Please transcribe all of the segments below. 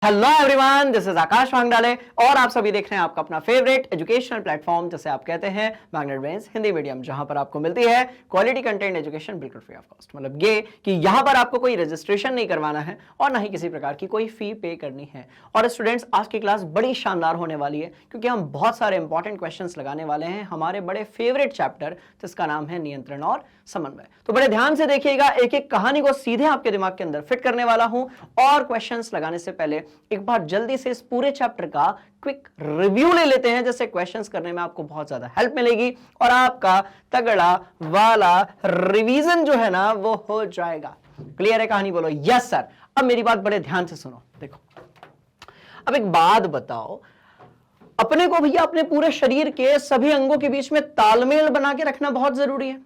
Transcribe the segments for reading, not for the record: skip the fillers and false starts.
Hello everyone, this is आकाश वांगडाले और आप सभी देख रहे हैं आपका अपना फेवरेट एजुकेशनल प्लेटफॉर्म जिसे आप कहते हैं मैग्नेट ब्रेन्स हिंदी मीडियम, जहां पर आपको मिलती है क्वालिटी कंटेंट एजुकेशन बिल्कुल फ्री ऑफ कॉस्ट। मतलब ये कि यहां पर आपको कोई रजिस्ट्रेशन नहीं करवाना है और ना ही किसी प्रकार की कोई फी पे करनी है। और स्टूडेंट्स, आज की क्लास बड़ी शानदार होने वाली है क्योंकि हम बहुत सारे इंपॉर्टेंट क्वेश्चंस लगाने वाले हैं हमारे बड़े फेवरेट चैप्टर जिसका नाम है नियंत्रण और समन्वय। तो बड़े ध्यान से देखिएगा, एक एक कहानी को सीधे आपके दिमाग के अंदर फिट करने वाला हूं। और क्वेश्चंस लगाने से पहले एक बार जल्दी से इस पूरे चैप्टर का क्विक रिव्यू ले लेते हैं, जिससे क्वेश्चंस करने में आपको बहुत ज्यादा हेल्प मिलेगी और आपका तगड़ा वाला रिवीजन जो है ना वो हो जाएगा। क्लियर है कहानी? बोलो यस सर। अब मेरी बात बड़े ध्यान से सुनो। देखो, अब एक बात बताओ, अपने को भैया अपने पूरे शरीर के सभी अंगों के बीच में तालमेल बना के रखना बहुत जरूरी है।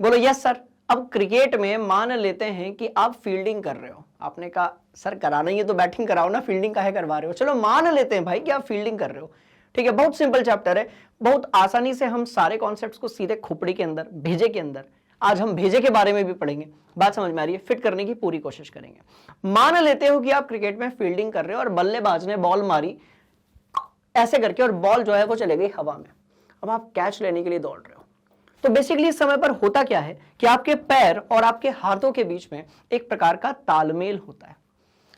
बोलो यस सर। अब क्रिकेट में मान लेते हैं कि आप फील्डिंग कर रहे हो, आपने कहा सर कराना ही है तो बैटिंग कराओ ना, फील्डिंग काहे करवा रहे हो। चलो मान लेते हैं भाई कि आप फील्डिंग कर रहे हो, ठीक है। बहुत सिंपल चैप्टर है, बहुत आसानी से हम सारे कॉन्सेप्ट्स को सीधे खोपड़ी के अंदर, भेजे के अंदर, आज हम भेजे के बारे में भी पढ़ेंगे। बात समझ में आ रही है? फिट करने की पूरी कोशिश करेंगे। मान लेते हो कि आप क्रिकेट में फील्डिंग कर रहे हो और बल्लेबाज ने बॉल मारी ऐसे करके और बॉल जो है वो चले गई हवा में। अब आप कैच लेने के लिए दौड़ रहे हो, तो बेसिकली इस समय पर होता क्या है कि आपके पैर और आपके हाथों के बीच में एक प्रकार का तालमेल होता है।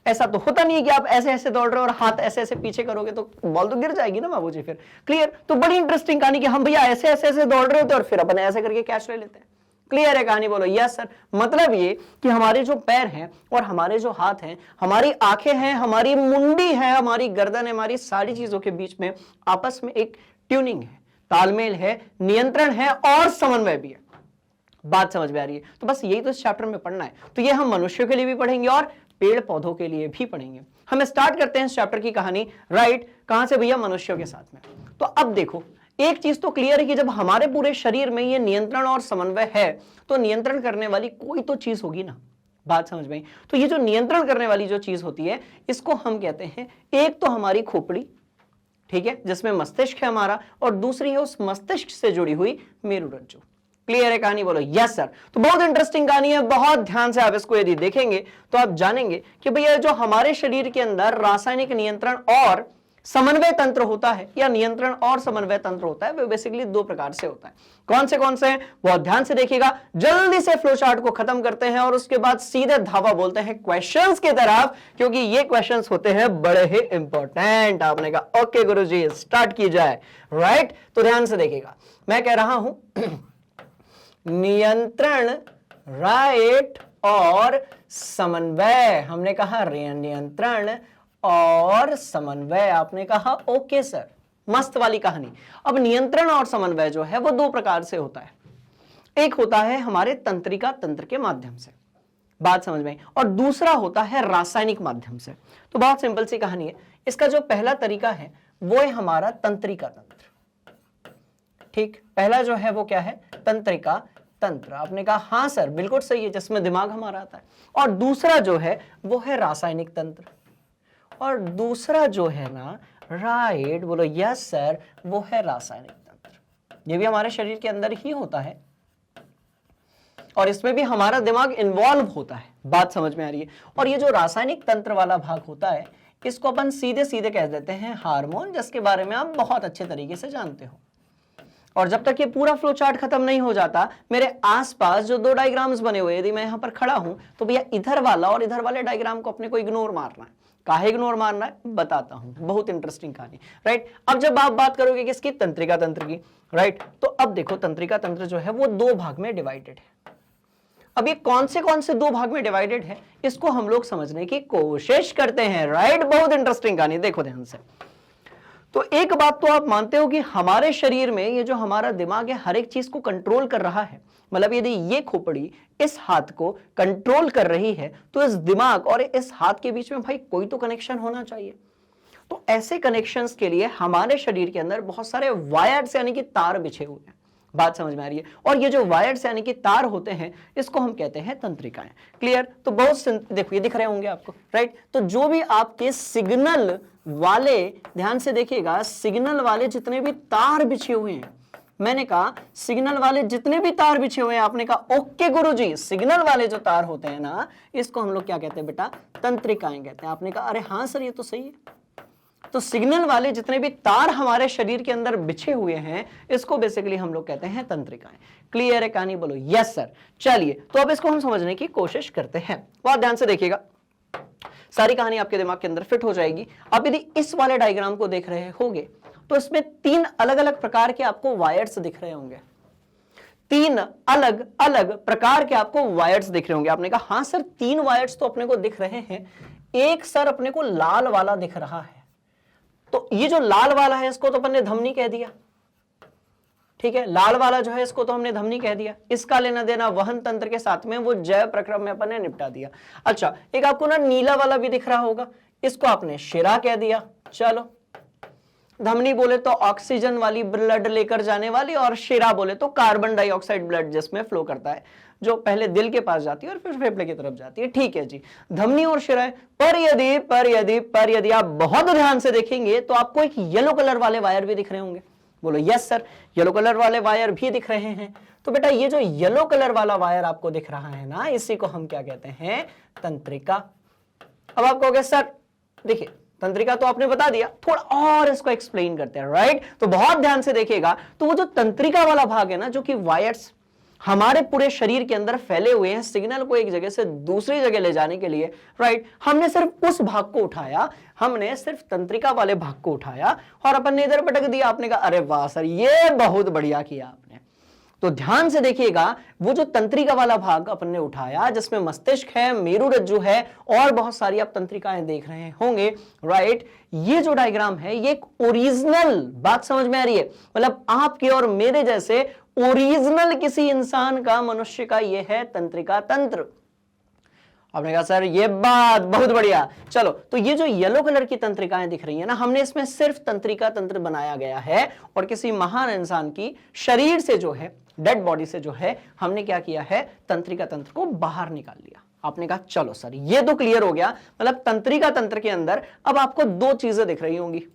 ऐसा तो होता नहीं है कि आप ऐसे ऐसे दौड़ रहे हो और हाथ ऐसे ऐसे पीछे करोगे तो बॉल तो गिर जाएगी ना बाबूजी। फिर क्लियर? तो बड़ी इंटरेस्टिंग कहानी कि हम भैया ऐसे ऐसे ऐसे दौड़ रहे होते और फिर अपन ऐसे करके कैच ले लेते हैं। क्लियर है कहानी? बोलो यस सर। मतलब ये कि हमारे जो पैर हैं और हमारे जो हाथ हैं, हमारी आंखें हैं, हमारी मुंडी है, हमारी गर्दन है, हमारी सारी चीजों के बीच में आपस में एक ट्यूनिंग है, तालमेल है, नियंत्रण है और समन्वय भी है। बात समझ में आ रही है? तो बस यही तो इस चैप्टर में पढ़ना है। तो ये हम मनुष्यों के लिए भी पढ़ेंगे और पेड़ पौधों के लिए भी पढ़ेंगे। हम स्टार्ट करते हैं इस चैप्टर की कहानी। राइट, कहां से भैया? मनुष्यों के साथ में। तो अब देखो, एक चीज तो क्लियर है कि जब हमारे पूरे शरीर में ये नियंत्रण और समन्वय है तो नियंत्रण करने वाली कोई तो चीज होगी ना। बात समझ में आई? तो ये जो नियंत्रण करने वाली जो चीज होती है इसको हम कहते हैं, एक तो हमारी खोपड़ी, ठीक है, जिसमें मस्तिष्क है हमारा, और दूसरी है उस मस्तिष्क से जुड़ी हुई मेरुरज्जु। क्लियर है कहानी? बोलो यस सर। तो बहुत इंटरेस्टिंग कहानी है, बहुत ध्यान से आप इसको यदि देखेंगे तो आप जानेंगे कि भैया जो हमारे शरीर के अंदर रासायनिक नियंत्रण और समन्वय तंत्र होता है, या नियंत्रण और समन्वय तंत्र होता है, वो बेसिकली दो प्रकार से होता है। कौन से हैं? बहुत ध्यान से देखिएगा। जल्दी से फ्लो चार्ट को खत्म करते हैं और उसके बाद सीधे धावा बोलते हैं क्वेश्चंस की तरफ, क्योंकि ये क्वेश्चंस होते हैं बड़े ही इंपॉर्टेंट। आपने कहा ओके गुरुजी, स्टार्ट की जाए। राइट, तो ध्यान से देखिएगा, मैं कह रहा हूं नियंत्रण, राइट, और समन्वय। हमने कहा नियंत्रण और समन्वय, आपने कहा ओके सर, मस्त वाली कहानी। अब नियंत्रण और समन्वय जो है वो दो प्रकार से होता है। एक होता है हमारे तंत्रिका तंत्र के माध्यम से, बात समझ में आई, और दूसरा होता है रासायनिक माध्यम से। तो बहुत सिंपल सी कहानी है। इसका जो पहला तरीका है वो है हमारा तंत्रिका तंत्र। ठीक, पहला जो है वो क्या है? तंत्रिका तंत्र। आपने कहा हाँ सर, बिल्कुल सही है, जिसमें दिमाग हमारा आता है। और दूसरा जो है वो है रासायनिक तंत्र। और दूसरा जो है ना, राइट, बोलो यस सर, वो है रासायनिक तंत्र। ये भी हमारे शरीर के अंदर ही होता है और इसमें भी हमारा दिमाग इन्वॉल्व होता है। बात समझ में आ रही है? और ये जो रासायनिक तंत्र वाला भाग होता है इसको अपन सीधे सीधे कह देते हैं हार्मोन, जिसके बारे में आप बहुत अच्छे तरीके से जानते हो। और जब तक ये पूरा फ्लो चार्ट खत्म नहीं हो जाता, मेरे आसपास जो दो डायग्राम्स बने हुए, यदि मैं यहां पर खड़ा हूं तो भैया इधर वाला और इधर वाले डायग्राम को अपने को इग्नोर मारना है। काहे इग्नोर मारना है बताता हूं, बहुत इंटरेस्टिंग कहानी। राइट, अब जब आप बात करोगे किसकी? तंत्रिका तंत्र की। राइट, तो अब देखो, तंत्रिका तंत्र जो है वो दो भाग में डिवाइडेड है। अब ये कौन से दो भाग में डिवाइडेड है इसको हम लोग समझने की कोशिश करते हैं। राइट, बहुत इंटरेस्टिंग कहानी, देखो ध्यान से। तो एक बात तो आप मानते हो कि हमारे शरीर में ये जो हमारा दिमाग है हर एक चीज को कंट्रोल कर रहा है। मतलब यदि ये खोपड़ी इस हाथ को कंट्रोल कर रही है तो इस दिमाग और इस हाथ के बीच में भाई कोई तो कनेक्शन होना चाहिए। तो ऐसे कनेक्शंस के लिए हमारे शरीर के अंदर बहुत सारे वायर्स यानी कि तार बिछे हुए हैं। बात समझ में आ रही है? और ये जो वायर्स यानी कि तार होते हैं इसको हम कहते हैं तंत्रिकाएं। क्लियर? तो बहुत देखो, ये दिख रहे होंगे आपको। राइट, तो जो भी आपके सिग्नल वाले, ध्यान से देखिएगा, सिग्नल वाले जितने भी तार बिछे हुए हैं मैंने कहा सिग्नल वाले जितने भी तार बिछे हुए हैं, आपने कहा ओके गुरुजी, सिग्नल वाले जो तार होते हैं ना, इसको हम लोग क्या कहते हैं बेटा, तंत्रिकाएं कहते हैं। आपने कहा अरे हाँ सर ये तो सही है। तो सिग्नल वाले जितने भी तार हमारे शरीर के अंदर बिछे हुए हैं, इसको बेसिकली हम लोग कहते हैं तंत्रिकाएं। क्लियर है कहानी? बोलो यस सर। चलिए तो अब इसको हम समझने की कोशिश करते हैं, बहुत ध्यान से देखिएगा, सारी कहानी आपके दिमाग के अंदर फिट हो जाएगी। अब यदि इस वाले डायग्राम को देख रहे होंगे तो इसमें 3 अलग अलग प्रकार के आपको वायर्स दिख रहे होंगे, 3 अलग अलग प्रकार के आपको वायर्स दिख रहे होंगे। आपने कहा हाँ सर 3 वायर्स तो अपने को दिख रहे हैं, एक सर अपने को लाल वाला दिख रहा है। तो ये जो लाल वाला है इसको तो अपन ने धमनी कह दिया, ठीक है, लाल वाला जो है इसको तो हमने धमनी कह दिया, इसका लेना देना वहन तंत्र के साथ में वो जैव प्रक्रम में अपन ने निपटा दिया। अच्छा, एक आपको ना नीला वाला भी दिख रहा होगा, इसको आपने शिरा कह दिया। चलो, धमनी बोले तो ऑक्सीजन वाली ब्लड लेकर जाने वाली, और शिरा बोले तो कार्बन डाइऑक्साइड ब्लड जिसमें फ्लो करता है, जो पहले दिल के पास जाती है और फिर फेफड़े की तरफ जाती है। ठीक है जी, धमनी और शिरा। पर यदि आप बहुत ध्यान से देखेंगे तो आपको एक येलो कलर वाले वायर भी दिख रहे होंगे। बोलो यस सर, येलो कलर वाले वायर भी दिख रहे हैं। तो बेटा ये जो येलो कलर वाला वायर आपको दिख रहा है ना, इसी को हम क्या कहते हैं, तंत्रिका। अब आप कहोगे सर देखिए तंत्रिका तो आपने बता दिया, थोड़ा और इसको एक्सप्लेन करते हैं, राइट? तो बहुत ध्यान से देखिएगा, तो वो जो तंत्रिका वाला भाग है ना, जो कि वायर्स हमारे पूरे शरीर के अंदर फैले हुए हैं सिग्नल को एक जगह से दूसरी जगह ले जाने के लिए, राइट? हमने सिर्फ उस भाग को उठाया, हमने सिर्फ तंत्रिका वाले भाग को उठाया और अपन ने इधर पटक दिया। आपने कहा अरे वाह सर ये बहुत बढ़िया किया आपने। तो ध्यान से देखिएगा, वो जो तंत्रिका वाला भाग अपन ने उठाया, जिसमें मस्तिष्क है, मेरुरज्जु है और बहुत सारी आप तंत्रिकाएं देख रहे होंगे, राइट? ये जो डायग्राम है ये एक ओरिजिनल, बात समझ में आ रही है, मतलब आपके और मेरे जैसे ओरिजिनल किसी इंसान का, मनुष्य का ये है तंत्रिका तंत्र। आपने कहा सर ये बात बहुत बढ़िया। चलो, तो ये जो येलो कलर की तंत्रिकाएं दिख रही है ना, हमने इसमें सिर्फ तंत्रिका तंत्र बनाया गया है और किसी महान इंसान की शरीर से जो है, डेड बॉडी से जो है, हमने क्या किया है, तंत्रिका तंत्र को बाहर निकाल लिया। आपने कहा चलो सर ये तो क्लियर हो गया, मतलब तंत्रिका तंत्र के अंदर अब आपको 2 चीजें दिख रही होंगी।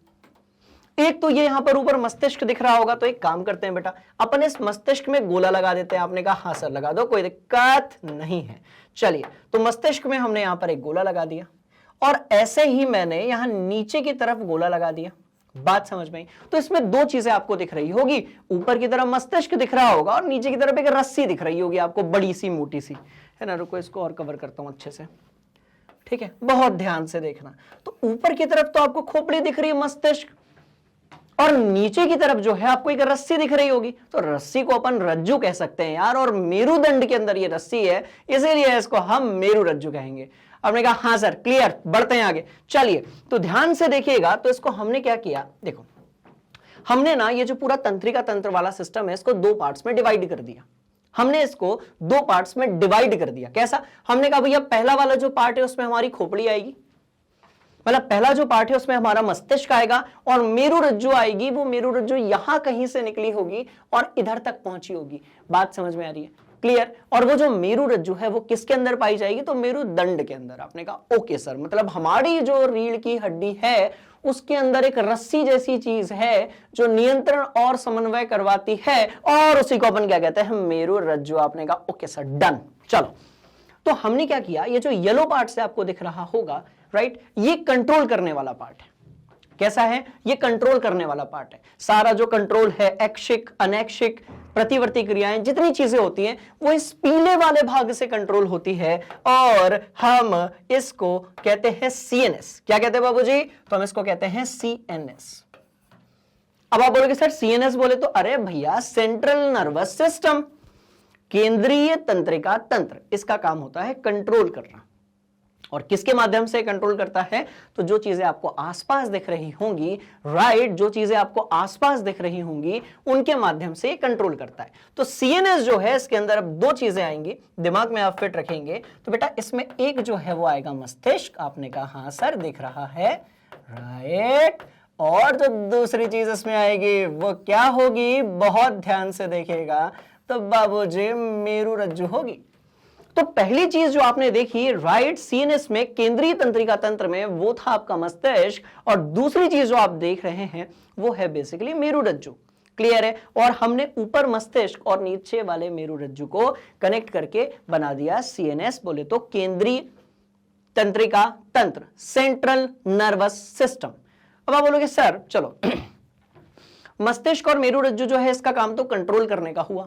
एक तो ये यहां पर ऊपर मस्तिष्क दिख रहा होगा, तो एक काम करते हैं बेटा, अपन इस मस्तिष्क में गोला लगा देते हैं। आपने कहा हाँ सर लगा दो, कोई दिक्कत नहीं है। चलिए, तो मस्तिष्क में हमने यहां पर एक गोला लगा दिया और ऐसे ही मैंने यहां नीचे की तरफ गोला लगा दिया। बात समझ में आई? तो इसमें 2 चीजें आपको दिख रही होगी, ऊपर की तरफ मस्तिष्क दिख रहा होगा और नीचे की तरफ एक रस्सी दिख रही होगी आपको, बड़ी सी मोटी सी, है ना? रुको इसको और कवर करता हूं अच्छे से, ठीक है? बहुत ध्यान से देखना। तो ऊपर की तरफ तो आपको खोपड़ी दिख रही है, मस्तिष्क, और नीचे की तरफ जो है आपको एक रस्सी दिख रही होगी। तो रस्सी को अपन रज्जु कह सकते हैं यार, और मेरुदंड के अंदर ये रस्सी है, इसीलिए इसको हम मेरुरज्जु कहेंगे। आपने कहा हाँ सर क्लियर, बढ़ते हैं आगे। चलिए, तो ध्यान से देखिएगा, तो इसको हमने क्या किया, देखो हमने ना ये जो पूरा तंत्रिका तंत्र वाला सिस्टम है, इसको 2 पार्ट्स में डिवाइड कर दिया। हमने इसको 2 पार्ट्स में डिवाइड कर दिया। कैसा? हमने कहा भैया पहला वाला जो पार्ट है उसमें हमारी खोपड़ी आएगी, मतलब पहला जो पार्ट है उसमें हमारा मस्तिष्क आएगा, और मेरुरज्जु आएगी, वो मेरुरज्जु यहां कहीं से निकली होगी और इधर तक पहुंची होगी। बात समझ में आ रही है? क्लियर? और वो जो मेरुरज्जु है वो किसके अंदर पाई जाएगी, तो मेरुदंड के अंदर। आपने कहा ओके सर, मतलब हमारी जो रीढ़ की हड्डी है उसके अंदर एक रस्सी जैसी चीज है जो नियंत्रण और समन्वय करवाती है, और उसी को अपन क्या कहते हैं, मेरुरज्जु। आपने कहा ओके सर डन। चलो, तो हमने क्या किया, ये जो येलो पार्ट से आपको दिख रहा होगा, राइट, ये कंट्रोल करने वाला पार्ट है। कैसा है? ये कंट्रोल करने वाला पार्ट है। सारा जो कंट्रोल है, ऐच्छिक, अनैच्छिक, प्रतिवर्ती क्रियाएं, जितनी चीजें होती हैं वो इस पीले वाले भाग से कंट्रोल होती है, और हम इसको कहते हैं सीएनएस। क्या कहते हैं बाबूजी? तो हम इसको कहते हैं सीएनएस। अब आप बोलोगे सर सीएनएस बोले तो, अरे भैया सेंट्रल नर्वस सिस्टम, केंद्रीय तंत्रिका तंत्र, इसका काम होता है कंट्रोल करना। और किसके माध्यम से कंट्रोल करता है? तो जो चीजें आपको आसपास दिख रही होंगी, राइट, जो चीजें आपको आसपास दिख रही होंगी उनके माध्यम से कंट्रोल करता है। तो सीएनएस जो है इसके अंदर अब 2 चीजें आएंगी, दिमाग में आप फिट रखेंगे। तो बेटा इसमें एक जो है वो आएगा मस्तिष्क। आपने कहा हाँ सर दिख रहा है, राइट, और जो दूसरी चीज इसमें आएगी वो क्या होगी, बहुत ध्यान से देखिएगा, तो बाबूजी मेरुरज्जु होगी। तो पहली चीज जो आपने देखी, राइट, सीएनएस में, केंद्रीय तंत्रिका तंत्र में, वो था आपका मस्तिष्क, और दूसरी चीज जो आप देख रहे हैं वो है बेसिकली मेरुरज्जु। क्लियर है। और हमने ऊपर मस्तिष्क और नीचे वाले मेरुरज्जु को कनेक्ट करके बना दिया सीएनएस, बोले तो केंद्रीय तंत्रिका तंत्र, सेंट्रल नर्वस सिस्टम। अब आप बोलोगे सर चलो मस्तिष्क और मेरुरज्जु जो है इसका काम तो कंट्रोल करने का हुआ,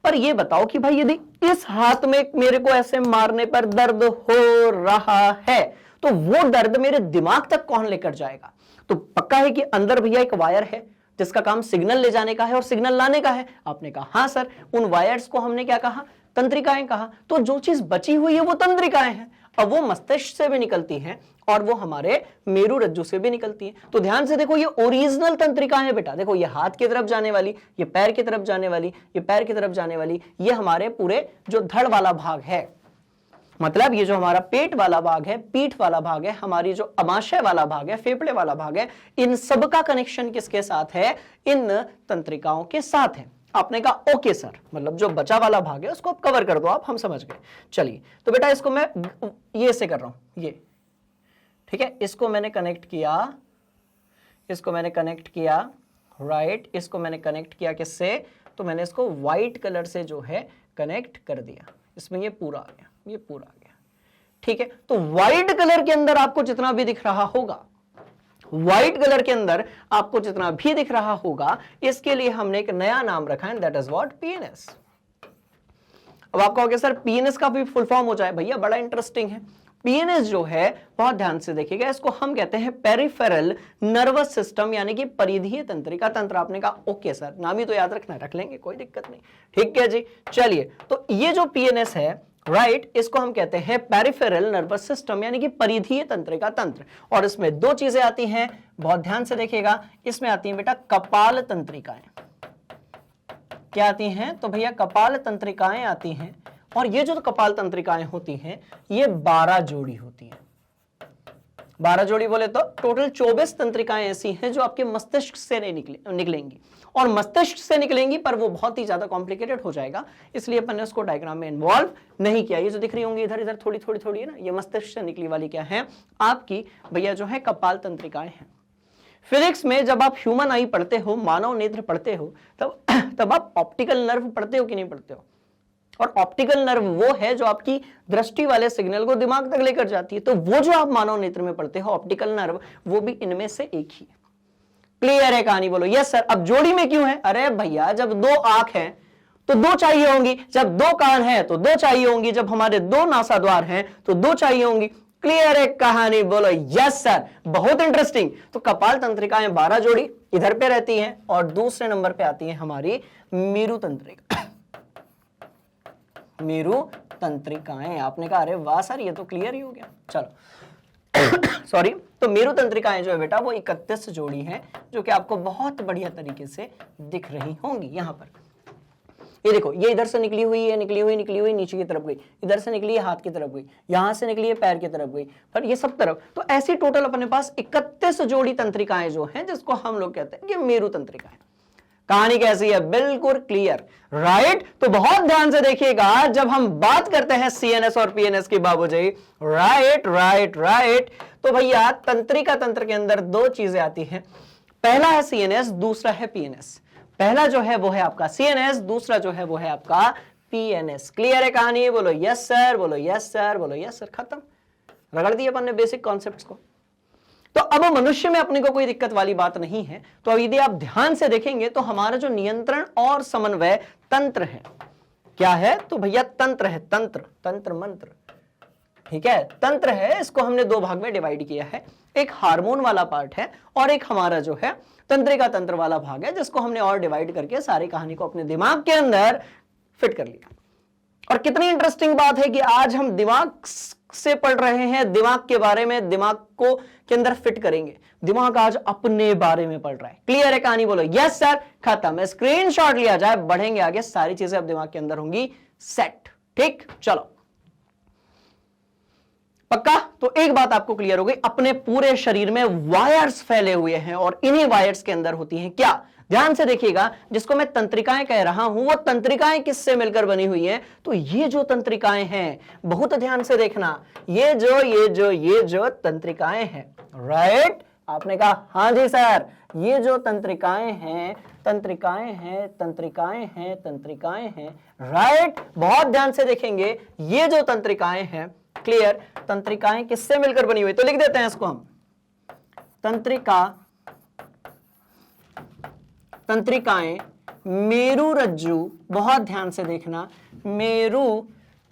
पर ये बताओ कि भाई यदि इस हाथ में मेरे को ऐसे मारने पर दर्द हो रहा है तो वो दर्द मेरे दिमाग तक कौन लेकर जाएगा? तो पक्का है कि अंदर भैया एक वायर है जिसका काम सिग्नल ले जाने का है और सिग्नल लाने का है। आपने कहा हाँ सर, उन वायर्स को हमने क्या कहा? तंत्रिकाएं कहा। तो जो चीज बची हुई है वो तंत्रिकाएं हैं। अब वो मस्तिष्क से भी निकलती हैं और वो हमारे मेरुरज्जु से भी निकलती हैं। तो ध्यान से देखो, ये ओरिजिनल तंत्रिकाएं हैं बेटा। देखो ये हाथ की तरफ जाने वाली, ये पैर की तरफ जाने वाली, ये पैर की तरफ जाने वाली, ये हमारे पूरे जो धड़ वाला भाग है, मतलब ये जो हमारा पेट वाला भाग है, पीठ वाला भाग है, हमारी जो अमाशय वाला भाग है, फेफड़े वाला भाग है, इन सब का कनेक्शन किसके साथ है? इन तंत्रिकाओं के साथ है। आपने कहा ओके सर, मतलब जो बचा वाला भाग है उसको आप कवर कर दो, आप, हम समझ गए। चलिए तो बेटा इसको मैं ये से कर रहा हूं, ये ठीक है, इसको मैंने कनेक्ट किया, इसको मैंने कनेक्ट किया, राइट, इसको मैंने कनेक्ट किया किससे? तो मैंने इसको व्हाइट कलर से जो है कनेक्ट कर दिया, इसमें ये पूरा आ गया, ये पूरा आ गया, ठीक है। तो व्हाइट कलर के अंदर आपको जितना भी दिख रहा होगा, व्हाइट कलर के अंदर आपको जितना भी दिख रहा होगा, इसके लिए हमने एक नया नाम रखा है, दैट इज व्हाट? पीएनएस। अब आप कहोगे सर पीएनएस का भी फुल फॉर्म हो जाए, भैया बड़ा इंटरेस्टिंग है। पीएनएस जो है बहुत ध्यान से देखिएगा, इसको हम कहते हैं पेरिफेरल नर्वस सिस्टम, यानी कि परिधीय तंत्रिका तंत्र। आपने कहा ओके सर, नाम ही तो याद रखना, रख लेंगे, कोई दिक्कत नहीं, ठीक है जी। चलिए तो ये जो पीएनएस है, राइट, इसको हम कहते हैं पेरिफेरल नर्वस सिस्टम, यानी कि परिधीय तंत्रिका तंत्र। और इसमें दो चीजें आती हैं, बहुत ध्यान से देखिएगा, इसमें आती हैं बेटा कपाल तंत्रिकाएं। क्या आती हैं? तो भैया कपाल तंत्रिकाएं आती हैं। और ये जो कपाल तंत्रिकाएं होती हैं ये 12 जोड़ी होती हैं। 12 जोड़ी बोले तो टोटल 24 तंत्रिकाएं ऐसी हैं जो आपके मस्तिष्क से नहीं निकलेंगी, और मस्तिष्क से निकलेंगी पर वो बहुत ही ज्यादा कॉम्प्लिकेटेड हो जाएगा, इसलिए अपन ने उसको डायग्राम में इन्वॉल्व नहीं किया। ये जो दिख रही होंगी इधर इधर थोड़ी थोड़ी थोड़ी है ना, ये मस्तिष्क से निकली वाली क्या है? आपकी भैया जो है कपाल तंत्रिकाएं हैं। फिजिक्स में जब आप ह्यूमन आई पढ़ते हो, मानव नेत्र पढ़ते हो, तब आप ऑप्टिकल नर्व पढ़ते हो कि नहीं पढ़ते हो? और ऑप्टिकल नर्व वो है जो आपकी दृष्टि वाले सिग्नल को दिमाग तक लेकर जाती है। तो वो जो आप मानव नेत्र में पढ़ते हो ऑप्टिकल नर्व, वो भी इनमें से एक ही है। क्लियर है कहानी? बोलो यस सर। अब जोड़ी में क्यों है? अरे भैया जब 2 आंख हैं तो 2 चाहिए होंगी, जब 2 कान हैं तो 2 चाहिए होंगी, जब हमारे 2 नासाद्वार हैं तो 2 चाहिए होंगी। क्लियर है कहानी? बोलो यस सर। बहुत इंटरेस्टिंग। तो कपाल तंत्रिकाएं 12 जोड़ी इधर पे रहती हैं, और दूसरे नंबर पे आती है हमारी मेरु तंत्रिका, मेरु तंत्रिकाएं। आपने कहा अरे वाह सर ये तो क्लियर ही हो गया। चलो सॉरी। तो मेरु तंत्रिकाएं जो है बेटा वो 31 जोड़ी हैं, जो कि आपको बहुत बढ़िया तरीके से दिख रही होंगी। यहां पर ये देखो, ये इधर से निकली हुई है, निकली हुई नीचे की तरफ गई, इधर से निकली है हाथ की तरफ गई, यहां से निकली है पैर की तरफ गई, पर ये सब तरफ। तो ऐसी टोटल अपने पास 31 जोड़ी तंत्रिकाएं जो हैं, जिसको हम लोग कहते हैं कि मेरु तंत्रिकाएं। कहानी कैसी है? बिल्कुल क्लियर, राइट। तो बहुत ध्यान से देखिएगा, जब हम बात करते हैं सीएनएस और पीएनएस की बाबूजी, राइट राइट राइट, तो भैया तंत्रिका तंत्र के अंदर 2 चीजें आती हैं। पहला है सीएनएस, दूसरा है पीएनएस। पहला जो है वो है आपका सीएनएस, दूसरा जो है वो है आपका पीएनएस। क्लियर है कहानी? बोलो यस सर, बोलो यस सर, बोलो यस सर। खत्म, रगड़ दिया अपन ने बेसिक कॉन्सेप्ट्स को। तो अब मनुष्य में अपने को कोई दिक्कत वाली बात नहीं है। तो अब यदि आप ध्यान से देखेंगे तो हमारा जो नियंत्रण और समन्वय तंत्र है, क्या है? तो भैया तंत्र है, तंत्र, तंत्र मंत्र, ठीक है, तंत्र है। इसको हमने 2 भाग में डिवाइड किया है, एक हार्मोन वाला पार्ट है और एक हमारा जो है तंत्रिका तंत्र वाला भाग है, जिसको हमने और डिवाइड करके सारी कहानी को अपने दिमाग के अंदर फिट कर लिया। और कितनी इंटरेस्टिंग बात है कि आज हम दिमाग से पढ़ रहे हैं, दिमाग के बारे में, दिमाग को के अंदर फिट करेंगे। दिमाग आज अपने बारे में पढ़ रहा है। क्लियर है कहानी? बोलो यस सर। खत्म, स्क्रीनशॉट लिया जाए, बढ़ेंगे आगे, सारी चीजें अब दिमाग के अंदर होंगी सेट। ठीक, चलो पक्का? तो एक बात आपको क्लियर हो गई, अपने पूरे शरीर में वायर्स फैले हुए हैं और इन्हीं वायर्स के अंदर होती हैं क्या? ध्यान से देखिएगा, जिसको मैं तंत्रिकाएं कह रहा हूं वो तंत्रिकाएं किससे मिलकर बनी हुई हैं? तो ये जो तंत्रिकाएं हैं, बहुत ध्यान से देखना, ये जो तंत्रिकाएं हैं, राइट, आपने कहा हाँ जी सर, ये जो तंत्रिकाएं हैं, तंत्रिकाएं हैं, तंत्रिकाएं हैं, तंत्रिकाएं हैं, राइट। बहुत ध्यान से देखेंगे, ये जो तंत्रिकाएं हैं, क्लियर, तंत्रिकाएं किससे मिलकर बनी हुई, तो लिख देते हैं इसको हम तंत्रिका, तंत्रिकाएं मेरु रज्जु, बहुत ध्यान से देखना, मेरु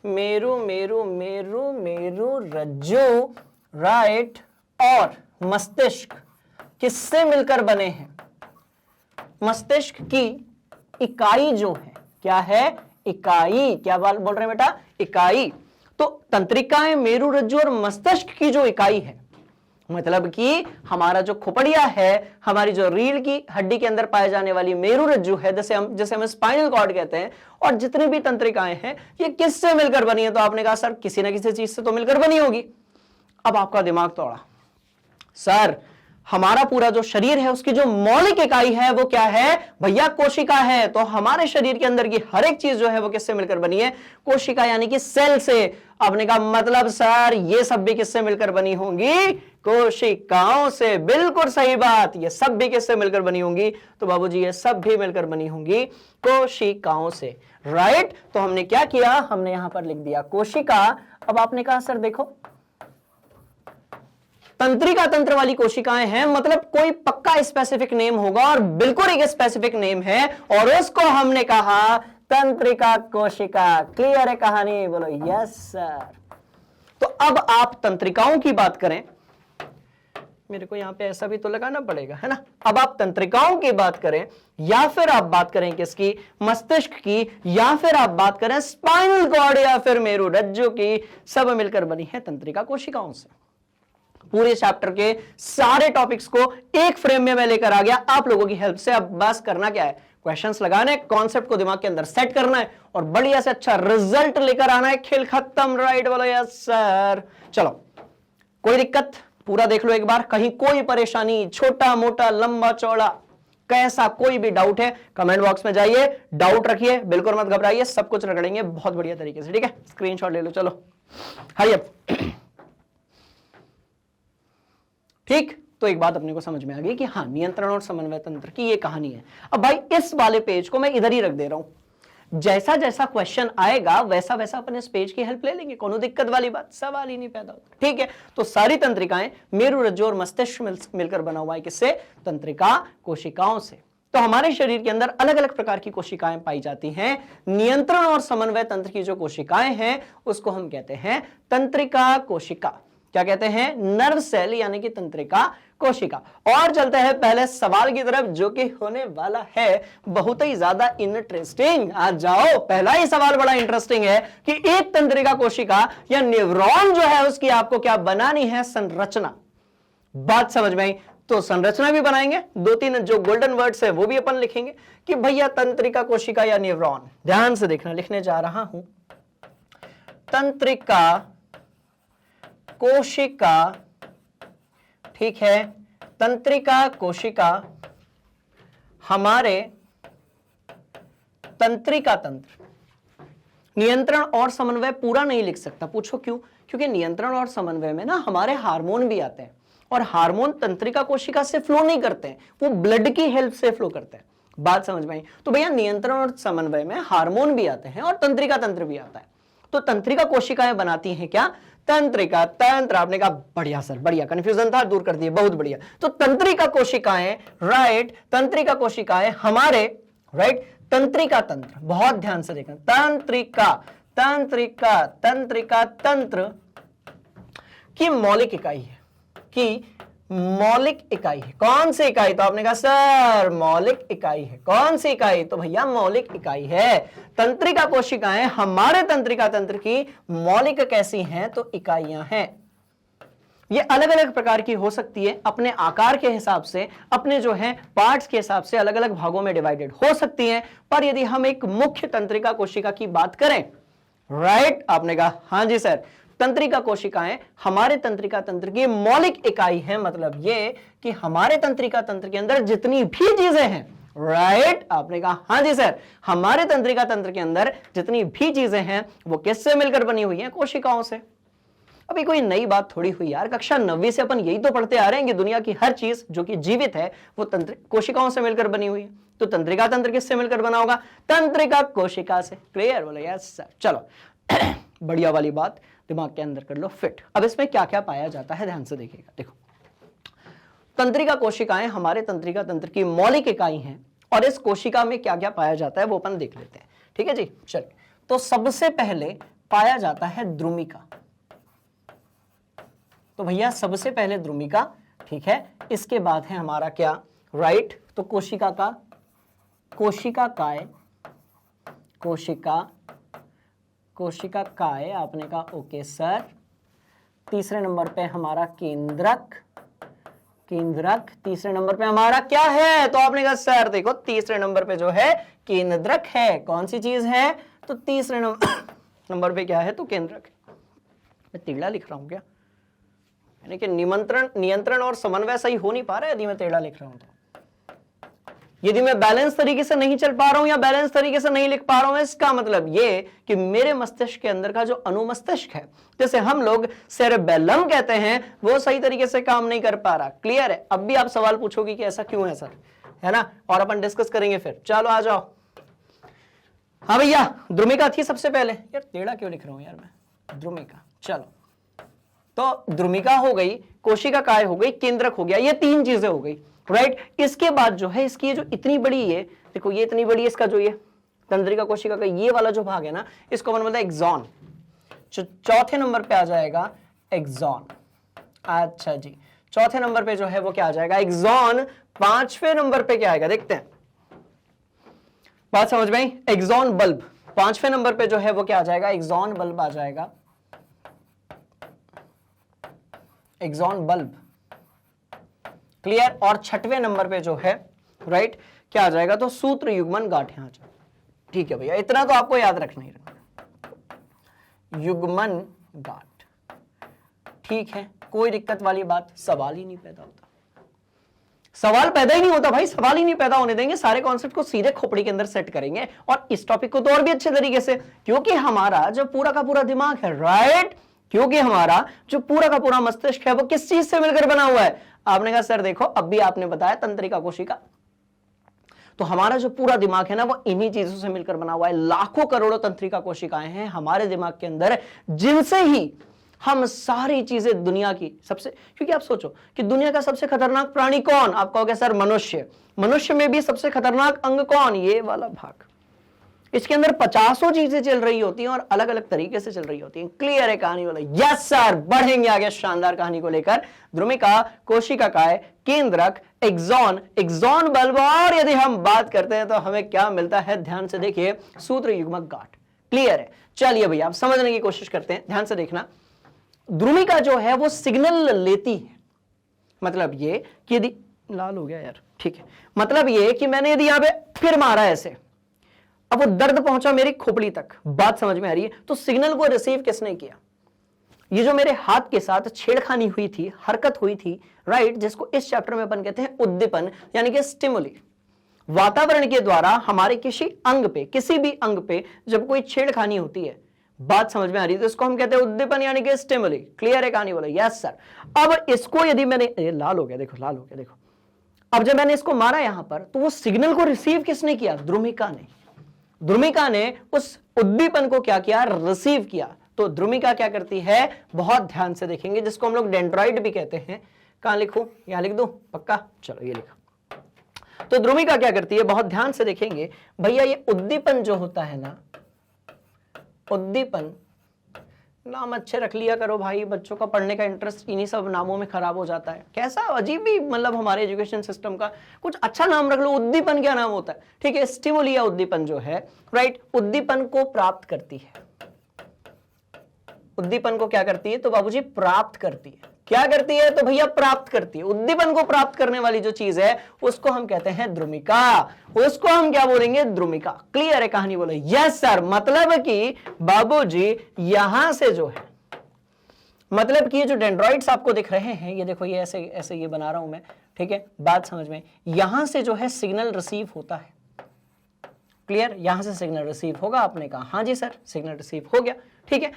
मेरु मेरु मेरु मेरु रज्जु, राइट, और मस्तिष्क किससे मिलकर बने हैं, मस्तिष्क की इकाई जो है, क्या है, इकाई, क्या बोल रहे हैं बेटा, इकाई। तो तंत्रिकाएं मेरु रज्जु और मस्तिष्क की जो इकाई है, मतलब कि हमारा जो खोपड़िया है, हमारी जो रीढ़ की हड्डी के अंदर पाए जाने वाली मेरु रज्जु है, जैसे हम स्पाइनल कॉर्ड कहते हैं, और जितनी भी तंत्रिकाएं हैं ये किससे मिलकर बनी है, तो आपने कहा सर किसी ना किसी चीज से तो मिलकर बनी होगी। अब आपका दिमाग तोड़ा, सर हमारा पूरा जो शरीर है उसकी जो मौलिक इकाई है वो क्या है, भैया कोशिका है। तो हमारे शरीर के अंदर की हर एक चीज जो है वो किससे मिलकर बनी है, कोशिका यानी कि सेल से। आपने कहा मतलब सर ये सब भी किससे मिलकर बनी होंगी, कोशिकाओं से। बिल्कुल सही बात, ये सब भी किससे मिलकर बनी होंगी, तो बाबूजी ये सब भी मिलकर बनी होंगी कोशिकाओं से, राइट। तो हमने क्या किया, हमने यहां पर लिख दिया कोशिका। अब आपने कहा सर देखो तंत्रिका तंत्र वाली कोशिकाएं हैं, मतलब कोई पक्का स्पेसिफिक नेम होगा, और बिल्कुल एक स्पेसिफिक नेम है, और उसको हमने कहा तंत्रिका कोशिका। क्लियर है कहानी, बोलो यस सर। तो अब आप तंत्रिकाओं की बात करें, मेरे को यहां पे ऐसा भी तो लगाना पड़ेगा, है ना। अब आप तंत्रिकाओं की बात करें, या फिर आप बात करें किसकी, मस्तिष्क की, या फिर आप बात करें स्पाइनल कॉर्ड या फिर मेरु रज्जु की, सब मिलकर बनी है तंत्रिका कोशिकाओं से। पूरे चैप्टर के सारे टॉपिक्स को एक फ्रेम में मैं लेकर आ गया आप लोगों की हेल्प से। अब बस करना क्या है, क्वेश्चंस लगाने, कॉन्सेप्ट को दिमाग के अंदर सेट करना है, और बढ़िया से अच्छा रिजल्ट लेकर आना है। खेल खत्म, राइट बोलो यस सर। चलो कोई दिक्कत, पूरा देख लो एक बार, कहीं कोई परेशानी, छोटा मोटा लंबा चौड़ा कैसा कोई भी डाउट है कमेंट बॉक्स में जाइए, डाउट रखिए, बिल्कुल मत घबराइए, सब कुछ रगड़ेंगे बहुत बढ़िया तरीके से, ठीक है। स्क्रीनशॉट ले लो, चलो हरी अप। ठीक, तो एक बात अपने को समझ में आ गई कि हाँ नियंत्रण और समन्वय तंत्र की ये कहानी है। अब भाई इस वाले पेज को मैं इधर ही रख दे रहा हूं, जैसा जैसा क्वेश्चन आएगा वैसा वैसा अपन इस पेज की हेल्प ले लेंगे, कोनो दिक्कत वाली बात, सवाल ही नहीं पैदा होता, ठीक है। तो सारी तंत्रिकाएं मेरु रज्जु और मस्तिष्क मिलकर बना हुआ है, किससे, तंत्रिका कोशिकाओं से। तो हमारे शरीर के अंदर अलग अलग प्रकार की कोशिकाएं पाई जाती हैं। नियंत्रण और समन्वय तंत्र की जो कोशिकाएं हैं उसको हम कहते हैं तंत्रिका कोशिका। क्या कहते हैं, नर्व सेल यानी कि तंत्रिका कोशिका। और चलते हैं पहले सवाल की तरफ, जो कि होने वाला है बहुत ही ज्यादा इंटरेस्टिंग। आ जाओ, पहला ही सवाल बड़ा इंटरेस्टिंग है कि एक तंत्रिका कोशिका या न्यूरॉन जो है उसकी आपको क्या बनानी है, संरचना। बात समझ में आई, तो संरचना भी बनाएंगे, दो तीन जो गोल्डन वर्ड्स है वो भी अपन लिखेंगे कि भैया तंत्रिका कोशिका या न्यूरॉन। ध्यान से देखना, लिखने जा रहा हूं तंत्रिका कोशिका, ठीक है। तंत्रिका कोशिका हमारे तंत्रिका तंत्र। नियंत्रण और समन्वय पूरा नहीं लिख सकता, पूछो क्यों, क्योंकि नियंत्रण और समन्वय में ना हमारे हार्मोन भी आते हैं, और हार्मोन तंत्रिका कोशिका से फ्लो नहीं करते हैं, वो ब्लड की हेल्प से फ्लो करते हैं। बात समझ में आई। तो भैया नियंत्रण और समन्वय में हार्मोन भी आते हैं और तंत्रिका तंत्र भी आता है। तो तंत्रिका कोशिकाएं बनाती हैं क्या, तंत्रिका तंत्र। आपने कहा बढ़िया सर, बढ़िया, कंफ्यूजन था दूर कर दिए, बहुत बढ़िया। तो तंत्रिका कोशिकाएं, राइट, तंत्रिका कोशिकाएं हमारे, राइट, तंत्रिका तंत्र, बहुत ध्यान से देखना, तंत्रिका तंत्रिका तंत्रिका तंत्र की मौलिक इकाई है, कि मौलिक इकाई है। कौन सी इकाई, तो आपने कहा सर मौलिक इकाई है। कौन सी इकाई, तो भैया मौलिक इकाई है। तंत्रिका कोशिकाएं हमारे तंत्रिका तंत्र की मौलिक कैसी हैं, तो इकाइयां हैं। ये अलग अलग प्रकार की हो सकती है, अपने आकार के हिसाब से, अपने जो है पार्ट्स के हिसाब से अलग अलग भागों में डिवाइडेड हो सकती हैं। पर यदि हम एक मुख्य तंत्रिका कोशिका की बात करें, राइट, आपने कहा हाँ जी सर, तंत्रिका कोशिकाएं हमारे तंत्रिका तंत्र की मौलिक इकाई है। मतलब ये कि हमारे तंत्रिका तंत्र के अंदर जितनी भी चीजें हैं, राइट, आपने कहा हाँ जी सर, हमारे तंत्रिका तंत्र के अंदर जितनी भी चीजें हैं वो किससे मिलकर बनी हुई हैं, कोशिकाओं से। अभी कोई नई बात थोड़ी हुई यार, कक्षा 9वीं से अपन यही तो पढ़ते आ रहे हैं कि दुनिया की हर चीज जो कि जीवित है वो तंत्र कोशिकाओं से मिलकर बनी हुई है। तो तंत्रिका तंत्र किससे मिलकर बना होगा? तंत्रिका कोशिका से। क्लियर? बोलो यस सर। चलो बढ़िया वाली बात दिमाग के अंदर कर लो फिट। अब इसमें क्या क्या पाया जाता है ध्यान से देखिएगा। देखो, तंत्रिका कोशिकाएं हमारे तंत्रिका तंत्र की मौलिक इकाई हैं और इस कोशिका में क्या क्या पाया जाता है वो अपन देख लेते हैं। ठीक है जी, चलिए। तो सबसे पहले पाया जाता है द्रुमिका। तो भैया सबसे पहले द्रुमिका, ठीक है। इसके बाद है हमारा क्या? राइट, तो कोशिका का कोशिका काय, कोशिका काय आपने कहा ओके सर। तीसरे नंबर पे हमारा केंद्रक, तीसरे नंबर पे हमारा क्या है? तो आपने कहा सर देखो तीसरे नंबर पे जो है केंद्रक है। कौन सी चीज है? तो तीसरे नंबर पे क्या है? तो केंद्रक है। मैं टेढ़ा लिख रहा हूं क्या? यानी कि नियंत्रण और समन्वय सही हो नहीं पा रहा है यदि मैं टेढ़ा लिख रहा हूं तो। यदि मैं बैलेंस तरीके से नहीं चल पा रहा हूं या बैलेंस तरीके से नहीं लिख पा रहा हूं, इसका मतलब ये कि मेरे मस्तिष्क के अंदर का जो अनुमस्तिष्क है, जैसे हम लोग सेरेबेलम कहते हैं, वो सही तरीके से काम नहीं कर पा रहा। क्लियर है? अब भी आप सवाल पूछोगे कि ऐसा क्यों है सर, है ना, और अपन डिस्कस करेंगे फिर। चलो आ जाओ। हाँ भैया, द्रुमिका थी सबसे पहले। यार टेढ़ा क्यों लिख रहा हूं यार मैं? द्रुमिका। चलो, तो द्रुमिका हो गई, कोशिका काय हो गई, केंद्रक हो गया, ये तीन चीजें हो गई। राइट, इसके बाद जो है इसकी जो इतनी बड़ी है, देखो ये इतनी बड़ी है, इसका जो ये तंत्रिका कोशिका का ये वाला जो भाग है ना, इसको अपन बोलते हैं एक्सॉन। जो चौथे नंबर पे आ जाएगा एक्सॉन। अच्छा जी, चौथे नंबर पे जो है वो क्या आ जाएगा? एक्सॉन। पांचवें नंबर पे क्या आएगा देखते हैं, बात समझ में आई? Axon bulb. पांचवें नंबर पे जो है वो क्या आ जाएगा? एक्सॉन बल्ब आ जाएगा, एक्सॉन बल्ब। क्लियर? और छठवें नंबर पे जो है राइट क्या आ जाएगा? तो सूत्र युग्मन गांठें आ जाएगा। ठीक है भैया, इतना तो आपको याद रखना ही रखना, युग्मन गांठ। ठीक है, कोई दिक्कत वाली बात, सवाल ही नहीं पैदा होता। सवाल पैदा ही नहीं होता भाई, सवाल ही नहीं पैदा होने देंगे। सारे कॉन्सेप्ट को सीधे खोपड़ी के अंदर सेट करेंगे और इस टॉपिक को तो और भी अच्छे तरीके से, क्योंकि हमारा जो पूरा का पूरा दिमाग है, राइट, क्योंकि हमारा जो पूरा का पूरा मस्तिष्क है वो किस चीज से मिलकर बना हुआ है? आपने कहा सर देखो अब भी आपने बताया तंत्रिका कोशिका। तो हमारा जो पूरा दिमाग है ना वो इन्हीं चीजों से मिलकर बना हुआ है। लाखों करोड़ों तंत्रिका कोशिकाएं हैं हमारे दिमाग के अंदर, जिनसे ही हम सारी चीजें दुनिया की सबसे, क्योंकि आप सोचो कि दुनिया का सबसे खतरनाक प्राणी कौन? आप कहोगे सर मनुष्य। मनुष्य में भी सबसे खतरनाक अंग कौन? ये वाला भाग। इसके अंदर 50 चीजें चल रही होती हैं और अलग अलग तरीके से चल रही होती हैं। क्लियर है कहानी वाला? यस सर, बढ़ेंगे आगे शानदार कहानी को लेकर। द्रुमिका, कोशिका काय, केंद्रक, एक्सॉन, एक्सॉन बल्ब, और यदि हम बात करते हैं तो हमें क्या मिलता है? ध्यान से देखिए, सूत्र युग्मक गांठ। क्लियर है? चलिए भैया, आप समझने की कोशिश करते हैं, ध्यान से देखना। द्रुमिका जो है वो सिग्नल लेती है। मतलब ये कि यदि लाल हो गया यार, ठीक है, मतलब ये कि मैंने यदि यहां पे फिर मारा ऐसे, अब वो दर्द पहुंचा मेरी खोपड़ी तक। बात समझ में आ रही है? तो सिग्नल को रिसीव किसने किया? ये जो मेरे हाथ के साथ छेड़खानी हुई थी, हरकत हुई थी, राइट, जिसको इस चैप्टर में अपन कहते हैं उद्दीपन, यानी कि स्टिमुली। वातावरण के द्वारा हमारे किसी अंग पे, किसी भी अंग पे जब कोई छेड़खानी होती है, बात समझ में आ रही है, तो इसको हम कहते हैं उद्दीपन यानी कि स्टिमुली। क्लियर है कहानी बोला? Yes sir. अब इसको यदि मैंने, ये लाल हो गया देखो, लाल हो गया देखो, अब जब मैंने इसको मारा यहां पर, तो वो सिग्नल को रिसीव किसने किया? द्रुमिका ने। द्रुमिका ने उस उद्दीपन को क्या किया? रिसीव किया। तो द्रुमिका क्या करती है? बहुत ध्यान से देखेंगे, जिसको हम लोग डेंड्राइट भी कहते हैं। कहां लिखूं? यहां लिख दूं? पक्का? चलो ये लिखा। तो द्रुमिका क्या करती है? बहुत ध्यान से देखेंगे भैया, ये उद्दीपन जो होता है ना, उद्दीपन, नाम अच्छे रख लिया करो भाई, बच्चों का पढ़ने का इंटरेस्ट इन्हीं सब नामों में खराब हो जाता है। कैसा अजीब भी, मतलब हमारे एजुकेशन सिस्टम का, कुछ अच्छा नाम रख लो। उद्दीपन क्या नाम होता है? ठीक है, स्टिमुली या उद्दीपन जो है, राइट, उद्दीपन को प्राप्त करती है। उद्दीपन को क्या करती है? तो बाबूजी प्राप्त करती है। क्या करती है? तो भैया प्राप्त करती है। उद्दीपन को प्राप्त करने वाली जो चीज है उसको हम कहते हैं द्रुमिका। उसको हम क्या बोलेंगे? द्रुमिका। क्लियर है कहानी बोले? Yes sir. मतलब कि बाबूजी यहां से जो है, मतलब कि ये जो डेंड्राइट्स आपको दिख रहे हैं, ये देखो, ये ऐसे ऐसे ये बना रहा हूं मैं, ठीक है, बात समझ में, यहां से जो है सिग्नल रिसीव होता है। क्लियर? यहां से सिग्नल रिसीव होगा। आपने कहा हाँ जी सर, सिग्नल रिसीव हो गया। ठीक है,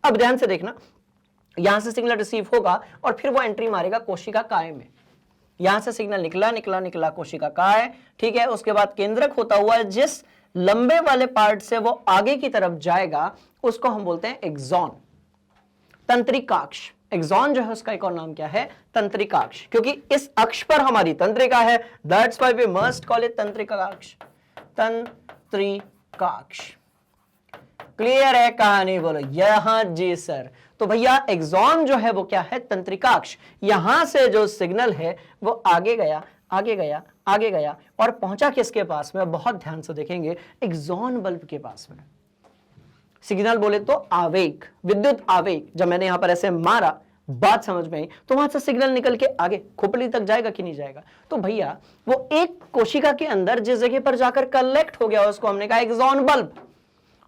अब ध्यान से देखना, यहां से सिग्नल रिसीव होगा और फिर वो एंट्री मारेगा कोशिका काय में। यहां से सिग्नल निकला निकला निकला कोशिका काय, ठीक है। उसके बाद केंद्रक होता हुआ जिस लंबे वाले पार्ट से वो आगे की तरफ जाएगा उसको हम बोलते हैं एक्सॉन, तंत्रिकाक्ष। एक्सॉन जो है उसका एक और नाम क्या है? तंत्रिकाक्ष, क्योंकि इस अक्ष पर हमारी तंत्रिका है, that's why we must call it तंत्रिकाक्ष। तंत्रिकाक्ष क्लियर है कहानी? बोलो यहां जी सर। तो भैया एक्सॉन जो है वो क्या है? तंत्रिकाक्ष। यहां से जो सिग्नल है वो आगे गया आगे गया आगे गया और पहुंचा किसके पास में? बहुत ध्यान से देखेंगे, एक्सॉन बल्ब के पास में। सिग्नल बोले तो आवेग, विद्युत आवेग। जब मैंने यहां पर ऐसे मारा, बात समझ में आई, तो वहां से सिग्नल निकल के आगे खोपड़ी तक जाएगा कि नहीं जाएगा? तो भैया वो एक कोशिका के अंदर जिस जगह पर जाकर कलेक्ट हो गया उसको हमने कहा एक्सॉन बल्ब।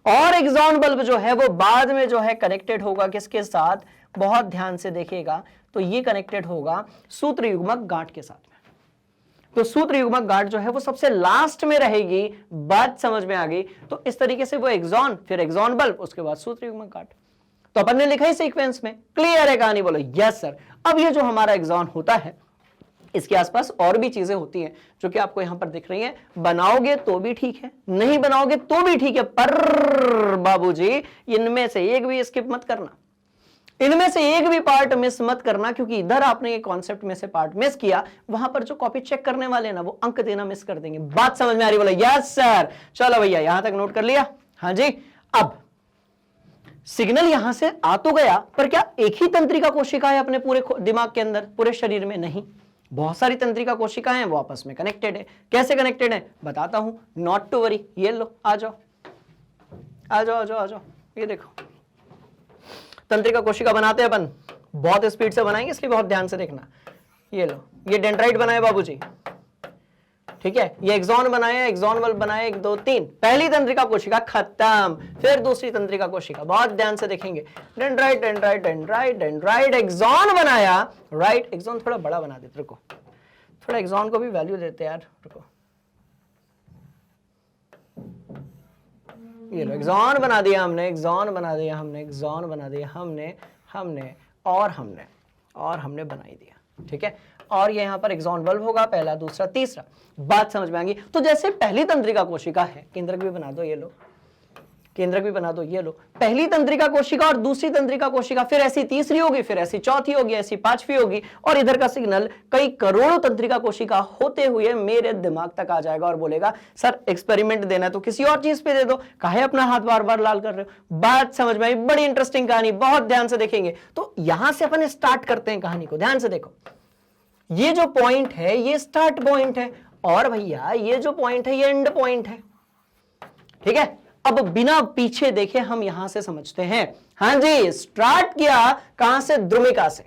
और एक्सॉन बल्ब जो है वो बाद में जो है कनेक्टेड होगा किसके साथ? बहुत ध्यान से देखिएगा, तो ये कनेक्टेड होगा सूत्र युग्मक गांठ के साथ में। तो सूत्र युग्मक गांठ जो है वो सबसे लास्ट में रहेगी, बात समझ में आ गई? तो इस तरीके से वो एक्सॉन, फिर एक्सॉन बल्ब, उसके बाद सूत्र युग्मक गांठ। तो अपन ने लिखा है सीक्वेंस में, क्लियर है कहानी? बोलो यस सर। अब ये जो हमारा एक्सॉन होता है इसके आसपास और भी चीजें होती हैं जो कि आपको यहां पर दिख रही हैं। बनाओगे तो भी ठीक है, नहीं बनाओगे तो भी ठीक है, पर बाबूजी इनमें से एक भी स्किप मत करना, इनमें से एक भी पार्ट मिस मत करना, क्योंकि इधर आपने ये कॉन्सेप्ट में से पार्ट मिस किया, वहां पर जो कॉपी चेक करने वाले ना वो अंक देना मिस कर देंगे। बात समझ में आ रही? बोलो यस सर। चलो भैया यहां तक नोट कर लिया? हाँ जी। अब सिग्नल यहां से आ तो गया, पर क्या एक ही तंत्रिका कोशिका है अपने पूरे दिमाग के अंदर, पूरे शरीर में? नहीं, बहुत सारी तंत्रिका कोशिकाएं हैं, वो आपस में कनेक्टेड है। कैसे कनेक्टेड है बताता हूं, नॉट टू वरी। ये लो, आ जाओ आ जाओ आ जाओ आ जाओ, ये देखो तंत्रिका कोशिका बनाते हैं अपन, बहुत स्पीड से बनाएंगे इसलिए बहुत ध्यान से देखना। ये लो, ये डेंड्राइट बनाए बाबूजी, ठीक है। ये एक्सॉन बनाया, एक्सॉन बल्ब बनाया, 1 2 3, पहली तंत्रिका कोशिका खत्म। फिर दूसरी तंत्रिका कोशिका, बहुत ध्यान से देखेंगे, dendrite dendrite dendrite dendrite, axon बनाया, राइट। एक्सॉन थोड़ा बड़ा बना देते, रुको, थोड़ा एक्सॉन को भी वैल्यू देते यार, रुको। ये लो, एक्सॉन बना दिया हमने, एक्सॉन बना दिया हमने, एक्सॉन बना दिया हमने, हमने और हमने और हमने बनाई दिया, ठीक है। और ये यहां पर एक्सॉन बल्ब होगा, पहला, दूसरा, तीसरा। बात समझ में आ गई? तो जैसे पहली तंत्रिका कोशिका है, केंद्रक भी बना दो, ये लो, केंद्रक भी बना दो, ये लो, पहली तंत्रिका कोशिका और दूसरी तंत्रिका कोशिका, फिर ऐसी तीसरी होगी, फिर ऐसी चौथी होगी, ऐसी पांचवी होगी, और इधर का सिग्नल कई करोड़ों तंत्रिका कोशिका होते हुए मेरे दिमाग तक आ जाएगा और बोलेगा सर एक्सपेरिमेंट देना है तो किसी और चीज पे दे दो, काहे अपना हाथ बार बार लाल कर रहे हो? बात समझ में आई? बड़ी इंटरेस्टिंग कहानी, बहुत ध्यान से देखेंगे। तो यहां से अपन स्टार्ट करते हैं कहानी को, ध्यान से देखो। ये जो पॉइंट है ये स्टार्ट पॉइंट है, और भैया ये जो पॉइंट है ये एंड पॉइंट है, ठीक है। अब बिना पीछे देखे हम यहां से समझते हैं। हाँ जी, स्टार्ट किया कहां से? द्रुमिका से।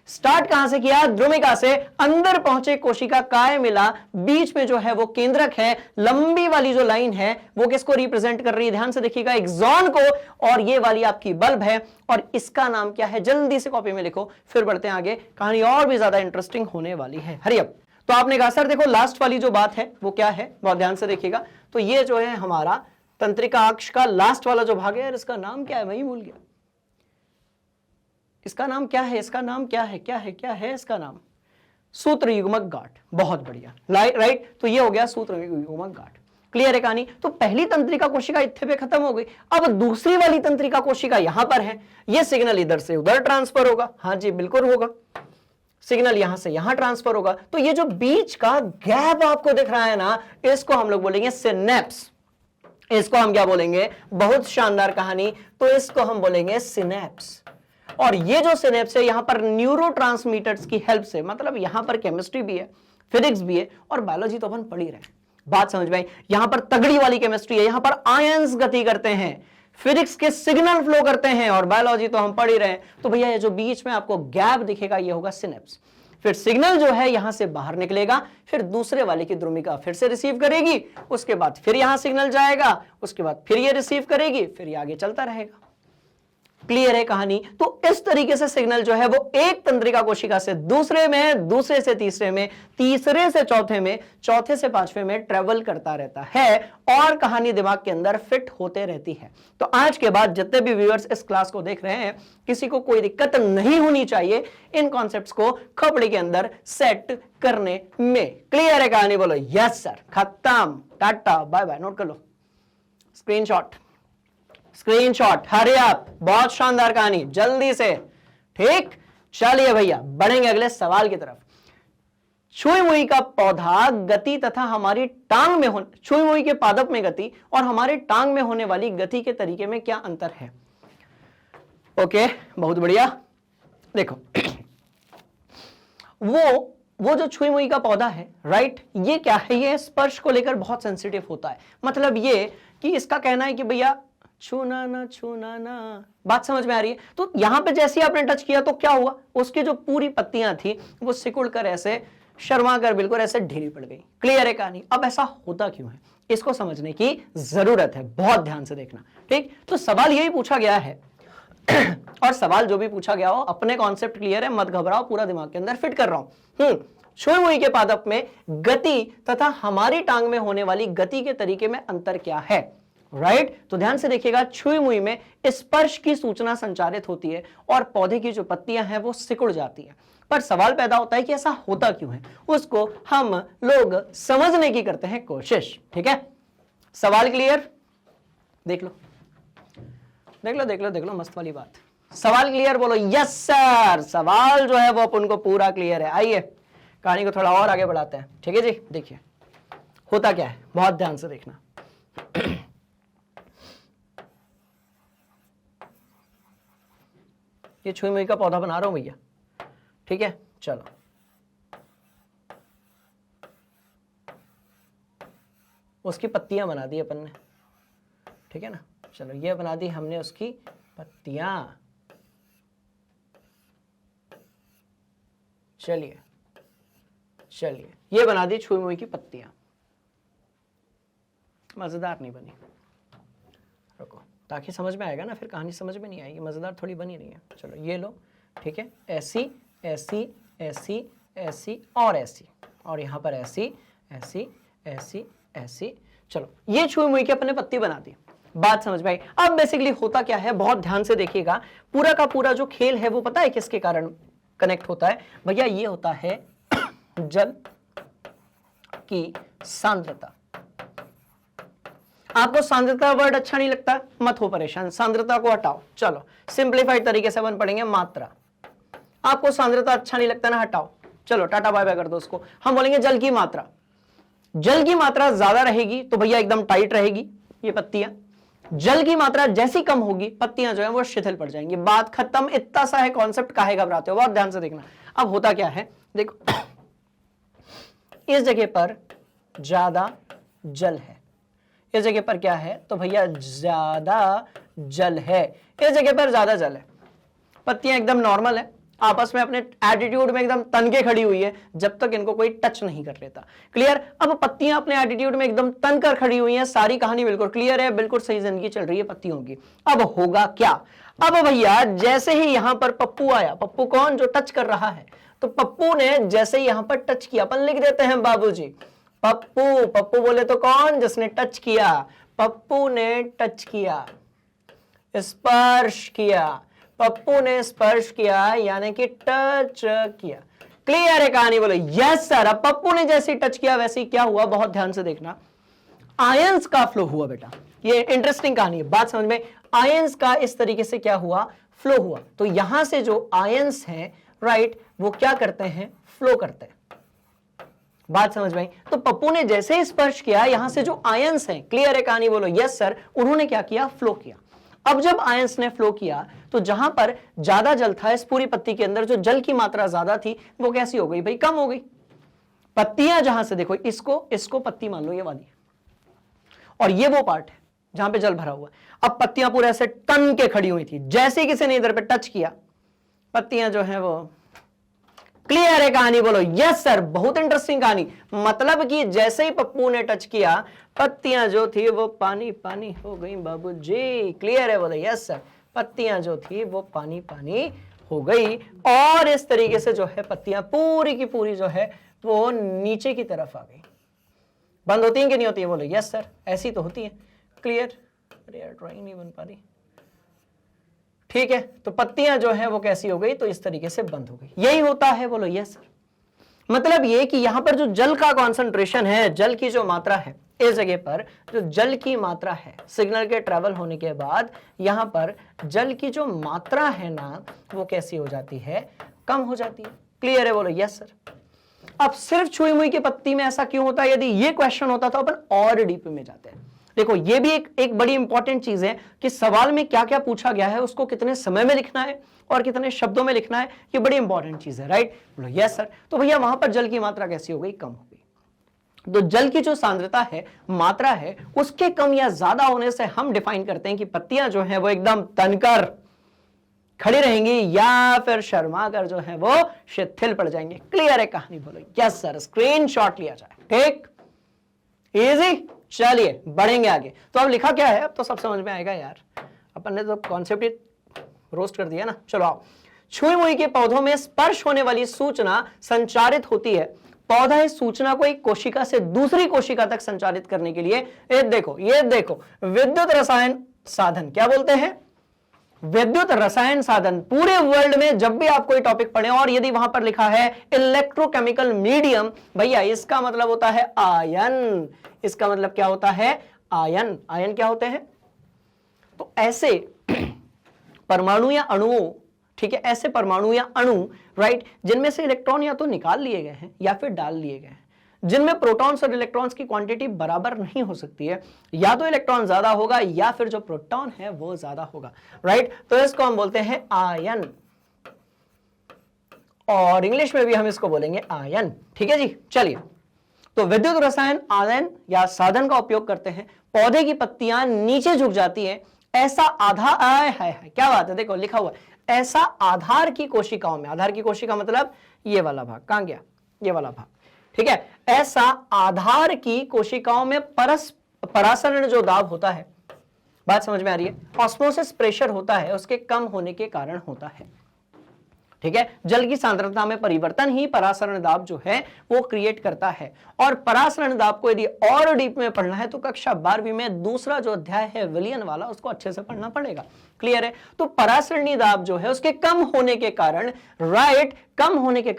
स्टार्ट कहां से किया? द्रुमिका से। अंदर पहुंचे, कोशिका काय मिला, बीच में जो है वो केंद्रक है, लंबी वाली जो लाइन है वो किसको रिप्रेजेंट कर रही है? ध्यान से देखिएगा, एक्सॉन को। और ये वाली आपकी बल्ब है, और इसका नाम क्या है? जल्दी से कॉपी में लिखो, फिर बढ़ते हैं आगे, कहानी और भी ज्यादा इंटरेस्टिंग होने वाली है। Hurry up. तो आपने कहा सर देखो लास्ट वाली जो बात है वो क्या है, बहुत ध्यान से देखिएगा। तो ये जो है हमारा तंत्रिका अक्ष का लास्ट वाला जो भाग है, यार इसका नाम क्या है, मैं ही भूल गया। इसका नाम क्या है? इसका नाम क्या है? क्या है? क्या है इसका नाम? सूत्र युग्मक गांठ। बहुत बढ़िया, राइट। तो ये हो गया सूत्र युग्मक गांठ। क्लियर है कहानी? तो पहली तंत्रिका कोशिका इत्थे पे खत्म हो गई। अब दूसरी वाली तंत्रिका कोशिका यहां पर है, ये सिग्नल इधर से उधर ट्रांसफर होगा। हाँ जी बिल्कुल होगा, सिग्नल यहां से यहां ट्रांसफर होगा। तो ये जो बीच का गैप आपको दिख रहा है ना, इसको हम लोग बोलेंगे सिनेप्स। इसको हम क्या बोलेंगे? बहुत शानदार कहानी, तो इसको हम बोलेंगे सिनेप्स। और ये जो सिनेप्स है यहां पर न्यूरोट्रांसमीटर्स की हेल्प से, मतलब यहां पर केमिस्ट्री भी है, फिजिक्स भी है, और बायोलॉजी तो अपन पढ़ ही रहे हैं। बात समझ में आई? यहां पर तगड़ी वाली केमिस्ट्री है, यहां पर आयंस गति करते हैं, फिजिक्स के सिग्नल फ्लो करते हैं, और बायोलॉजी तो हम पढ़ ही रहे हैं। तो भैया ये जो बीच में आपको गैप दिखेगा ये होगा सिनेप्स। फिर सिग्नल जो है यहां से बाहर निकलेगा, फिर दूसरे वाले की द्रुमिका फिर से रिसीव करेगी, उसके बाद फिर यहां सिग्नल जाएगा, उसके बाद फिर ये रिसीव करेगी, फिर ये आगे चलता रहेगा। क्लियर है कहानी? तो इस तरीके से सिग्नल जो है वो एक तंत्रिका कोशिका से दूसरे में, दूसरे से तीसरे में, तीसरे से चौथे में, चौथे से पांचवें में ट्रेवल करता रहता है और कहानी दिमाग के अंदर फिट होते रहती है। तो आज के बाद जितने भी व्यूअर्स इस क्लास को देख रहे हैं, किसी को कोई दिक्कत नहीं होनी चाहिए इन कॉन्सेप्ट्स को खोपड़ी के अंदर सेट करने में। क्लियर है कहानी? बोलो यस सर। खत्म, टाटा बाय बाय। नोट कर लो, स्क्रीनशॉट, स्क्रीनशॉट, हरी अप। बहुत शानदार कहानी, जल्दी से। ठीक, चलिए भैया बढ़ेंगे अगले सवाल की तरफ। छुई मुई का पौधा गति तथा हमारी टांग में होने, छुई मुई के पादप में गति और हमारे टांग में होने वाली गति के तरीके में क्या अंतर है? ओके, बहुत बढ़िया। देखो वो जो छुई मुई का पौधा है, राइट, ये क्या है? ये स्पर्श को लेकर बहुत सेंसिटिव होता है। मतलब ये कि इसका कहना है कि भैया छूना ना, छूना ना। बात समझ में आ रही है? तो यहां पे जैसे आपने टच किया तो क्या हुआ? उसकी जो पूरी पत्तियां थी वो सिकुड़ कर ऐसे शर्मा कर बिल्कुल ऐसे ढीली पड़ गई। क्लियर है कहानी? अब ऐसा होता क्यों है, इसको समझने की जरूरत है, बहुत ध्यान से देखना। ठीक, तो सवाल यही पूछा गया है और सवाल जो भी पूछा गया हो, अपने कॉन्सेप्ट क्लियर है, मत घबराओ, पूरा दिमाग के अंदर फिट कर रहा हूं। छुई मुई के पादप में गति तथा हमारी टांग में होने वाली गति के तरीके में अंतर क्या है? राइट, तो ध्यान से देखिएगा, छुई मुई में स्पर्श की सूचना संचारित होती है और पौधे की जो पत्तियां हैं वो सिकुड़ जाती है। पर सवाल पैदा होता है कि ऐसा होता क्यों है, उसको हम लोग समझने की करते हैं कोशिश। ठीक है, सवाल क्लियर? देख लो देख लो देख लो देख लो, मस्त वाली बात। सवाल क्लियर? बोलो यस सर। सवाल जो है वो अपन को पूरा क्लियर है। आइए कहानी को थोड़ा और आगे बढ़ाते हैं। ठीक है जी, देखिए होता क्या है, बहुत ध्यान से देखना। ये छुई मुई का पौधा बना रहा हूं भैया, ठीक है। चलो उसकी पत्तियां बना दी अपन ने, ठीक है ना। चलो ये बना दी हमने उसकी पत्तियां। चलिए चलिए ये बना दी छुई मुई की पत्तियां। मजेदार नहीं बनी, रुको, ताकि समझ में आएगा ना, फिर कहानी समझ में नहीं आएगी, मजेदार थोड़ी बनी रही है। चलो ये लो, ठीक है, ऐसी ऐसी ऐसी ऐसी और ऐसी, और यहां पर ऐसी ऐसी ऐसी ऐसी। चलो ये छुई मुई की अपने पत्ती बना दी। बात समझ में आई? अब बेसिकली होता क्या है, बहुत ध्यान से देखिएगा। पूरा का पूरा जो खेल है वो पता है किसके कारण कनेक्ट होता है भैया? ये होता है जल की सांद्रता। आपको सांद्रता वर्ड अच्छा नहीं लगता, मत हो परेशान, सांद्रता को हटाओ। चलो सिंप्लीफाइड तरीके से अपन पढ़ेंगे मात्रा। आपको सांद्रता अच्छा नहीं लगता ना, हटाओ, चलो टाटा बाय बाय कर दो उसको। हम बोलेंगे जल की मात्रा। जल की मात्रा ज्यादा रहेगी तो भैया एकदम टाइट रहेगी ये पत्तियां। जल की मात्रा जैसी कम होगी, पत्तियां जो है वो शिथिल पड़ जाएंगी। बात खत्म, इतना सा है कॉन्सेप्ट, काहे घबराते हो? बहुत ध्यान से देखना। अब होता क्या है, देखो इस जगह पर ज्यादा जल है, इस जगह पर क्या है तो भैया ज्यादा जल है, इस जगह पर ज्यादा जल है। पत्तियां एकदम नॉर्मल है, आपस में अपने एटीट्यूड में एकदम तन के खड़ी हुई है, जब तक इनको कोई टच नहीं कर लेता। क्लियर? अब पत्तियां अपने एटीट्यूड में एकदम तन कर खड़ी हुई हैं, सारी कहानी बिल्कुल क्लियर है, बिल्कुल सही जिंदगी चल रही है पत्तियों की। अब होगा क्या? अब भैया जैसे ही यहां पर पप्पू आया, पप्पू कौन? जो टच कर रहा है, तो पप्पू ने जैसे ही यहां पर टच किया, अपन लिख देते हैं बाबूजी पप्पू। पप्पू बोले तो कौन? जिसने टच किया। पप्पू ने टच किया, स्पर्श किया। पप्पू ने स्पर्श किया यानी कि टच किया। क्लियर है कहानी? बोलो यस सर। अब पप्पू ने जैसे टच किया वैसे ही क्या हुआ, बहुत ध्यान से देखना, आयंस का फ्लो हुआ बेटा। ये इंटरेस्टिंग कहानी है, बात समझ में। आयंस का इस तरीके से क्या हुआ, फ्लो हुआ। तो यहां से जो आयंस हैं, राइट, वो क्या करते हैं, फ्लो करते हैं। बात समझ में आई? तो पप्पू ने जैसे ही स्पर्श किया, यहां से जो आयंस हैं, क्लियर है कहानी? बोलो यस सर। उन्होंने क्या किया, फ्लो किया। अब जब आयंस ने फ्लो किया तो जहां पर ज्यादा जल था इस पूरी पत्ती के अंदर, जो जल की मात्रा ज्यादा थी वो कैसी हो गई भाई, कम हो गई। पत्तियां जहां से देखो, इसको पत्ती मान लो ये वाली, और ये वो पार्ट है जहां पे जल भरा हुआ। अब पत्तियां पूरे ऐसे तन के खड़ी हुई थी, जैसे किसी ने इधर पे टच किया, पत्तियां जो है वो, क्लियर है कहानी? बोलो यस सर। बहुत इंटरेस्टिंग कहानी। मतलब कि जैसे ही पप्पू ने टच किया, पत्तियां जो थी वो पानी पानी हो गई बाबूजी। क्लियर है? बोलो यस सर। पत्तियां जो थी वो पानी पानी हो गई और इस तरीके से जो है पत्तियां पूरी की पूरी जो है वो नीचे की तरफ आ गई। बंद होती है कि नहीं होती है? बोलो यस सर, ऐसी तो होती है। क्लियर? अरे यार ड्राइंग नहीं बन पा रही। ठीक है, तो पत्तियां जो है वो कैसी हो गई? तो इस तरीके से बंद हो गई। यही होता है। बोलो यस सर। मतलब ये कि यहां पर जो जल का कॉन्सेंट्रेशन है, जल की जो मात्रा है, इस जगह पर जो जल की मात्रा है सिग्नल के ट्रेवल होने के बाद यहां पर जल की जो मात्रा है ना वो कैसी हो जाती है? कम हो जाती है। क्लियर है? बोलो यस सर। अब सिर्फ छुई मुई की पत्ती में ऐसा क्यों होता है? यदि ये क्वेश्चन होता तो अपन और डीप में जाते हैं। देखो ये भी एक बड़ी इंपॉर्टेंट चीज है कि सवाल में क्या क्या पूछा गया है, उसको कितने समय में लिखना है और कितने शब्दों में लिखना है, ये बड़ी इंपॉर्टेंट चीज है। राइट? बोलो यस सर। तो भैया वहां पर जल की मात्रा कैसी हो गई? कम हो गई। तो जल की जो सांद्रता है, मात्रा है, उसके कम या ज्यादा होने से हम डिफाइन करते हैं कि पत्तियां जो है वो एकदम तनकर खड़ी रहेंगी या फिर शर्मा कर जो है वो शिथिल पड़ जाएंगे। क्लियर है कहानी? बोलो यस सर। स्क्रीनशॉट लिया जाए। ठीक, इजी। चलिए बढ़ेंगे आगे। तो अब लिखा क्या है? अब तो सब समझ में आएगा यार, अपन ने तो कॉन्सेप्ट रोस्ट कर दिया ना। चलो आओ। छुई मुई के पौधों में स्पर्श होने वाली सूचना संचारित होती है। पौधा इस सूचना को एक कोशिका से दूसरी कोशिका तक संचारित करने के लिए ये देखो विद्युत रसायन साधन, क्या बोलते हैं? विद्युत रसायन साधन। पूरे वर्ल्ड में जब भी आप कोई टॉपिक पढ़े और यदि वहां पर लिखा है इलेक्ट्रोकेमिकल मीडियम, भैया इसका मतलब होता है आयन। इसका मतलब क्या होता है? आयन। आयन क्या होते हैं? तो ऐसे परमाणु या अणुओं, ठीक है, ऐसे परमाणु या अणु, राइट, जिनमें से इलेक्ट्रॉन या तो निकाल लिए गए हैं या फिर डाल लिए गए हैं, जिनमें प्रोटॉन्स और इलेक्ट्रॉन्स की क्वांटिटी बराबर नहीं हो सकती है, या तो इलेक्ट्रॉन ज्यादा होगा या फिर जो प्रोटॉन है वो ज्यादा होगा। राइट? तो इसको हम बोलते हैं आयन, और इंग्लिश में भी हम इसको बोलेंगे आयन। ठीक है जी। चलिए, तो विद्युत रसायन आयन या साधन का उपयोग करते हैं। पौधे की पत्तियां नीचे झुक जाती हैं, ऐसा आधार है। क्या बात है? देखो लिखा हुआ है, ऐसा आधार की कोशिकाओं में। आधार की कोशिका मतलब ये वाला भाग। कहां गया? ये वाला भाग। ठीक है, ऐसा आधार की कोशिकाओं में परासरण जो दाब होता है, बात समझ में आ रही है? ऑस्मोसिस प्रेशर होता है, उसके कम होने के कारण होता है। ठीक है, जल की सांद्रता में परिवर्तन ही परासरण दाब जो है वो क्रिएट करता है। और परासरण दाब को यदि और डीप में पढ़ना है तो कक्षा 12वीं में दूसरा जो अध्याय है विलियन वाला, उसको अच्छे से पढ़ना पड़ेगा। क्लियर है? तो परासरणी दाब जो है उसके कम होने के कारण, राइट, कम होने के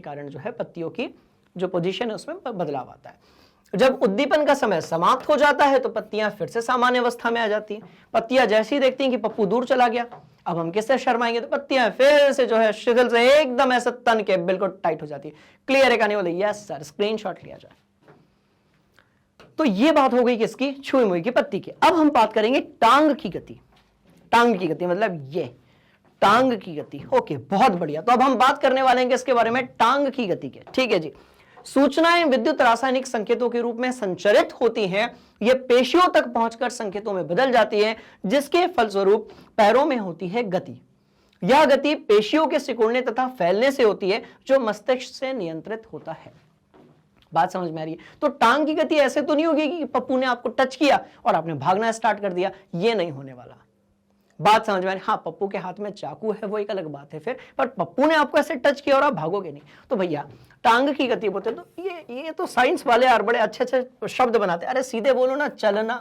कारण जो है पत्तियों की जो पोजीशन है उसमें बदलाव आता है। जब उद्दीपन का समय समाप्त हो जाता है तो पत्तियां फिर से सामान्य अवस्था में आ जाती हैं। पत्तियां जैसे ही देखती हैं कि पप्पू दूर चला गया, अब हम किससे शर्माएंगे, तो पत्तियां फिर से जो है शिथिल से एकदम ऐसे तन के बिल्कुल टाइट हो जाती है। क्लियर है कहानी? बोले यस सर। स्क्रीनशॉट लिया जाए। तो ये बात हो गई किसकी? छुई मुई की पत्ती की। अब हम बात करेंगे टांग की गति। टांग की गति मतलब ये टांग की गति। ओके, बहुत बढ़िया। तो अब हम बात करने वाले हैं इसके बारे में, टांग की गति के। ठीक है जी। सूचनाएं विद्युत रासायनिक संकेतों के रूप में संचरित होती हैं, ये पेशियों तक पहुंचकर संकेतों में बदल जाती है, जिसके फलस्वरूप पैरों में होती है गति। यह गति पेशियों के सिकुड़ने तथा फैलने से होती है, जो मस्तिष्क से नियंत्रित होता है। बात समझ में आ रही है? तो टांग की गति ऐसे तो नहीं होगी कि पप्पू ने आपको टच किया और आपने भागना स्टार्ट कर दिया, ये नहीं होने वाला। बात समझ में आ रही? हाँ, पप्पू के हाथ में चाकू है वो एक अलग बात है फिर, पर पप्पू ने आपको ऐसे टच किया और आप भागोगे नहीं। तो भैया टांग की गति बोलते, तो ये तो साइंस वाले यार बड़े अच्छे अच्छे शब्द बनाते हैं। अरे सीधे बोलो ना, चलना।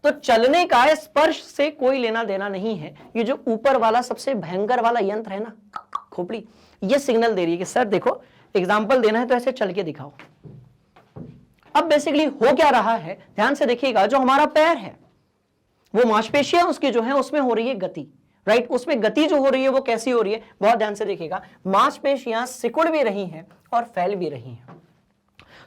तो चलने का स्पर्श से कोई लेना देना नहीं है। ये जो ऊपर वाला सबसे भयंकर वाला यंत्र है ना, खोपड़ी, ये सिग्नल दे रही है कि सर देखो, एग्जाम्पल देना है तो ऐसे चल के दिखाओ। अब बेसिकली हो क्या रहा है, ध्यान से देखिएगा। जो हमारा पैर है, वो मांसपेशियां उसकी जो है उसमें हो रही है गति, राइट। उसमें गति जो हो रही है वो कैसी हो रही है, बहुत ध्यान से देखिएगा। मांसपेशियां सिकुड़ भी रही हैं और फैल भी रही हैं।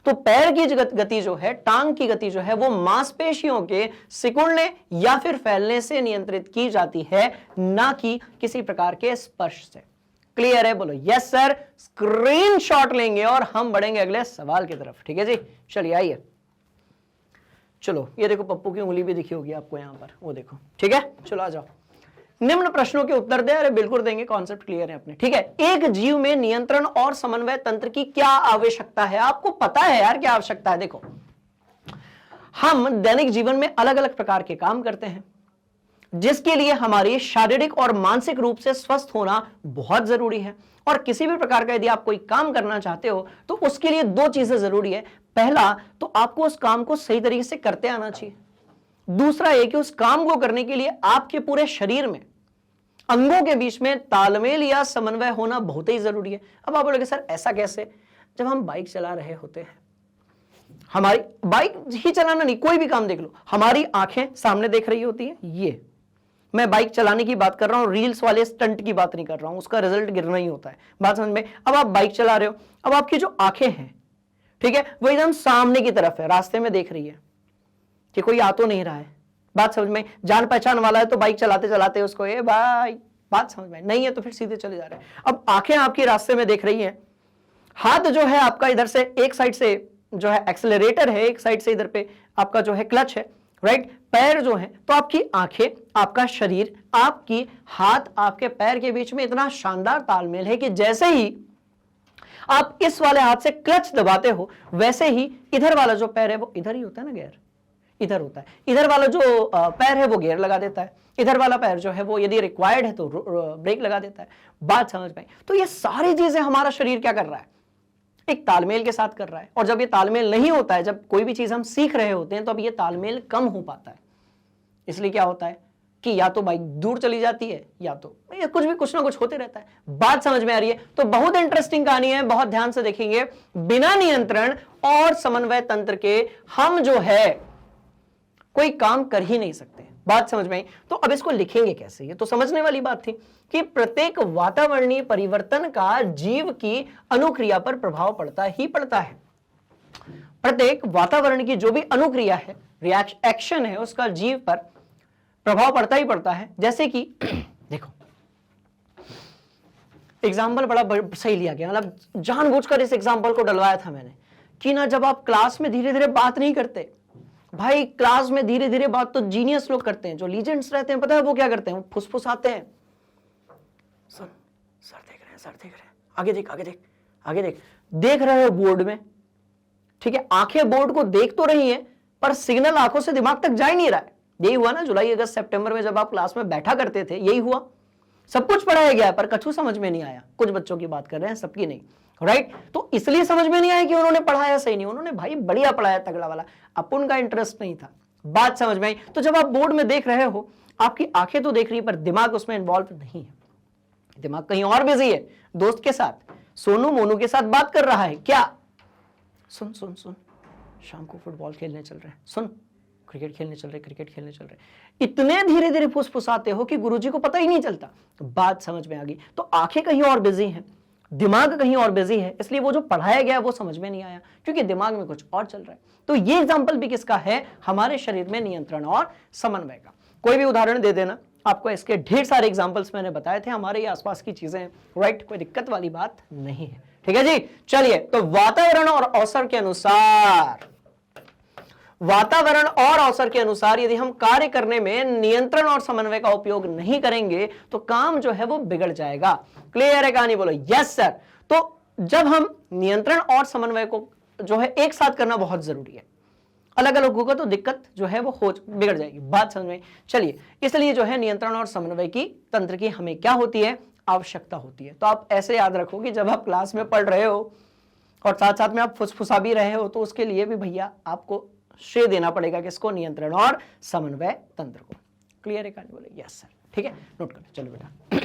तो पैर की गति जो है, टांग की गति जो है, वो मांसपेशियों के सिकुड़ने या फिर फैलने से नियंत्रित की जाती है, ना कि किसी प्रकार के स्पर्श से। क्लियर है? बोलो यस सर। स्क्रीनशॉट लेंगे और हम बढ़ेंगे अगले सवाल की तरफ। ठीक है जी, चलिए आइए। चलो ये देखो, पप्पू की उंगली भी दिखी होगी आपको यहां पर, वो देखो। ठीक है, चलो आ जाओ। निम्न प्रश्नों के उत्तर दे। अरे बिल्कुल देंगे, कॉन्सेप्ट क्लियर है अपने। ठीक है, एक जीव में नियंत्रण और समन्वय तंत्र की क्या आवश्यकता है? आपको पता है यार क्या आवश्यकता है? देखो, हम दैनिक जीवन में अलग अलग प्रकार के काम करते हैं। जिसके लिए हमारी शारीरिक और मानसिक रूप से स्वस्थ होना बहुत जरूरी है। और किसी भी प्रकार का यदि आप कोई काम करना चाहते हो तो उसके लिए दो चीजें जरूरी है। पहला तो आपको उस काम को सही तरीके से करते आना चाहिए। दूसरा ये कि उस काम को करने के लिए आपके पूरे शरीर में अंगों के बीच में तालमेल या समन्वय होना बहुत ही जरूरी है। अब आप बोलोगे सर ऐसा कैसे? जब हम बाइक चला रहे होते हैं, हमारी बाइक ही चलाना नहीं, कोई भी काम देख लो, हमारी आंखें सामने देख रही होती है। ये मैं बाइक चलाने की बात कर रहा हूं, रील्स वाले स्टंट की बात नहीं कर रहा हूं, उसका रिजल्ट गिरना ही होता है। बात समझ में? अब आप बाइक चला रहे हो, अब आपकी जो आंखें हैं, ठीक है, वो एकदम सामने की तरफ है, रास्ते में देख रही है कि कोई आ तो नहीं रहा है। बात समझ में? जान पहचान वाला है तो बाइक चलाते चलाते उसको ए भाई, बात समझ में? नहीं है तो फिर सीधे चले जा रहे हैं। अब आंखें आपकी रास्ते में देख रही हैं, हाथ जो है आपका इधर से एक साइड से जो है एक्सेलरेटर है, एक साइड से इधर पे आपका जो है क्लच है, राइट? पैर जो है, तो आपकी आंखें, आपका शरीर, आपकी हाथ, आपके पैर के बीच में इतना शानदार तालमेल है कि जैसे ही आप इस वाले हाथ से क्लच दबाते हो वैसे ही इधर वाला जो पैर है वो इधर ही होता है ना, गियर इधर होता है, इधर वाला जो पैर है वो गियर लगा देता है, इधर वाला पैर जो है वो यदि रिक्वायर्ड है तो ब्रेक लगा देता है। बात समझ में? तो ये सारी चीजें हमारा शरीर क्या कर रहा है? एक तालमेल के साथ कर रहा है। और जब ये तालमेल नहीं होता है, जब कोई भी चीज हम सीख रहे होते हैं, तो अब ये तालमेल कम हो पाता है। इसलिए क्या होता है कि या तो बाइक दूर चली जाती है या तो कुछ भी कुछ ना कुछ होते रहता है। बात समझ में आ रही है? तो बहुत इंटरेस्टिंग कहानी है, बहुत ध्यान से देखेंगे। बिना नियंत्रण और समन्वय तंत्र के हम जो है कोई काम कर ही नहीं सकते। बात समझ में आई? तो अब इसको लिखेंगे कैसे? ये तो समझने वाली बात थी कि प्रत्येक वातावरणीय परिवर्तन का जीव की अनुक्रिया पर प्रभाव पड़ता ही पड़ता है। प्रत्येक वातावरण की जो भी अनुक्रिया है, एक्शन है, उसका जीव पर प्रभाव पड़ता ही पड़ता है। जैसे कि देखो, एग्जाम्पल बड़ा सही लिया गया, मतलब जानबूझकर इस एग्जाम्पल को डलवाया था मैंने कि ना, जब आप क्लास में धीरे धीरे बात नहीं करते, भाई क्लास में धीरे धीरे बात तो जीनियस लोग करते हैं, जो लीजेंड्स रहते हैं, पता है वो क्या करते हैं? वो फुसफुसाते हैं, सर देख रहे हैं, सर देख रहे हैं, आगे देख, आगे देख, आगे देख, देख रहे हो बोर्ड में, ठीक है, आंखें बोर्ड को देख तो रही हैं पर सिग्नल आंखों से दिमाग तक जा ही नहीं रहा है। यही हुआ ना जुलाई अगस्त सितंबर में जब आप क्लास में बैठा करते थे, यही हुआ। सब कुछ पढ़ाया गया पर कछु समझ में नहीं आया। कुछ बच्चों की बात कर रहे हैं, सबकी नहीं, राइट? तो इसलिए समझ में नहीं आया कि उन्होंने पढ़ाया सही नहीं, उन्होंने भाई बढ़िया पढ़ाया, तगड़ा वाला, अपन का इंटरेस्ट नहीं था। बात समझ में आई? तो जब आप बोर्ड में देख रहे हो, आपकी आंखें तो देख रही है पर दिमाग उसमें इन्वॉल्व नहीं है, दिमाग कहीं और बिजी है, दोस्त के साथ, सोनू मोनू के साथ बात कर रहा है। क्या? सुन सुन सुन, शाम को फुटबॉल खेलने चल रहे हैं, सुन क्रिकेट खेलने चल रहे, क्रिकेट खेलने चल रहे। इतने धीरे धीरे फुसफुसाते हो कि गुरुजी को पता ही नहीं चलता। बात समझ में आ गई? तो आंखें कहीं और बिजी हैं, दिमाग कहीं और बिजी है, इसलिए वो जो पढ़ाया गया वो समझ में नहीं आया, क्योंकि दिमाग में कुछ और चल रहा है। तो ये एग्जाम्पल भी किसका है? हमारे शरीर में नियंत्रण और समन्वय का। कोई भी उदाहरण दे देना, आपको इसके ढेर सारे एग्जाम्पल्स मैंने बताए थे, हमारे ही आसपास की चीजें, राइट? कोई दिक्कत वाली बात नहीं है, ठीक है जी। चलिए, तो वातावरण और अवसर के अनुसार, वातावरण और अवसर के अनुसार यदि हम कार्य करने में नियंत्रण और समन्वय का उपयोग नहीं करेंगे तो काम जो है वो बिगड़ जाएगा। क्लियर है कहानी? बोलो यस सर। तो जब हम नियंत्रण और समन्वय को जो है एक साथ करना बहुत जरूरी है, अलग अलग होगा तो दिक्कत जो है वो बिगड़ जाएगी। बात समझ में? चलिए, इसलिए जो है नियंत्रण और समन्वय की तंत्र की हमें क्या होती है? आवश्यकता होती है। तो आप ऐसे याद रखो कि जब आप क्लास में पढ़ रहे हो और साथ साथ में आप फुसफुसा भी रहे हो, तो उसके लिए भी भैया आपको श्रेय देना पड़ेगा किसको? नियंत्रण और समन्वय तंत्र को। क्लियर है कहानी? बोले यस सर। ठीक है, नोट कर चलो बेटा।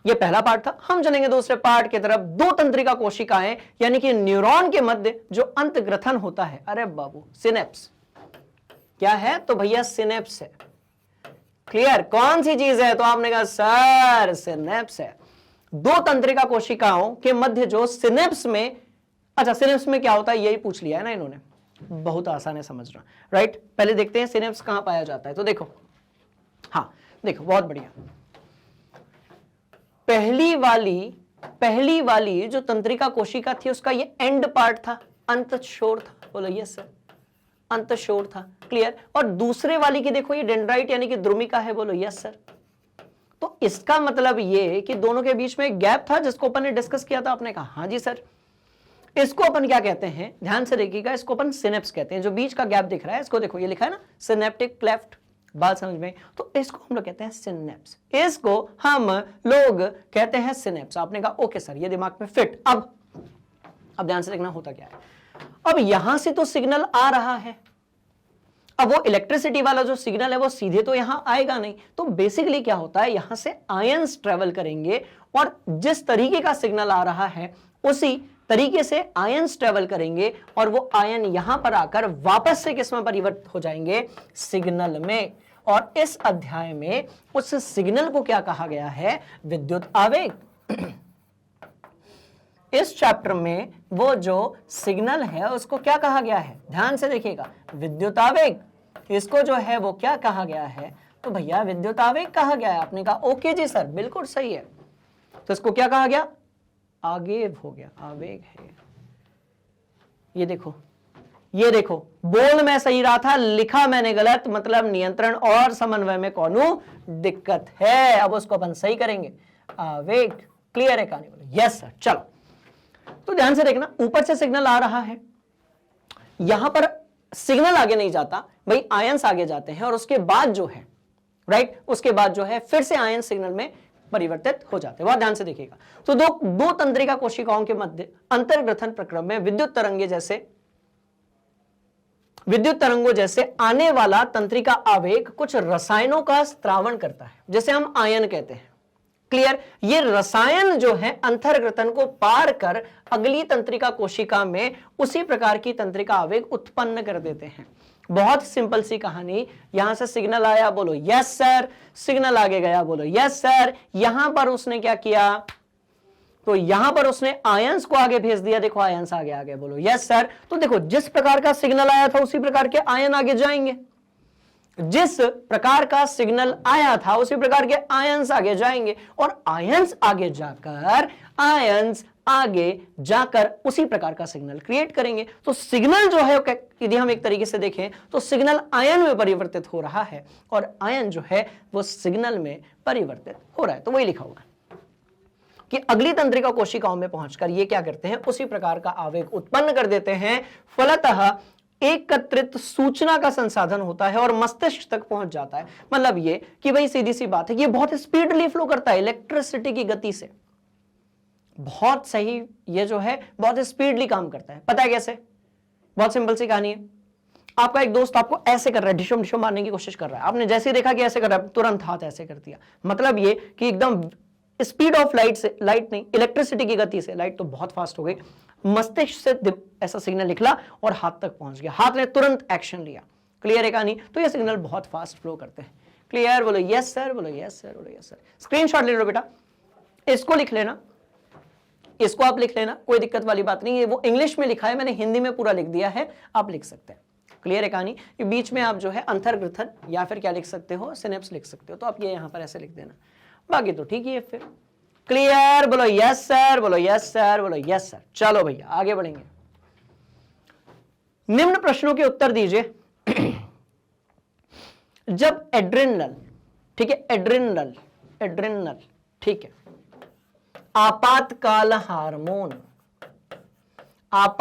ये पहला पार्ट था। हम चलेंगे दूसरे पार्ट की तरफ। दो तंत्रिका कोशिकाएं यानी कि न्यूरॉन के मध्य जो अंतग्रथन होता है, अरे बाबू सिनेप्स क्या है? तो भैया सिनेप्स है। क्लियर? कौन सी चीज है? तो आपने कहा सर सिनेप्स है। दो तंत्रिका कोशिकाओं के मध्य जो सिनेप्स में, अच्छा सिनेप्स में क्या होता है यही पूछ लिया है ना इन्होंने, बहुत आसान है समझना, राइट? पहले देखते हैं सिनेप्स कहां पाया जाता है। तो देखो, हाँ देखो, बहुत बढ़िया। पहली वाली जो तंत्रिका कोशिका थी उसका ये एंड पार्ट था, अंत शोर था। बोलो यस सर, अंत शोर था। क्लियर? और दूसरे वाली की देखो ये डेंड्राइट यानी कि द्रुमिका है। बोलो यस सर। तो इसका मतलब ये कि दोनों के बीच में एक गैप था जिसको अपन ने डिस्कस किया था। आपने कहा हाँ जी सर। इसको अपन क्या कहते हैं? ध्यान से देखिएगा, इसको अपन सिनेप्स कहते हैं। जो बीच का गैप दिख रहा है इसको देखो, ये लिखा है ना सिनेप्टिक क्लेफ्ट, बात समझ में? तो इसको हम लोग कहते हैं सिनेप्स, इसको हम लोग कहते हैं सिनेप्स। आपने कहा ओके सर, ये दिमाग में फिट। अब ध्यान से देखना होता क्या है। अब यहां से तो सिग्नल आ रहा है, अब वो इलेक्ट्रिसिटी वाला जो सिग्नल है वो सीधे तो यहां आएगा नहीं, तो बेसिकली क्या होता है, यहां से आयंस ट्रेवल करेंगे और जिस तरीके का सिग्नल आ रहा है उसी तरीके से आयंस ट्रेवल करेंगे और वो आयन यहां पर आकर वापस से किस में परिवर्तित हो जाएंगे, सिग्नल में। और इस अध्याय में उस सिग्नल को क्या कहा गया है, विद्युत आवेग। इस चैप्टर में वो जो सिग्नल है उसको क्या कहा गया है, ध्यान से देखिएगा, विद्युत आवेग। इसको जो है वो क्या कहा गया है, तो भैया विद्युत आवेग कहा गया है। आपने कहा ओके जी सर, बिल्कुल सही है। तो इसको क्या कहा गया, आवेग हो गया, आवेग है। ये देखो बोल मैं सही रहा था, लिखा मैंने गलत, मतलब नियंत्रण और समन्वय में कौन दिक्कत है। अब उसको अपन सही करेंगे, आवेग। क्लियर है कहानी? बोले यस सर। चलो तो ध्यान से देखना, ऊपर से सिग्नल आ रहा है, यहां पर सिग्नल आगे नहीं जाता भाई, आयंस आगे जाते हैं और उसके बाद जो है राइट, उसके बाद जो है फिर से आयन सिग्नल में परिवर्तित हो जाते हैं। बहुत ध्यान से देखिएगा। तो दो तंत्रिका कोशिकाओं के मध्य अंतर्ग्रथन प्रक्रम में विद्युत तरंगों जैसे आने वाला तंत्रिका आवेग कुछ रसायनों का स्त्रावण करता है, जैसे हम आयन कहते हैं। क्लियर? ये रसायन जो है अंतर्ग्रथन को पार कर अगली तंत्रिका कोशिका में उसी प्रकार की तंत्रिका आवेग उत्पन्न कर देते हैं। बहुत सिंपल सी कहानी। यहां से सिग्नल आया, बोलो यस सर। सिग्नल आगे गया, बोलो यस सर। यहां पर उसने क्या किया, तो यहां पर उसने आयंस को आगे भेज दिया। देखो आयंस आगे, बोलो यस सर। तो देखो जिस प्रकार का सिग्नल आया था उसी प्रकार के आयन आगे जाएंगे, जिस प्रकार का सिग्नल आया था उसी प्रकार के आयंस आगे जाएंगे और आयंस आगे जाकर उसी प्रकार का सिग्नल क्रिएट करेंगे। तो सिग्नल जो है यदि हम एक तरीके से देखें तो सिग्नल आयन में परिवर्तित हो रहा है और आयन जो है वो सिग्नल में परिवर्तित हो रहा है। तो वही लिखा हुआ कि अगली तंत्रिका कोशिकाओं में पहुंचकर ये क्या करते हैं, उसी प्रकार का आवेग उत्पन्न कर देते हैं। फलतः एकत्रित सूचना का संसाधन होता है और मस्तिष्क तक पहुंच जाता है। मतलब ये कि भाई सीधी सी बात है, ये बहुत स्पीडली फ्लो करता है इलेक्ट्रिसिटी की गति से। बहुत सही, ये जो है बहुत स्पीडली काम करता है। पता है कैसे? बहुत सिंपल सी कहानी है। आपका एक दोस्त आपको ऐसे कर रहा है, ढिशुम ढिशुम मारने की कोशिश कर रहा है। आपने जैसे ही देखा कि ऐसे कर रहा है, तुरंत हाथ ऐसे कर दिया। मतलब ये कि एकदम स्पीड ऑफ लाइट से, लाइट नहीं इलेक्ट्रिसिटी की गति से, लाइट तो बहुत फास्ट हो गई, मस्तिष्क से ऐसा सिग्नल निकला और हाथ तक पहुंच गया, हाथ ने तुरंत एक्शन लिया। क्लियर है कहानी? तो ये सिग्नल बहुत फास्ट फ्लो करते हैं। क्लियर? बोलो यस सर, बोलो यस सर, बोलो यस सर। स्क्रीनशॉट ले लो बेटा, इसको लिख लेना, इसको आप लिख लेना, कोई दिक्कत वाली बात नहीं है। वो इंग्लिश में लिखा है, मैंने हिंदी में पूरा लिख दिया है, आप लिख सकते हैं। क्लियर है कहानी? बीच में आप जो है अंतर्ग्रथन या फिर क्या लिख सकते हो, सिनेप्स लिख सकते हो। तो आप ये यहां पर ऐसे लिख देना, बाकी तो ठीक ही है फिर। क्लियर? बोलो यस सर, बोलो यस सर, बोलो यस सर। चलो भैया आगे बढ़ेंगे। निम्न प्रश्नों के उत्तर दीजिए। जब एड्रेनल, ठीक है, एड्रेनल, ठीक है, आपातकाल हार्मोन, आप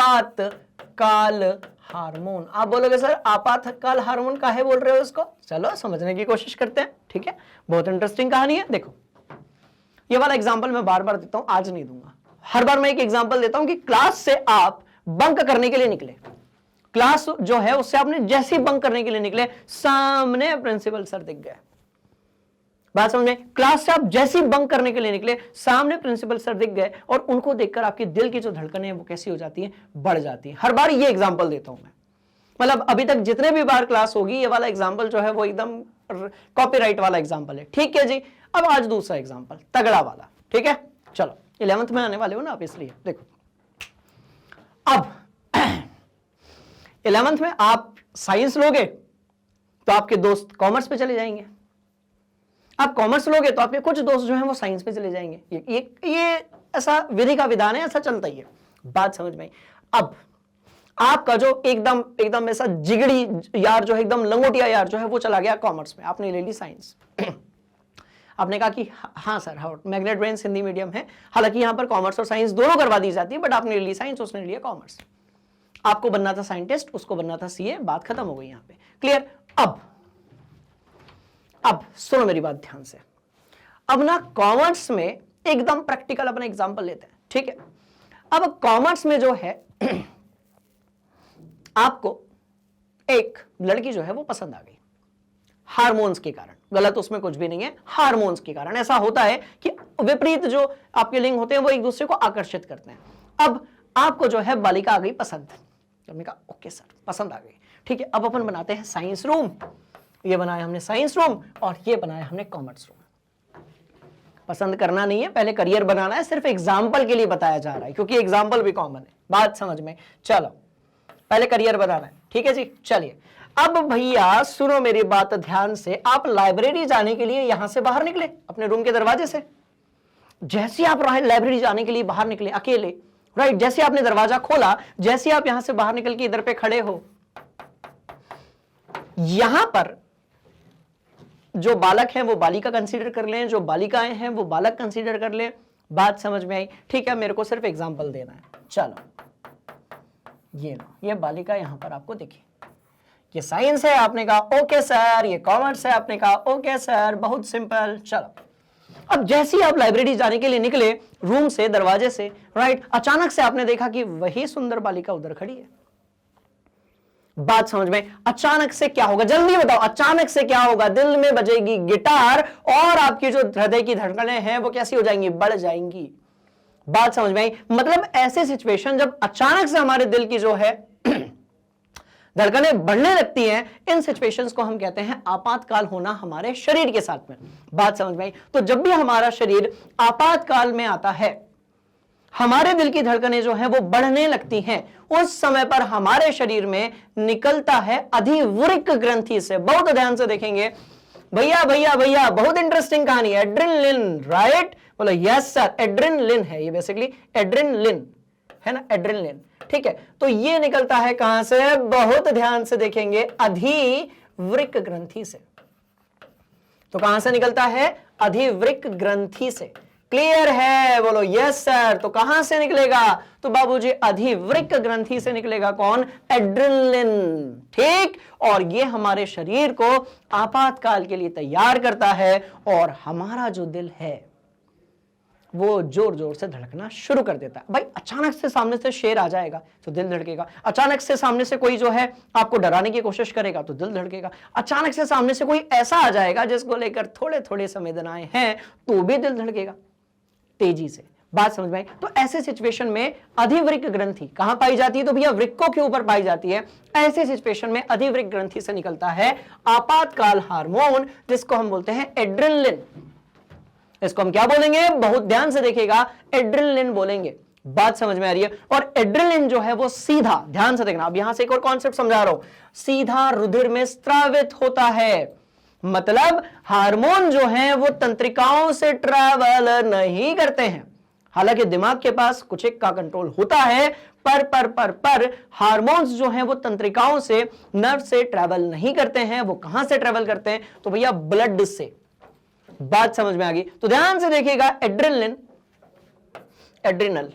बोलोगे सर आपातकाल हार्मोन काहे बोल रहे हो इसको? चलो समझने की कोशिश करते हैं। ठीक है, बहुत इंटरेस्टिंग कहानी है। देखो ये वाला एग्जांपल मैं बार बार देता हूं, आज नहीं दूंगा। हर बार मैं एक एग्जांपल देता हूं कि क्लास से आप बंक करने के लिए निकले, क्लास जो है उससे आपने जैसे ही बंक करने के लिए निकले, सामने प्रिंसिपल सर दिख गए। बात समझ में? क्लास से आप जैसे ही बंक करने के लिए निकले, सामने प्रिंसिपल सर दिख गए और उनको देखकर आपके दिल की जो धड़कनें हैं वो कैसी हो जाती हैं, बढ़ जाती हैं। हर बार ये एग्जांपल देता हूं मैं, मतलब अभी तक जितने भी बार क्लास होगी ये वाला एग्जांपल जो है वो एकदम कॉपीराइट वाला एग्जांपल है। ठीक है जी, अब आज दूसरा एग्जांपल, तगड़ा वाला। ठीक है, चलो 11th में आने वाले हो ना आप, इसलिए देखो। अब 11th में आप साइंस लोगे तो आपके दोस्त कॉमर्स पे चले जाएंगे, आप कॉमर्स लोगे तो आपके कुछ दोस्त जो हैं वो साइंस पे चले जाएंगे। ये ऐसा विधि का विधान है, ऐसा चलता ही है। बात समझ में? अब आपका जो एकदम ऐसा जिगड़ी यार जो है, एकदम लंगोटिया यार जो है, वो चला गया कॉमर्स में, आपने ले ली साइंस। आपने कहा कि हाँ सर, हाँ मैग्नेट ब्रेन्स हिंदी मीडियम है, हालांकि यहाँ पर कॉमर्स और साइंस दोनों करवा दी जाती है, बट आपने ले ली साइंस, उसने लिया कॉमर्स। आपको बनना था साइंटिस्ट, उसको बनना था सीए, बात खत्म हो गई यहाँ पे। क्लियर? अब अब सुनो मेरी बात ध्यान से। अब ना कॉमर्स में एकदम प्रैक्टिकल अपना एग्जांपल लेते हैं, ठीक है। अब कॉमर्स में जो है आपको एक लड़की जो है वो पसंद आ गई हार्मोन्स के कारण, गलत उसमें कुछ भी नहीं है, हार्मोन्स के कारण ऐसा होता है कि विपरीत जो आपके लिंग होते हैं वो एक दूसरे को आकर्षित करते हैं। अब आपको जो है बालिका आ गई पसंद, हमने कहा ओके सर पसंद आ गई, ठीक है। अब अपन बनाते हैं साइंस रूम, ये बनाया हमने साइंस रूम और ये बनाया हमने कॉमर्स रूम। पसंद करना नहीं है, पहले करियर बनाना है, सिर्फ एग्जाम्पल के लिए बताया जा रहा है क्योंकि एग्जाम्पल भी कॉमन है, बात समझ में। चलो पहले करियर बनाना है, ठीक है जी। चलिए अब भैया सुनो मेरी बात ध्यान से, आप लाइब्रेरी जाने के लिए यहां से बाहर निकले अपने रूम के दरवाजे से। जैसे आप लाइब्रेरी जाने के लिए बाहर निकले अकेले, राइट, जैसे आपने दरवाजा खोला, जैसे आप यहां से बाहर निकल के इधर पे खड़े हो, यहां पर जो बालक हैं वो बालिका कंसीडर कर लें, जो बालिकाएं हैं वो बालक कंसीडर कर लें। बात समझ में आई, ठीक है। मेरे को सिर्फ एग्जांपल देना है। चलो ये बालिका यहां पर आपको दिखी, ये साइंस है, आपने कहा ओके सर, ये कॉमर्स है, आपने कहा ओके सर, बहुत सिंपल। चलो अब जैसे ही आप लाइब्रेरी जाने के लिए निकले रूम से, दरवाजे से, राइट, अचानक से आपने देखा कि वही सुंदर बालिका उधर खड़ी है। बात समझ में, अचानक से क्या होगा जल्दी बताओ, अचानक से क्या होगा? दिल में बजेगी गिटार और आपकी जो हृदय की धड़कनें हैं वो कैसी हो जाएंगी? बढ़ जाएंगी। बात समझ में आई? मतलब ऐसे सिचुएशन जब अचानक से हमारे दिल की जो है धड़कनें बढ़ने लगती हैं, इन सिचुएशंस को हम कहते हैं आपातकाल होना हमारे शरीर के साथ में। बात समझ में आई? तो जब भी हमारा शरीर आपातकाल में आता है, हमारे दिल की धड़कनें जो है वो बढ़ने लगती हैं, उस समय पर हमारे शरीर में निकलता है अधिवृक्क ग्रंथि से, बहुत ध्यान से देखेंगे भैया भैया भैया, बहुत इंटरेस्टिंग कहानी है, एड्रेनलिन, राइट? बोलो यस सर, एड्रेनलिन है ये, बेसिकली एड्रेनलिन है ना, एड्रेनलिन, ठीक है। तो ये निकलता है कहां से? बहुत ध्यान से देखेंगे, अधिवृक्क ग्रंथि से। तो कहां से निकलता है? अधिवृक्क ग्रंथि से। क्लियर है? बोलो यस सर। तो कहां से निकलेगा? तो बाबूजी अधिवृक्क ग्रंथि से निकलेगा। कौन? एड्रेनलिन, ठीक। और ये हमारे शरीर को आपातकाल के लिए तैयार करता है और हमारा जो दिल है वो जोर जोर से धड़कना शुरू कर देता है। भाई अचानक से सामने से शेर आ जाएगा तो दिल धड़केगा, अचानक से सामने से कोई जो है आपको डराने की कोशिश करेगा तो दिल धड़केगा, अचानक से सामने से कोई ऐसा आ जाएगा जिसको लेकर थोड़े थोड़े संवेदनाएं हैं तो भी दिल धड़केगा तेजी से। बात समझ में आई? तो ऐसे सिचुएशन में अधिवृक्क ग्रंथि कहां पाई जाती है? तो भैया वृक्कों के ऊपर पाई जाती है। ऐसे सिचुएशन में अधिवृक्क ग्रंथि से निकलता है आपातकाल हार्मोन, जिसको हम बोलते हैं एड्रेनलिन। इसको हम क्या बोलेंगे? बहुत ध्यान से देखिएगा, एड्रेनलिन बोलेंगे। बात समझ में आ रही है? और एड्रेनलिन जो है वो सीधा, ध्यान से देखना, अब यहां से एक और कॉन्सेप्ट समझा रहा हूं, सीधा रुधिर में स्रावित होता है। मतलब हार्मोन जो है वो तंत्रिकाओं से ट्रैवल नहीं करते हैं। हालांकि दिमाग के पास कुछ एक का कंट्रोल होता है, पर हार्मोन्स जो हैं वो तंत्रिकाओं से, नर्व से ट्रैवल नहीं करते हैं। वो कहां से ट्रैवल करते हैं? तो भैया ब्लड से। बात समझ में आ गई? तो ध्यान से देखिएगा, एड्रेनलिन, एड्रिनल,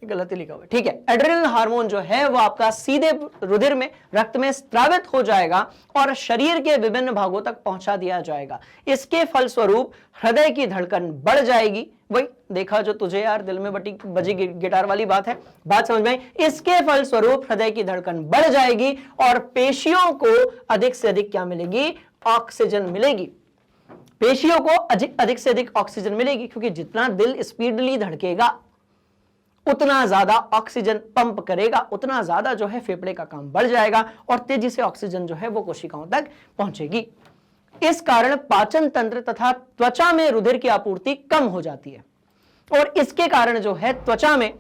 गलती लिखा हुआ है, ठीक है। एड्रेनल हार्मोन जो है वो आपका सीधे रुधिर में, रक्त में स्रावित हो जाएगा और शरीर के विभिन्न भागों तक पहुंचा दिया जाएगा। इसके फलस्वरूप हृदय की धड़कन बढ़ जाएगी। वही देखा जो तुझे यार दिल में बजी गिटार वाली बात है। बात समझ में आई? इसके फलस्वरूप हृदय की धड़कन बढ़ जाएगी और पेशियों को अधिक से अधिक क्या मिलेगी? ऑक्सीजन मिलेगी। पेशियों को अधिक से अधिक ऑक्सीजन मिलेगी, क्योंकि जितना दिल स्पीडली धड़केगा उतना ज्यादा ऑक्सीजन पंप करेगा, उतना ज्यादा जो है फेफड़े का काम बढ़ जाएगा और तेजी से ऑक्सीजन जो है वो कोशिकाओं तक पहुंचेगी। इस कारण पाचन तंत्र तथा त्वचा में रुधिर की आपूर्ति कम हो जाती है और इसके कारण जो है त्वचा में,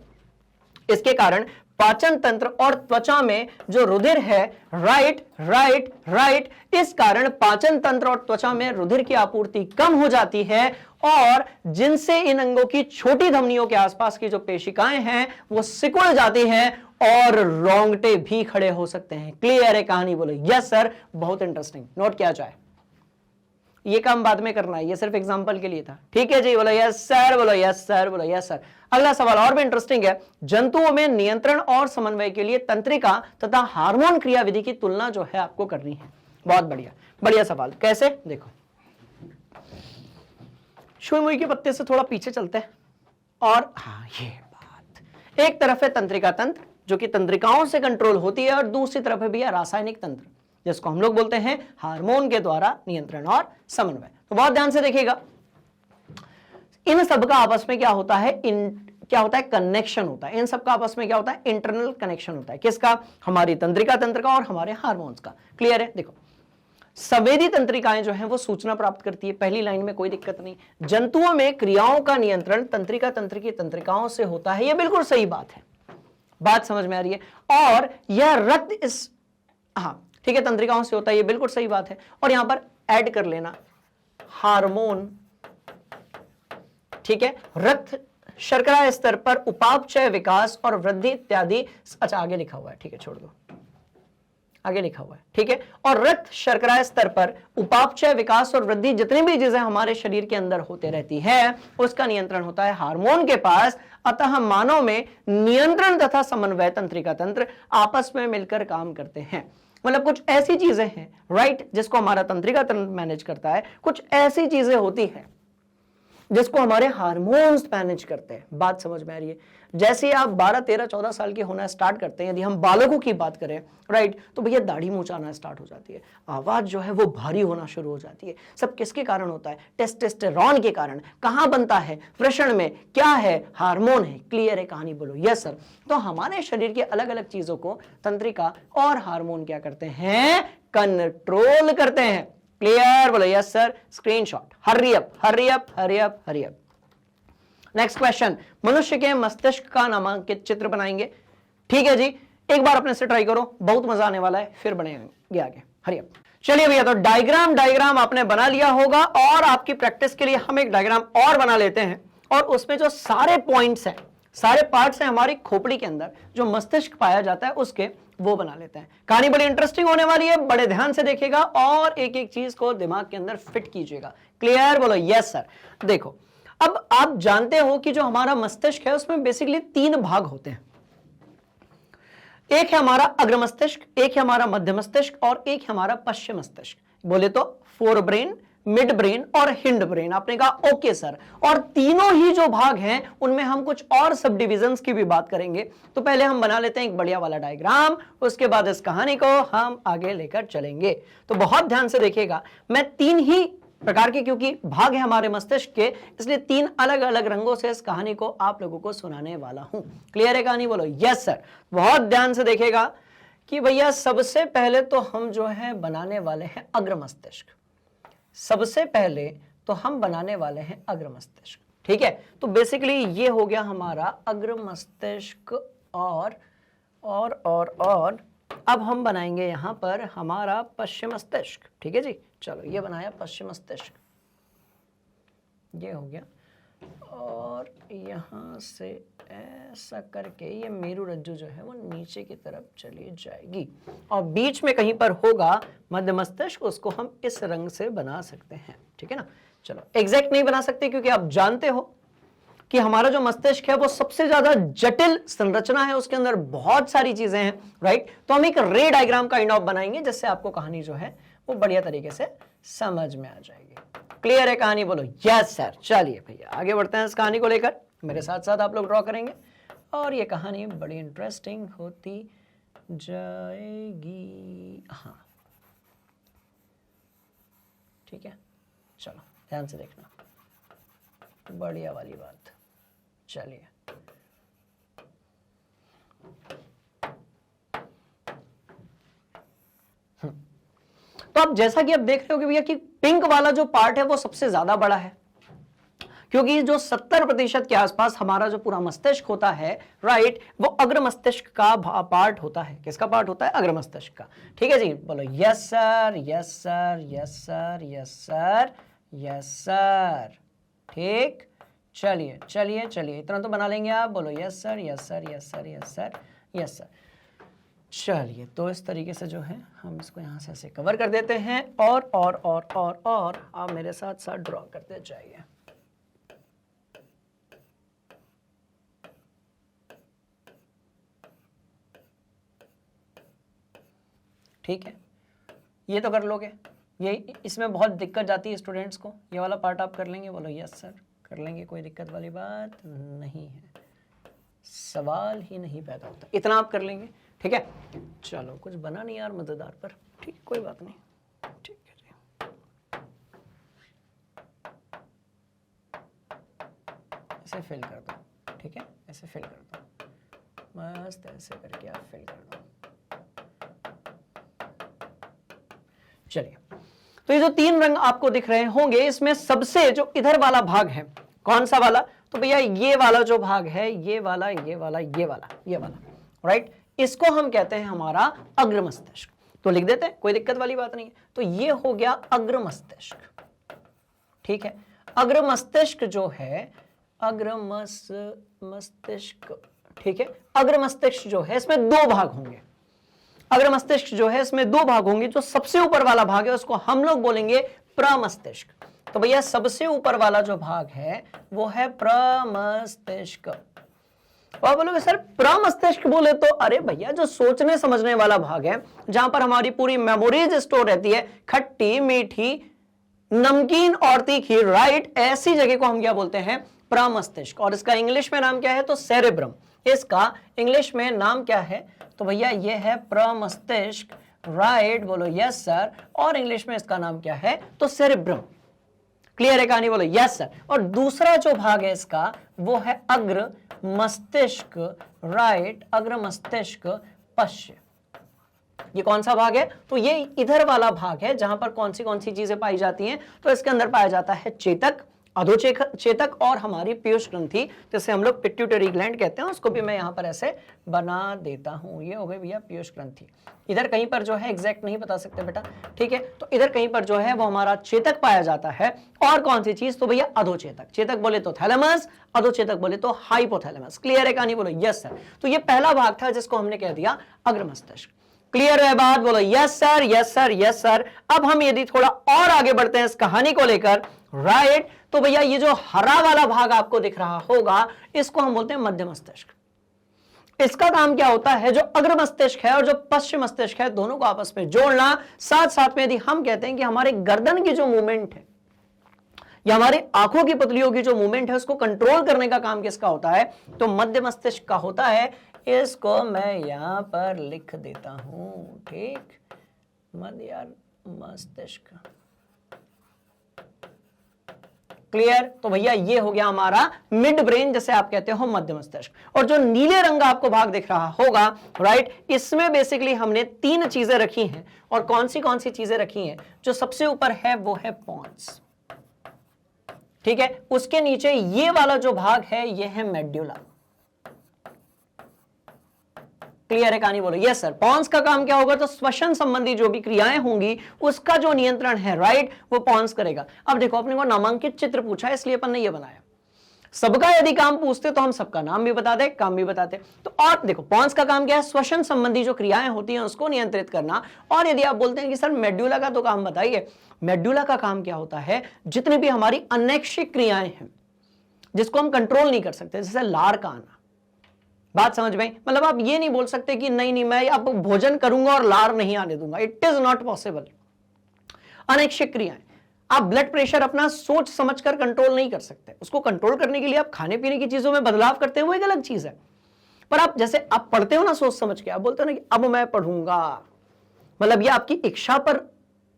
इसके कारण पाचन तंत्र और त्वचा में जो रुधिर है, राइट, इस कारण पाचन तंत्र और त्वचा में रुधिर की आपूर्ति कम हो जाती है और जिनसे इन अंगों की छोटी धमनियों के आसपास की जो पेशिकाएं हैं वो सिकुड़ जाती हैं और रोंगटे भी खड़े हो सकते हैं। क्लियर है कहानी? बोलो यस सर। बहुत इंटरेस्टिंग, नोट किया जाए। ये काम बाद में करना है, ये सिर्फ एग्जांपल के लिए था, ठीक है जी? बोलो यस सर, बोलो यस सर, बोलो यस सर। अगला सवाल और भी इंटरेस्टिंग है। जंतुओं में नियंत्रण और समन्वय के लिए तंत्रिका तथा हार्मोन क्रियाविधि की तुलना जो है आपको करनी है। बहुत बढ़िया। बढ़िया सवाल, कैसे? देखो, सुई मुई के पत्ते से थोड़ा पीछे चलते हैं और हाँ ये बात, एक तरफ है तंत्रिका तंत्र जो कि तंत्रिकाओं से कंट्रोल होती है और दूसरी तरफ है भैया रासायनिक तंत्र जिसको हम लोग बोलते हैं हार्मोन के द्वारा नियंत्रण और समन्वय। तो बहुत ध्यान से देखिएगा, इन सबका आपस में क्या होता है, क्या होता है, कनेक्शन होता है। इन सबका आपस में क्या होता है, इंटरनल कनेक्शन होता है। किसका? हमारी तंत्रिका तंत्र का और हमारे हार्मोन्स का। क्लियर है? देखो, संवेदी तंत्रिकाएं जो हैं वो सूचना प्राप्त करती है, पहली लाइन में कोई दिक्कत नहीं। जंतुओं में क्रियाओं का नियंत्रण तंत्रिका तंत्र की तंत्रिकाओं से होता है, यह बिल्कुल सही बात है, बात समझ में आ रही है। और यह रक्त इस, हाँ ठीक है, तंत्रिकाओं से होता है, यह बिल्कुल सही बात है। और यहां पर ऐड कर लेना हार्मोन, ठीक है, रक्त शर्करा स्तर पर उपापचय विकास और वृद्धि इत्यादि। अच्छा आगे लिखा हुआ है, ठीक है छोड़ दो, आगे लिखा हुआ है, ठीक है। और रक्त शर्करा स्तर पर उपापचय विकास और वृद्धि जितनी भी चीजें हमारे शरीर के अंदर होते रहती है उसका नियंत्रण होता है हार्मोन के पास। अतः मानव में नियंत्रण तथा समन्वय तंत्रिका तंत्र आपस में मिलकर काम करते हैं। मतलब कुछ ऐसी चीजें हैं, राइट, जिसको हमारा तंत्रिका तंत्र मैनेज करता है, कुछ ऐसी चीजें होती हैं जिसको हमारे हार्मोन्स मैनेज करते हैं। बात समझ में आ रही है? जैसे ही आप 12, 13, 14 साल के होना स्टार्ट करते हैं, यदि हम बालकों की बात करें, राइट, तो भैया दाढ़ी मूंछ आना स्टार्ट हो जाती है, आवाज जो है वो भारी होना शुरू हो जाती है। सब किसके कारण होता है? टेस्टोस्टेरोन के कारण। कहां बनता है? वृषण में। क्या है? हार्मोन है। क्लियर है कहानी? बोलो यस सर। तो हमारे शरीर के अलग अलग चीजों को तंत्रिका और हार्मोन क्या करते हैं? कंट्रोल करते हैं। क्लियर? बोलो yes sir. Screenshot, hurry up hurry up hurry up hurry up. Next question, मनुष्य के मस्तिष्क का नामांकित चित्र बनाएंगे। ठीक है जी, एक बार अपने से ट्राई करो, बहुत मजा आने वाला है, फिर बनेंगे आगे। Hurry up. चलिए भैया, तो डायग्राम आपने बना लिया होगा और आपकी प्रैक्टिस के लिए हम एक डायग्राम और बना लेते हैं और उसमें जो सारे पॉइंट्स हैं, सारे पार्ट्स हैं हमारी खोपड़ी के अंदर जो मस्तिष्क पाया जाता है उसके, वो बना लेते हैं। कहानी बड़ी इंटरेस्टिंग होने वाली है, बड़े ध्यान से देखिएगा और एक एक चीज को दिमाग के अंदर फिट कीजिएगा। क्लियर? बोलो यस सर। देखो, अब आप जानते हो कि जो हमारा मस्तिष्क है उसमें बेसिकली 3 भाग होते हैं। एक है हमारा अग्र मस्तिष्क, एक है हमारा मध्य मस्तिष्क और एक है हमारा पश्चिम मस्तिष्क। बोले तो फोर ब्रेन, मिड ब्रेन और हिंड ब्रेन। आपने कहा ओके सर। और तीनों ही जो भाग हैं उनमें हम कुछ और सब डिविजन्स की भी बात करेंगे। तो पहले हम बना लेते हैं एक बढ़िया वाला डायग्राम, उसके बाद इस कहानी को हम आगे लेकर चलेंगे। तो बहुत ध्यान से देखिएगा, मैं 3 ही प्रकार के, क्योंकि भाग है हमारे मस्तिष्क के, इसलिए 3 अलग अलग रंगों से इस कहानी को आप लोगों को सुनाने वाला हूं। क्लियर है कहानी? बोलो यस सर। बहुत ध्यान से देखिएगा कि भैया सबसे पहले तो हम जो है बनाने वाले हैं अग्र मस्तिष्क। सबसे पहले तो हम बनाने वाले हैं अग्र मस्तिष्क। ठीक है, तो बेसिकली ये हो गया हमारा अग्र मस्तिष्क और अब हम बनाएंगे यहां पर हमारा पश्चिम मस्तिष्क। ठीक है जी, चलो ये बनाया पश्चिम मस्तिष्क, ये हो गया। और यहां से ऐसा करके ये मेरुरज्जु जो है वो नीचे की तरफ चली जाएगी और बीच में कहीं पर होगा मध्य मस्तिष्क, उसको हम इस रंग से बना सकते हैं। ठीक है ना? चलो एग्जैक्ट नहीं बना सकते क्योंकि आप जानते हो कि हमारा जो मस्तिष्क है वो सबसे ज्यादा जटिल संरचना है, उसके अंदर बहुत सारी चीजें हैं, राइट। तो हम एक रे डायग्राम काइंड ऑफ बनाएंगे जिससे आपको कहानी जो है वो बढ़िया तरीके से समझ में आ जाएगी। क्लियर है कहानी? बोलो यस सर। चलिए भैया आगे बढ़ते हैं इस कहानी को लेकर, मेरे साथ साथ आप लोग ड्रॉ करेंगे और ये कहानी बड़ी इंटरेस्टिंग होती जाएगी। हाँ ठीक है, चलो ध्यान से देखना, बढ़िया वाली बात। चलिए तो अब जैसा कि आप देख रहे हो कि भैया कि पिंक वाला जो पार्ट है वो सबसे ज्यादा बड़ा है, क्योंकि जो 70% के आसपास हमारा जो पूरा मस्तिष्क होता है, राइट, वो अग्र मस्तिष्क का पार्ट होता है। किसका पार्ट होता है? अग्र मस्तिष्क का। ठीक है जी, बोलो yes sir yes sir yes sir yes sir yes sir. ठीक, चलिए चलिए चलिए, इतना तो बना लेंगे आप। बोलो yes sir yes sir yes sir yes sir yes sir. चलिए, तो इस तरीके से जो है हम इसको यहाँ से ऐसे कवर कर देते हैं और आप मेरे साथ साथ ड्रॉ करते जाइए। ठीक है, ये तो कर लोगे। ये इसमें बहुत दिक्कत जाती है स्टूडेंट्स को। ये वाला पार्ट आप कर लेंगे? बोलो यस सर कर लेंगे, कोई दिक्कत वाली बात नहीं है, सवाल ही नहीं पैदा होता, इतना आप कर लेंगे। ठीक है, चलो कुछ बना नहीं यार मजेदार पर, ठीक है कोई बात नहीं, ठीक है जी। ऐसे फिल कर दो, ठीक है ऐसे फिल कर दो, मस्त ऐसे करके आप फिल कर दो। चलिए, तो ये जो 3 रंग आपको दिख रहे होंगे, इसमें सबसे जो इधर वाला भाग है, कौन सा वाला? तो भैया ये वाला जो भाग है, ये वाला ये वाला ये वाला ये वाला, राइट, इसको हम कहते हैं हमारा अग्र मस्तिष्क। तो लिख देते हैं, कोई दिक्कत वाली बात नहीं है। तो ये हो गया अग्र मस्तिष्क, ठीक है। अग्र मस्तिष्क जो है, अग्र मस्तिष्क, ठीक है, अग्र मस्तिष्क जो है इसमें 2 भाग होंगे। अग्र मस्तिष्क जो है इसमें 2 भाग होंगे। जो सबसे ऊपर वाला भाग है उसको हम लोग बोलेंगे प्रमस्तिष्क। तो भैया सबसे ऊपर वाला जो भाग है वो है प्रमस्तिष्क। और बोलोगे सर प्रमस्तिष्क बोले तो, अरे भैया जो सोचने समझने वाला भाग है, जहां पर हमारी पूरी मेमोरीज स्टोर रहती है, खट्टी मीठी नमकीन और तीखी, राइट, ऐसी जगह को हम क्या बोलते हैं? प्रमस्तिष्क। और इसका इंग्लिश में नाम क्या है? तो सेरेब्रम। इसका इंग्लिश में नाम क्या है? तो भैया ये है प्रमस्तिष्क, राइट, बोलो यस सर। और इंग्लिश में इसका नाम क्या है? तो सेरेब्रम। क्लियर है कहानी? बोलो यस सर। और दूसरा जो भाग है इसका वो है अग्र मस्तिष्क, राइट, अग्र मस्तिष्क पश्य। ये कौन सा भाग है? तो ये इधर वाला भाग है जहां पर कौन सी चीजें पाई जाती हैं? तो इसके अंदर पाया जाता है चेतक, अधोचेतक और हमारी पीयूष ग्रंथि, जिसे हम लोग पिट्यूटरी ग्लैंड कहते हैं। उसको भी मैं यहां पर ऐसे बना देता हूं। ये हो गई भैया पीयूष ग्रंथि। इधर कहीं पर जो है एग्जैक्ट नहीं बता सकते बेटा, ठीक है। तो इधर कहीं पर जो है वो हमारा चेतक पाया जाता है। और कौन सी चीज? तो भैया अधोचेतक। चेतक बोले तो थैलेमस, अधोचेतक बोले तो हाइपोथैलेमस। क्लियर है कहानी? बोलो यस सर। तो ये पहला भाग था जिसको हमने कह दिया अग्र मस्तिष्क। क्लियर है बात? बोलो yes sir yes sir yes sir. अब हम यदि थोड़ा और आगे बढ़ते हैं इस कहानी को लेकर, राइट, तो भैया ये जो हरा वाला भाग आपको दिख रहा होगा, इसको हम बोलते हैं मध्य मस्तिष्क। इसका काम क्या होता है? जो अग्र मस्तिष्क है और जो पश्चिम मस्तिष्क है, दोनों को आपस में जोड़ना। साथ साथ में यदि हम कहते हैं कि हमारे गर्दन की जो मूवमेंट है या हमारी आंखों की पतलियों की जो मूवमेंट है, उसको कंट्रोल करने का काम किसका होता है? तो मध्य मस्तिष्क का होता है। इसको मैं यहां पर लिख देता हूं, ठीक, मध्य मस्तिष्क। क्लियर? तो भैया ये हो गया हमारा मिड ब्रेन, जैसे आप कहते हो मध्य मस्तिष्क। और जो नीले रंग का आपको भाग दिख रहा होगा, राइट, इसमें बेसिकली हमने 3 चीजें रखी हैं। और कौन सी चीजें रखी हैं? जो सबसे ऊपर है वो है पॉन्स, ठीक है। उसके नीचे ये वाला जो भाग है ये है मेड्यूला। क्लियर है कहानी? बोलो यस सर। पॉन्स का काम क्या होगा? तो श्वसन संबंधी जो भी क्रियाएं होंगी उसका जो नियंत्रण है, राइट, वो पॉन्स करेगा। अब देखो अपने को नामांकित चित्र पूछा है, इसलिए अपन ने ये बनाया। सबका यदि काम पूछते तो हम सबका नाम भी बताते, काम भी बताते। तो और देखो पॉन्स का काम क्या है? श्वसन संबंधी जो क्रियाएं होती हैं उसको नियंत्रित करना। और यदि आप बोलते हैं कि सर मेड्यूला का तो काम बताइए, मेड्यूला का काम क्या होता है? जितनी भी हमारी अनैच्छिक क्रियाएं हैं जिसको हम कंट्रोल नहीं कर सकते, जैसे लार का आना। बात समझ में? मतलब आप ये नहीं बोल सकते कि नहीं मैं अब भोजन करूंगा और लार नहीं आने दूंगा। It is not possible. अनैच्छिक क्रियाएं, आप ब्लड प्रेशर अपना सोच समझकर कंट्रोल नहीं कर सकते। उसको कंट्रोल करने के लिए आप खाने पीने की चीजों में बदलाव करते हो, एक अलग चीज है। पर आप जैसे आप पढ़ते हो ना सोच समझ के, आप बोलते हो ना कि अब मैं पढ़ूंगा, मतलब ये आपकी इच्छा पर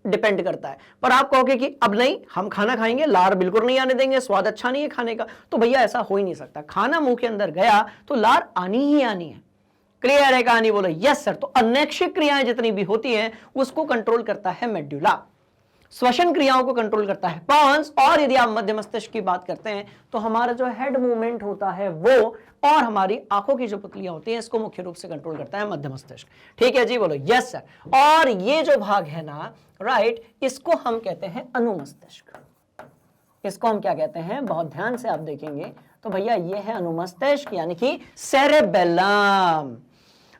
डिपेंड करता है। पर आप कहोगे कि अब नहीं, हम खाना खाएंगे, लार बिल्कुल नहीं आने देंगे, स्वाद अच्छा नहीं है खाने का, तो भैया ऐसा हो ही नहीं सकता। खाना मुंह के अंदर गया तो लार आनी ही आनी है। क्लियर है कहानी? बोलो यस सर। तो अनैच्छिक क्रियाएं जितनी भी होती हैं उसको कंट्रोल करता है मेड्यूला, श्वसन क्रियाओं को कंट्रोल करता है पॉन्स। और यदि आप मध्य मस्तिष्क की बात करते हैं तो हमारा जो हेड मूवमेंट होता है वो, और हमारी आंखों की जो पुतलियां होती हैं, इसको मुख्य रूप से कंट्रोल करता है मध्य मस्तिष्क। ठीक है जी? बोलो यस सर। और ये जो भाग है ना, राइट, इसको हम कहते हैं अनुमस्तिष्क। इसको हम क्या कहते हैं? बहुत ध्यान से आप देखेंगे तो भैया ये है अनुमस्तिष्क, यानी कि सेरेबेलम।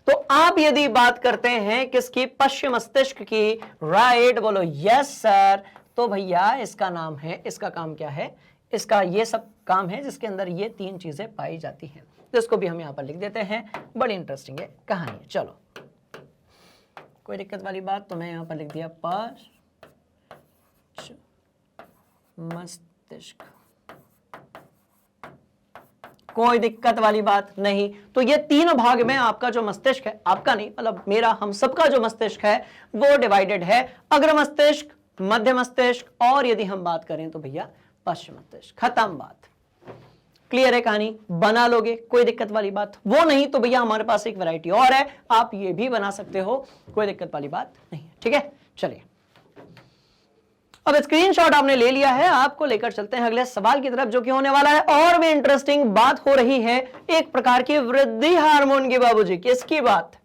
तो आप यदि बात करते हैं किसकी? पश्चिम मस्तिष्क की, राइट, बोलो यस सर। तो भैया इसका नाम है, इसका काम क्या है? इसका ये सब काम है जिसके अंदर ये 3 चीजें पाई जाती हैं। तो इसको भी हम यहां पर लिख देते हैं। बड़ी इंटरेस्टिंग है कहानी। चलो कोई दिक्कत वाली बात? तो मैं यहां पर लिख दिया मस्तिष्क, कोई दिक्कत वाली बात नहीं। तो ये तीन भाग में आपका जो मस्तिष्क है, आपका नहीं मतलब मेरा, हम सबका जो मस्तिष्क है वो डिवाइडेड है, अग्र मस्तिष्क, मध्य मस्तिष्क और यदि हम बात करें तो भैया पश्चिम मस्तिष्क। खत्म बात, क्लियर है कहानी, बना लोगे, कोई दिक्कत वाली बात वो नहीं। तो भैया हमारे पास एक वैरायटी और है, आप ये भी बना सकते हो, कोई दिक्कत वाली बात नहीं है, ठीक है। चलिए अब स्क्रीनशॉट आपने ले लिया है, आपको लेकर चलते हैं अगले सवाल की तरफ, जो कि होने वाला है और भी इंटरेस्टिंग। बात हो रही है एक प्रकार की वृद्धि हार्मोन की। बाबूजी किसकी बात?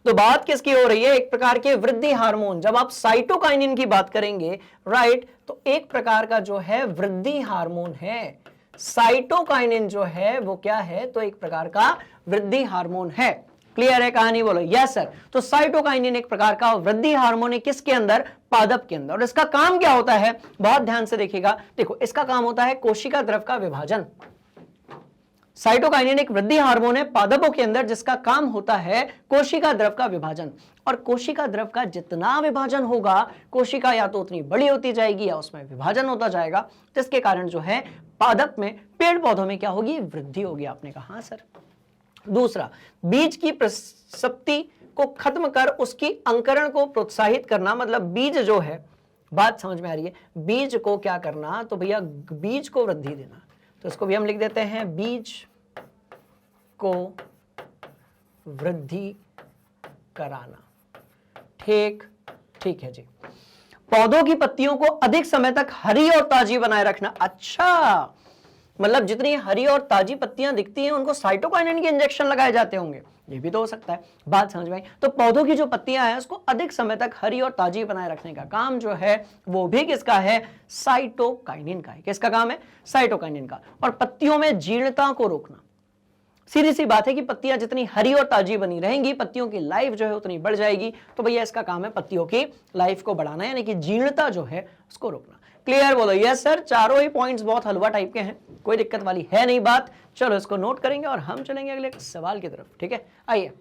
तो बात किसकी हो रही है? एक प्रकार के वृद्धि हार्मोन। जब आप साइटोकाइनिन की बात करेंगे, राइट, तो एक प्रकार का जो है वृद्धि हार्मोन है। साइटोकाइनिन जो है वो क्या है? तो एक प्रकार का वृद्धि हार्मोन है। क्लियर है कहानी? बोलो यस सर। तो साइटोकाइनिन एक प्रकार का वृद्धि हार्मोन है, किसके अंदर? पादप के अंदर। और इसका काम क्या होता है? बहुत ध्यान से देखिएगा। देखो, इसका काम होता है कोशिका द्रव का विभाजन। साइटोकाइनिन एक वृद्धि हार्मोन है पादपों के अंदर, जिसका काम होता है कोशिका द्रव का विभाजन। और कोशिका द्रव का जितना विभाजन होगा, कोशिका या तो उतनी बड़ी होती जाएगी या उसमें विभाजन होता जाएगा, जिसके कारण जो है पादप में, पेड़ पौधों में क्या होगी? वृद्धि होगी। आपने कहा हाँ सर। दूसरा, बीज की प्रसप्ति को खत्म कर उसकी अंकुरण को प्रोत्साहित करना, मतलब बीज जो है, बात समझ में आ रही है, बीज को क्या करना? तो भैया बीज को वृद्धि देना। तो इसको भी हम लिख देते हैं बीज को वृद्धि कराना। ठीक, ठीक है जी। पौधों की पत्तियों को अधिक समय तक हरी और ताजी बनाए रखना। अच्छा, मतलब जितनी हरी और ताजी पत्तियां दिखती हैं उनको साइटोकाइनिन के इंजेक्शन लगाए जाते होंगे, ये भी तो हो सकता है। बात समझ में आई? तो पौधों की जो पत्तियां हैं उसको अधिक समय तक हरी और ताजी बनाए रखने का काम जो है वो भी किसका है? साइटोकाइनिन का है। किसका काम है? साइटोकाइनिन का। और पत्तियों में जीर्णता को रोकना। सीधी सी बात है कि पत्तियां जितनी हरी और ताजी बनी रहेंगी, पत्तियों की लाइफ जो है उतनी बढ़ जाएगी। तो भैया इसका काम है पत्तियों की लाइफ को बढ़ाना, यानी कि जीर्णता जो है उसको रोकना। क्लियर? बोलो यस सर। चारों ही पॉइंट्स बहुत हलवा टाइप के हैं, कोई दिक्कत वाली है नहीं बात। चलो इसको नोट करेंगे और हम चलेंगे अगले सवाल की तरफ, ठीक है। आइए,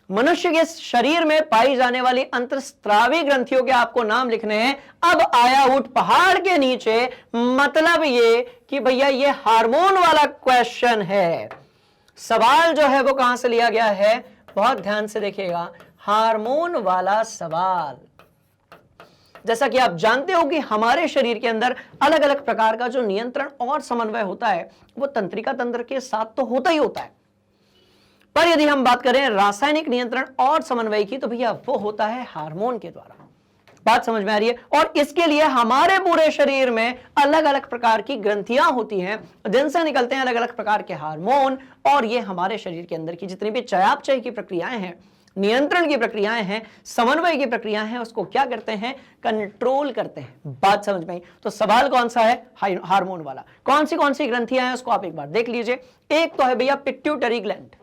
मनुष्य के शरीर में पाई जाने वाली अंतःस्रावी ग्रंथियों के आपको नाम लिखने हैं। अब आया ऊंट पहाड़ के नीचे, मतलब ये कि भैया ये हार्मोन वाला क्वेश्चन है। सवाल जो है वो कहां से लिया गया है? बहुत ध्यान से देखिएगा, हार्मोन वाला सवाल। जैसा कि आप जानते हो कि हमारे शरीर के अंदर अलग अलग प्रकार का जो नियंत्रण और समन्वय होता है वो तंत्रिका तंत्र के साथ तो होता ही होता है, पर यदि हम बात करें रासायनिक नियंत्रण और समन्वय की, तो भैया वो होता है हार्मोन के द्वारा। बात समझ में आ रही है? और इसके लिए हमारे पूरे शरीर में अलग अलग प्रकार की ग्रंथियां होती हैं, जिनसे निकलते हैं अलग अलग प्रकार के हार्मोन। और ये हमारे शरीर के अंदर की जितनी भी चयापचय की प्रक्रियाएं हैं, नियंत्रण की प्रक्रियाएं हैं, समन्वय की प्रक्रियाएं हैं, उसको क्या करते हैं? कंट्रोल करते हैं। बात समझ में आई? तो सवाल कौन सा है? हार्मोन वाला। कौन सी ग्रंथियां हैं उसको आप एक बार देख लीजिए। एक तो है भैया पिट्यूटरी ग्लैंड,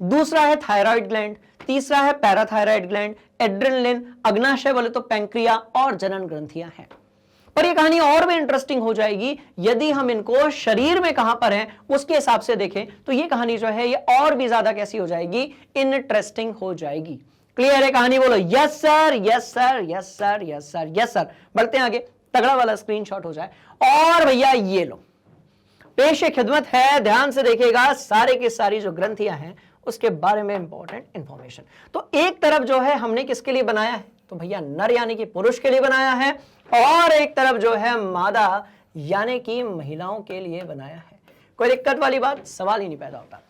दूसरा है थायराइड ग्लैंड, तीसरा है पैराथायराइड ग्लैंड, एड्रेनलिन, अग्नाशय बोले तो पैंक्रिया और जनन ग्रंथियां हैं। पर यह कहानी और भी इंटरेस्टिंग हो जाएगी यदि हम इनको शरीर में कहां पर हैं उसके हिसाब से देखें, तो ये कहानी जो है ये और भी ज्यादा कैसी हो जाएगी? इंटरेस्टिंग हो जाएगी। क्लियर है कहानी? बोलो yes sir, yes sir, yes sir, yes sir, yes sir. बढ़ते हैं आगे, तगड़ा वाला स्क्रीनशॉट हो जाए। और भैया ये लो, पेश खिदमत है, ध्यान से देखिएगा, सारे की सारी जो ग्रंथियां हैं उसके बारे में इंपॉर्टेंट इंफॉर्मेशन। तो एक तरफ जो है हमने किसके लिए बनाया है? तो भैया नर यानी कि पुरुष के लिए बनाया है, और एक तरफ जो है मादा यानी कि महिलाओं के लिए बनाया है। कोई दिक्कत वाली बात, सवाल ही नहीं पैदा होता।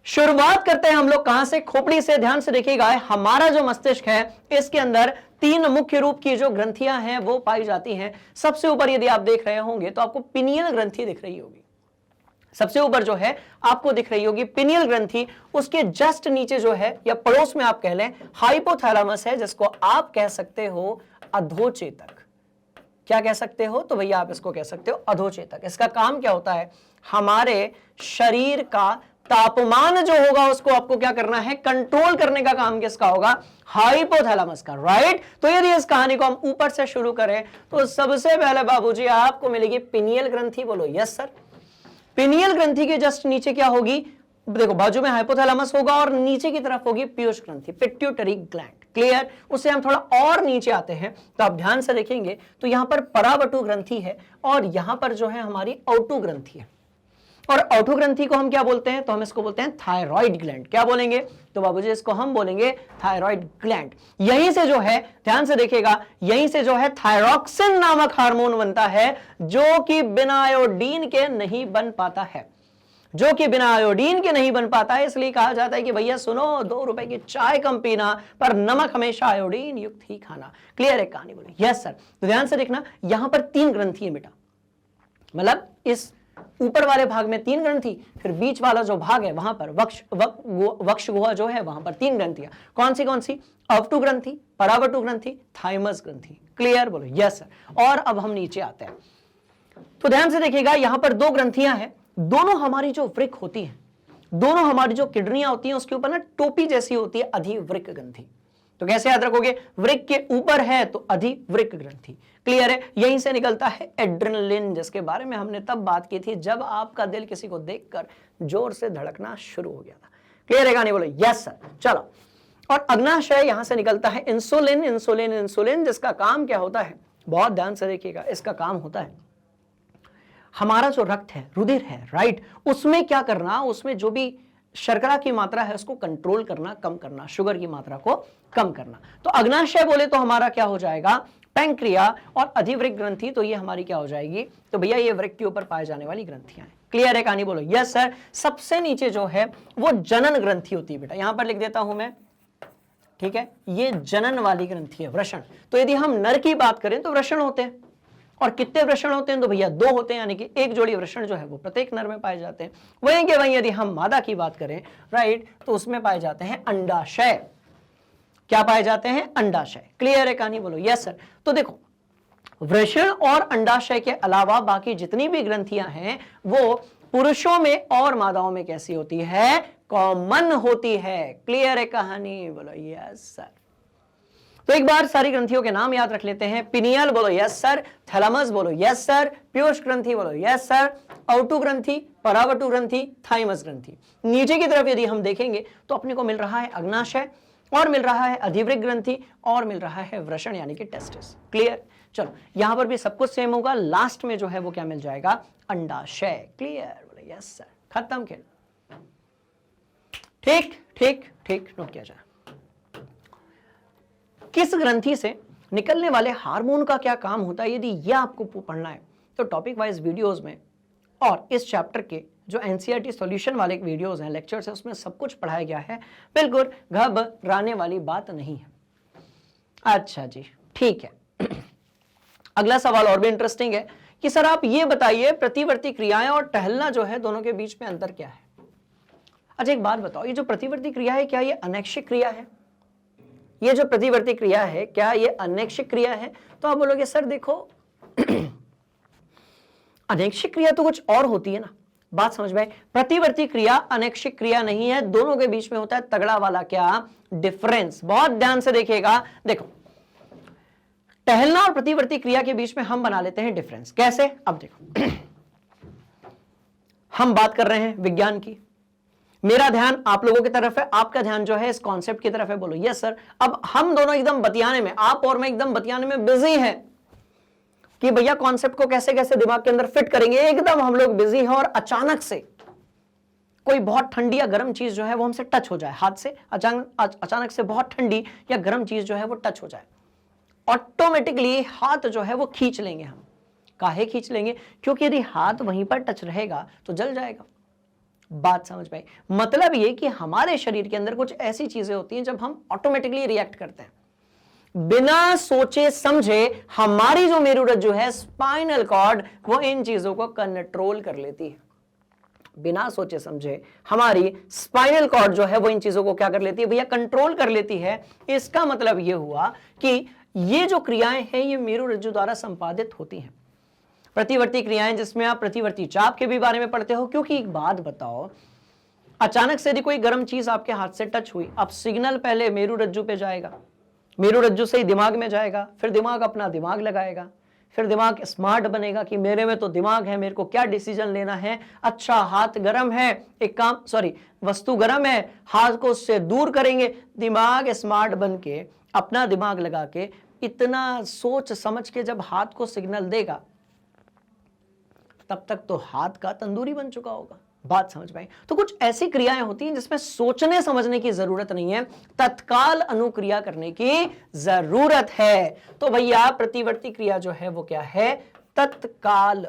शुरुआत करते हैं हम लोग कहां से? खोपड़ी से। ध्यान से देखिएगा, हमारा जो मस्तिष्क है इसके अंदर तीन मुख्य रूप की जो ग्रंथियां हैं वो पाई जाती हैं। सबसे ऊपर यदि आप देख रहे होंगे तो आपको पिनियल ग्रंथि दिख रही होगी। सबसे ऊपर जो है आपको दिख रही होगी पिनियल ग्रंथि। उसके जस्ट नीचे जो है, या पड़ोस में आप कह लें, हाइपोथैलेमस है, जिसको आप कह सकते हो अधोचेतक। क्या कह सकते हो? तो भैया आप इसको कह सकते हो अधोचेतक। इसका काम क्या होता है? हमारे शरीर का तापमान जो होगा उसको आपको क्या करना है? कंट्रोल करने का काम किसका होगा? हाइपोथैलेमस का, राइट। तो यदि इस कहानी को हम ऊपर से शुरू करें तो सबसे पहले बाबूजी आपको मिलेगी पिनियल ग्रंथि। बोलो यस सर। पिनियल ग्रंथि के जस्ट नीचे क्या होगी? देखो, बाजू में हाइपोथैलेमस होगा और नीचे की तरफ होगी पीयूष ग्रंथि, पिट्यूटरी ग्लैंड। क्लियर। उससे हम थोड़ा और नीचे आते हैं तो आप ध्यान से देखेंगे तो यहां पर परावटु ग्रंथि है और यहां पर जो है हमारी औटु ग्रंथि है। और औटु ग्रंथि को हम क्या बोलते हैं? तो हम इसको बोलते हैं थायराइड ग्लैंड। क्या बोलेंगे? तो बाबूजी इसको हम बोलेंगे थायराइड ग्लैंड। यहीं से जो है, ध्यान से देखिएगा, यहीं से जो है थायरॉक्सिन नामक हार्मोन बनता है, जो कि बिना आयोडीन के नहीं बन पाता है, जो कि बिना आयोडीन के नहीं बन पाता है। इसलिए कहा जाता है कि भैया सुनो, 2 रुपए की चाय कम पीना, पर नमक हमेशा आयोडीन युक्त ही खाना। क्लियर है कहानी? बोले यस सर। तो ध्यान से देखना, यहां पर 3 ग्रंथि है बेटा, मतलब इस ऊपर वाले भाग में 3 ग्रंथि, फिर बीच वाला जो भाग है वहां पर वक्ष गुहा जो है वहां पर 3 ग्रंथियां। कौन सी? अवटु ग्रंथि, परावटु ग्रंथि, थाइमस ग्रंथि। क्लियर? बोलो यस सर। और अब हम नीचे आते हैं तो ध्यान से देखिएगा, यहां पर 2 ग्रंथियां हैं। दोनों हमारी जो वृक्क होती है, दोनों हमारी जो किडनियां होती हैं, उसके ऊपर ना टोपी जैसी होती है, अधिवृक्क ग्रंथि। तो कैसे याद रखोगे? वृक्क के ऊपर है तो अधिवृक्क ग्रंथि। क्लियर है? यहीं से निकलता है एड्रेनलिन, जिसके बारे में हमने तब बात की थी जब आपका दिल किसी को देखकर जोर से धड़कना शुरू हो गया था। क्लियर है कहानी? बोलो यस सर। चलो, और अग्नाशय यहां से निकलता है इंसुलिन, इंसुलिन, इंसुलिन, जिसका काम क्या होता है? बहुत ध्यान से देखिएगा, इसका काम होता है हमारा जो रक्त है, रुधिर है, राइट, उसमें क्या करना, उसमें जो भी शर्करा की मात्रा है उसको कंट्रोल करना, कम करना, शुगर की मात्रा को कम करना। तो अग्नाशय बोले तो हमारा क्या हो जाएगा? पैंक्रिया। और अधिवृक्क ग्रंथि तो ये हमारी क्या हो जाएगी? तो भैया ये वृक्क के ऊपर पाए जाने वाली ग्रंथियां हैं। क्लियर है कहानी? बोलो यस सर। सबसे नीचे जो है वो जनन ग्रंथि होती है बेटा, यहां पर लिख देता हूं मैं, ठीक है, ये जनन वाली ग्रंथि है, वृषण। तो यदि हम नर की बात करें तो वृषण होते हैं, और कितने वृषण होते हैं? तो भैया 2 होते हैं, यानी कि 1 जोड़ी वृषण जो है वो प्रत्येक नर में पाए जाते हैं। वहीं के वहीं यदि हम मादा की बात करें, राइट, तो उसमें पाए जाते हैं अंडाशय। क्या पाए जाते हैं? अंडाशय। क्लियर है कहानी? बोलो यस सर। तो देखो, वृषण और अंडाशय के अलावा बाकी जितनी भी ग्रंथियां हैं वो पुरुषों में और मादाओं में कैसी होती है? कॉमन होती है। क्लियर है कहानी? बोलो यस सर। तो एक बार सारी ग्रंथियों के नाम याद रख लेते हैं। पिनियल, बोलो यस सर। थैलेमस, बोलो यस सर। पीयूष ग्रंथि, बोलो यस सर। औटु ग्रंथि, परावटु ग्रंथि, थाइमस ग्रंथि। नीचे की तरफ यदि हम देखेंगे तो अपने को मिल रहा है अग्नाशय, और मिल रहा है अधिवृक्क ग्रंथि, और मिल रहा है वृषण यानी कि टेस्टिस। क्लियर? चलो, यहां पर भी सब कुछ सेम होगा, लास्ट में जो है वो क्या मिल जाएगा? अंडाशय। क्लियर? बोलो यस सर। खत्म खेल। ठीक ठीक ठीक, नोट किया जाए। किस ग्रंथि से निकलने वाले हार्मोन का क्या काम होता है, यदि यह आपको पढ़ना है तो टॉपिक वाइज वीडियोस में और इस चैप्टर के जो एनसीईआरटी सॉल्यूशन वाले वीडियोस हैं, लेक्चर्स हैं, उसमें सब कुछ पढ़ाया गया है। बिल्कुल घबराने वाली बात नहीं है। अच्छा जी, ठीक है। अगला सवाल और भी इंटरेस्टिंग है कि सर आप ये बताइए, प्रतिवर्ती क्रियाएं और टहलना जो है दोनों के बीच में अंतर क्या है? अच्छा एक बात बताओ, ये जो प्रतिवर्ती क्रिया है क्या ये अनैच्छिक क्रिया है? ये जो प्रतिवर्ती क्रिया है क्या ये अनैच्छिक क्रिया है? तो आप बोलोगे सर देखो अनैच्छिक क्रिया तो कुछ और होती है ना। बात समझ में? प्रतिवर्ती क्रिया अनैच्छिक क्रिया नहीं है, दोनों के बीच में होता है तगड़ा वाला क्या? डिफरेंस। बहुत ध्यान से देखिएगा। देखो, टहलना और प्रतिवर्ती क्रिया के बीच में हम बना लेते हैं डिफरेंस। कैसे? अब देखो हम बात कर रहे हैं विज्ञान की, मेरा ध्यान आप लोगों की तरफ है, आपका ध्यान जो है इस कॉन्सेप्ट की तरफ है। बोलो यस सर। अब हम दोनों एकदम बतियाने में, आप और मैं एकदम बतियाने में बिजी हैं कि भैया कॉन्सेप्ट को कैसे कैसे दिमाग के अंदर फिट करेंगे, एकदम हम लोग बिजी हैं। और अचानक से कोई बहुत ठंडी या गर्म चीज जो है वो हमसे टच हो जाए, हाथ से अचानक से बहुत ठंडी या गर्म चीज जो है वो टच हो जाए, ऑटोमेटिकली हाथ जो है वो खींच लेंगे हम। काहे खींच लेंगे? क्योंकि यदि हाथ वहीं पर टच रहेगा तो जल जाएगा। बात समझ पाई? मतलब ये कि हमारे शरीर के अंदर कुछ ऐसी चीजें होती हैं जब हम ऑटोमेटिकली रिएक्ट करते हैं, बिना सोचे समझे हमारी जो मेरुरज्जु है, स्पाइनल कॉर्ड, वो इन चीजों को कंट्रोल कर लेती है। बिना सोचे समझे हमारी स्पाइनल कॉर्ड जो है वो इन चीजों को क्या कर लेती है भैया? कंट्रोल कर लेती है। इसका मतलब ये हुआ कि ये जो क्रियाएं हैं ये मेरुरज्जु द्वारा संपादित होती हैं। प्रतिवर्ती क्रियाएं जिसमें आप प्रतिवर्ती चाप के भी बारे में पढ़ते हो। क्योंकि एक बात बताओ, अचानक से यदि कोई गर्म चीज आपके हाथ से टच हुई, अब सिग्नल पहले मेरुरज्जु पे जाएगा, मेरुरज्जु से ही दिमाग में जाएगा, फिर दिमाग अपना दिमाग लगाएगा, फिर दिमाग स्मार्ट बनेगा कि मेरे में तो दिमाग है, मेरे को क्या डिसीजन लेना है। अच्छा हाथ गर्म है, एक काम वस्तु गर्म है, हाथ को उससे दूर करेंगे। दिमाग स्मार्ट बन के अपना दिमाग लगा के इतना सोच समझ के जब हाथ को सिग्नल देगा, तब तक तो हाथ का तंदूरी बन चुका होगा। बात समझ पाए? तो कुछ ऐसी क्रियाएं होती हैं जिसमें सोचने समझने की जरूरत नहीं है, तत्काल अनुक्रिया करने की जरूरत है। तो भैया प्रतिवर्ती क्रिया जो है वो क्या है? तत्काल।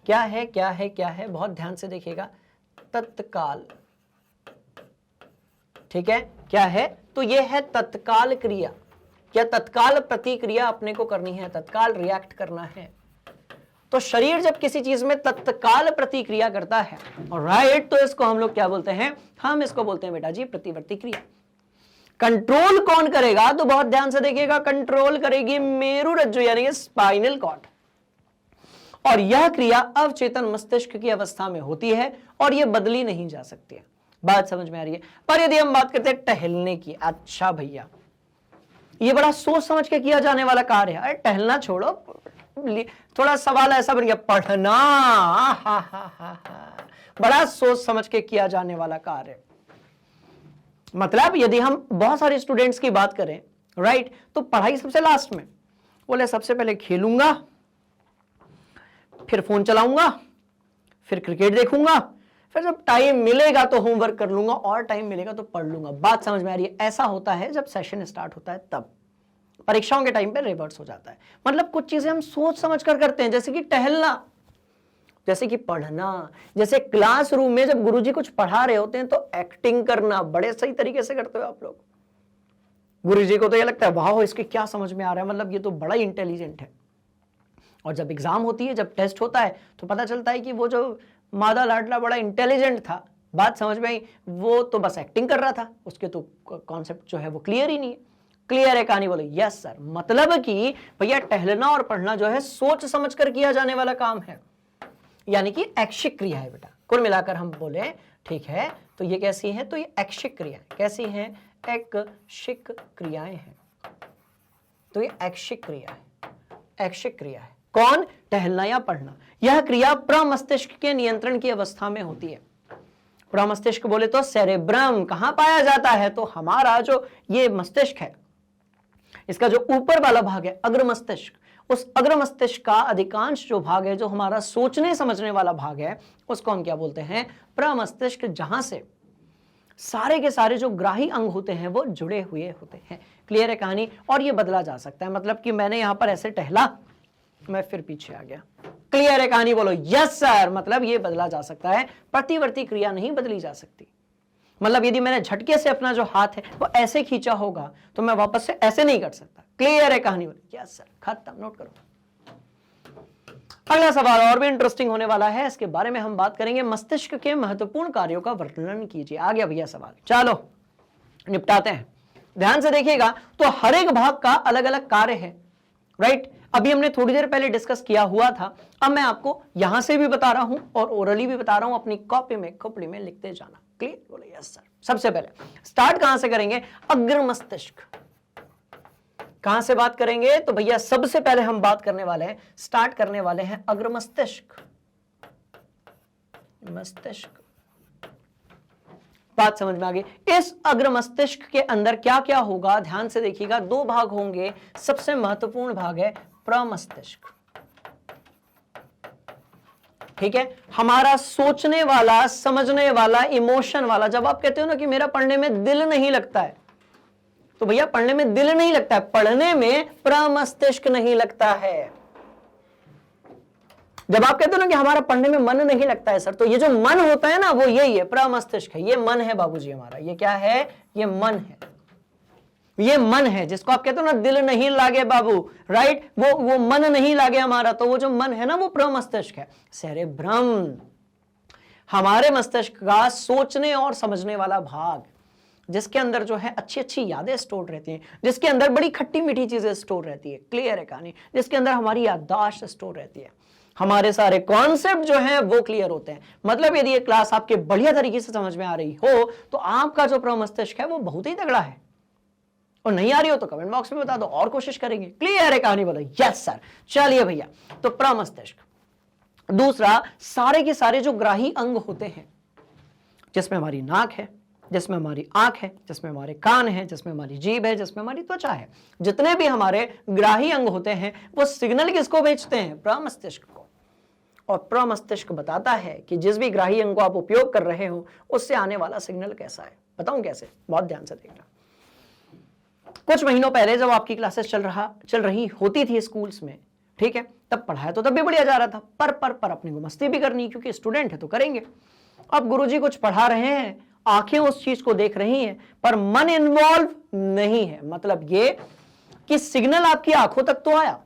क्या है क्या है क्या है? बहुत ध्यान से देखिएगा, तत्काल। ठीक है, क्या है? तो ये है तत्काल क्रिया या तत्काल प्रतिक्रिया अपने को करनी है, तत्काल रिएक्ट करना है। तो शरीर जब किसी चीज में तत्काल प्रतिक्रिया करता है, राइट, तो इसको हम लोग क्या बोलते हैं? हम इसको बोलते हैं बेटा जी प्रतिवर्ती क्रिया। कंट्रोल कौन करेगा? तो बहुत ध्यान से देखिएगा, कंट्रोल करेगी मेरुरज्जु यानी कि स्पाइनल कॉर्ड। और यह क्रिया अवचेतन मस्तिष्क की अवस्था में होती है और यह बदली नहीं जा सकती है। बात समझ में आ रही है? पर यदि हम बात करते हैं टहलने की, अच्छा भैया ये बड़ा सोच समझ के किया जाने वाला कार्य है। अरे टहलना छोड़ो, थोड़ा सवाल ऐसा बन गया, पढ़ना बड़ा सोच समझ के किया जाने वाला कार्य। मतलब यदि हम बहुत सारे स्टूडेंट्स की बात करें, राइट, तो पढ़ाई सबसे लास्ट में, बोले सबसे पहले खेलूंगा, फिर फोन चलाऊंगा, फिर क्रिकेट देखूंगा, फिर जब टाइम मिलेगा तो होमवर्क कर लूंगा और टाइम मिलेगा तो पढ़ लूंगा। बात समझ में आ रही है? ऐसा होता है जब सेशन स्टार्ट होता है, तब परीक्षाओं के टाइम पे रिवर्स हो जाता है। मतलब कुछ चीजें हम सोच समझ कर करते हैं, जैसे कि टहलना, जैसे कि पढ़ना, जैसे क्लासरूम में जब गुरुजी कुछ पढ़ा रहे होते हैं तो एक्टिंग करना बड़े सही तरीके से करते हो आप लोग। गुरुजी को तो ये लगता है वाह इसके क्या समझ में आ रहा है, मतलब ये तो बड़ा इंटेलिजेंट है। और जब एग्जाम होती है, जब टेस्ट होता है, तो पता चलता है कि वो जो मादा लाडला बड़ा इंटेलिजेंट था, बात समझ में आई, वो तो बस एक्टिंग कर रहा था, उसके तो कॉन्सेप्ट जो है वो क्लियर ही नहीं है। क्लियर है कहानी? बोलो यस सर। मतलब कि भैया टहलना और पढ़ना जो है सोच समझ कर किया जाने वाला काम है, यानी कि ऐच्छिक क्रिया है बेटा। कुल मिलाकर हम बोले, ठीक है, तो ये कैसी है? तो ये ऐच्छिक क्रिया है। कैसी है? ऐच्छिक क्रियाएं हैं। तो ये ऐच्छिक क्रिया है, ऐच्छिक क्रिया है। कौन? टहलना या पढ़ना। यह क्रिया प्रमस्तिष्क के नियंत्रण की अवस्था में होती है। प्रमस्तिष्क बोले तो सेरेब्रम कहां पाया जाता है? तो हमारा जो ये मस्तिष्क है, इसका जो ऊपर वाला भाग है अग्र मस्तिष्क, उस अग्र मस्तिष्क का अधिकांश जो भाग है, जो हमारा सोचने समझने वाला भाग है, उसको हम क्या बोलते हैं? प्रमस्तिष्क, जहां से सारे के सारे जो ग्राही अंग होते हैं वो जुड़े हुए होते हैं। क्लियर है कहानी? और ये बदला जा सकता है, मतलब कि मैंने यहां पर ऐसे टहला, मैं फिर पीछे आ गया। क्लियर है कहानी? बोलो यस सर। मतलब ये बदला जा सकता है, प्रतिवर्ती क्रिया नहीं बदली जा सकती। मतलब यदि मैंने झटके से अपना जो हाथ है वो ऐसे खींचा होगा तो मैं वापस से ऐसे नहीं कर सकता। क्लियर है कहानी? बोलो यस सर। खत्म, नोट करो। अगला सवाल और भी इंटरेस्टिंग होने वाला है, इसके बारे में हम बात करेंगे। मस्तिष्क के महत्वपूर्ण कार्यों का वर्णन कीजिए। आ गया भैया सवाल, चलो निपटाते हैं। ध्यान से देखिएगा, तो हर एक भाग का अलग अलग कार्य है, राइट। अभी हमने थोड़ी देर पहले डिस्कस किया हुआ था, अब मैं आपको यहां से भी बता रहा हूं और ओरली भी बता रहा हूं, अपनी कॉपी में खोपड़ी में लिखते जाना। क्लियर? बोले यस सर। सबसे पहले स्टार्ट कहां से करेंगे? अग्र मस्तिष्क। कहां से बात करेंगे? तो भैया सबसे पहले हम बात करने वाले हैं, स्टार्ट करने वाले हैं अग्र मस्तिष्क। मस्तिष्क, बात समझ में आ गई? इस अग्र मस्तिष्क के अंदर क्या क्या होगा? ध्यान से देखिएगा, दो भाग होंगे। सबसे महत्वपूर्ण भाग है प्रमस्तिष्क, ठीक है, हमारा सोचने वाला, समझने वाला, इमोशन वाला। जब आप कहते हो ना कि मेरा पढ़ने में दिल नहीं लगता है, तो भैया पढ़ने में दिल नहीं लगता है, पढ़ने में प्रमस्तिष्क नहीं लगता है। जब आप कहते हो ना कि हमारा पढ़ने में मन नहीं लगता है सर, तो ये जो मन होता है ना वो यही है, प्रमस्तिष्क है। ये मन है बाबूजी हमारा, ये क्या है? ये मन है, ये मन है जिसको आप कहते हो ना दिल नहीं लागे बाबू, राइट, वो मन नहीं लागे हमारा, तो वो जो मन है ना वो प्रमस्तिष्क है। सेरेब्रम हमारे मस्तिष्क का सोचने और समझने वाला भाग, जिसके अंदर जो है अच्छी अच्छी यादें स्टोर रहती हैं, जिसके अंदर बड़ी खट्टी मीठी चीजें स्टोर रहती है। क्लियर है कहानी? जिसके अंदर हमारी याददाश्त स्टोर रहती है, हमारे सारे कॉन्सेप्ट जो हैं वो क्लियर होते हैं। मतलब यदि ये क्लास आपके बढ़िया तरीके से समझ में आ रही हो तो आपका जो प्रमस्तिष्क है वो बहुत ही तगड़ा है, और नहीं आ रही हो तो कमेंट बॉक्स में बता दो, और कोशिश करेंगे। क्लियर है कहानी? बोलो यस सर। चलिए भैया, तो प्रमस्तिष्क। दूसरा, सारे के सारे जो ग्राही अंग होते हैं, जिसमें हमारी नाक है, जिसमें हमारी आंख है, जिसमें हमारे कान है, जिसमें हमारी जीभ है, जिसमें हमारी त्वचा है, जितने भी हमारे ग्राही अंग होते हैं वो सिग्नल किसको भेजते हैं? प्रमस्तिष्क को। और प्रमस्तिष्क बताता है कि जिस भी ग्राही अंग को आप उपयोग कर रहे हो उससे आने वाला सिग्नल कैसा है। बताऊं कैसे? बहुत ध्यान से देखना। कुछ महीनों पहले जब आपकी क्लासेस चल रही होती थी स्कूल्स में, ठीक है, तब पढ़ाया तो तब भी बढ़िया जा रहा था, पर अपने को मस्ती भी करनी, क्योंकि स्टूडेंट है तो करेंगे। अब गुरुजी कुछ पढ़ा रहे हैं, आंखें उस चीज को देख रही हैं, पर मन इन्वॉल्व नहीं है। मतलब ये कि सिग्नल आपकी आंखों तक तो आया,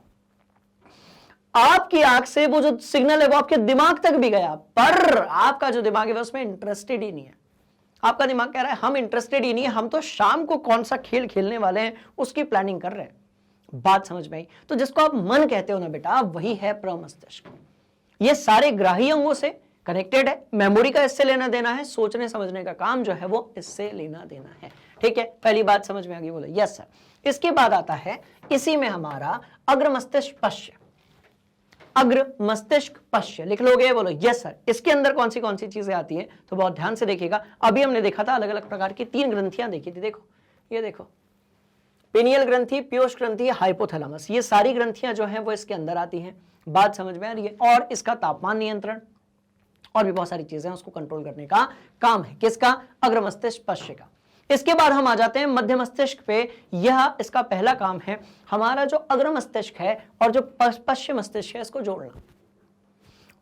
आपकी आंख से वो जो सिग्नल है वो आपके दिमाग तक भी गया, पर आपका जो दिमाग है उसमें इंटरेस्टेड ही नहीं है। आपका दिमाग कह रहा है हम इंटरेस्टेड ही नहीं है, हम तो शाम को कौन सा खेल खेलने वाले हैं उसकी प्लानिंग कर रहे हैं। बात समझ में आई? तो जिसको आप मन कहते हो ना बेटा, वही है प्रमस्तिष्क। ये सारे ग्राही अंगों से कनेक्टेड है, मेमोरी का इससे लेना देना है, सोचने समझने का काम जो है वो इससे लेना देना है। ठीक है, पहली बात समझ में आ गई? बोलो यस सर। इसके बाद आता है इसी में हमारा अग्र मस्तिष्क पश्य। अग्र मस्तिष्क पश्य लिख लोगे? बोलो यस सर। इसके अंदर कौन सी चीजें आती हैं तो बहुत ध्यान से देखिएगा। अभी हमने देखा था अलग अलग प्रकार की 3 ग्रंथियां देखी थी। देखो, ये देखो, पिनियल ग्रंथि, पीयूष ग्रंथि, हाइपोथैलेमस, ये सारी ग्रंथियां जो हैं वो इसके अंदर आती हैं। बात समझ में आ रही है? और इसका तापमान नियंत्रण और भी बहुत सारी चीजें उसको कंट्रोल करने का काम है। किसका? अग्र मस्तिष्क पश्य का। इसके बाद हम आ जाते हैं मध्य मस्तिष्क पे। यह इसका पहला काम है हमारा जो अग्र मस्तिष्क है और जो पश्चिम मस्तिष्क है इसको जोड़ना।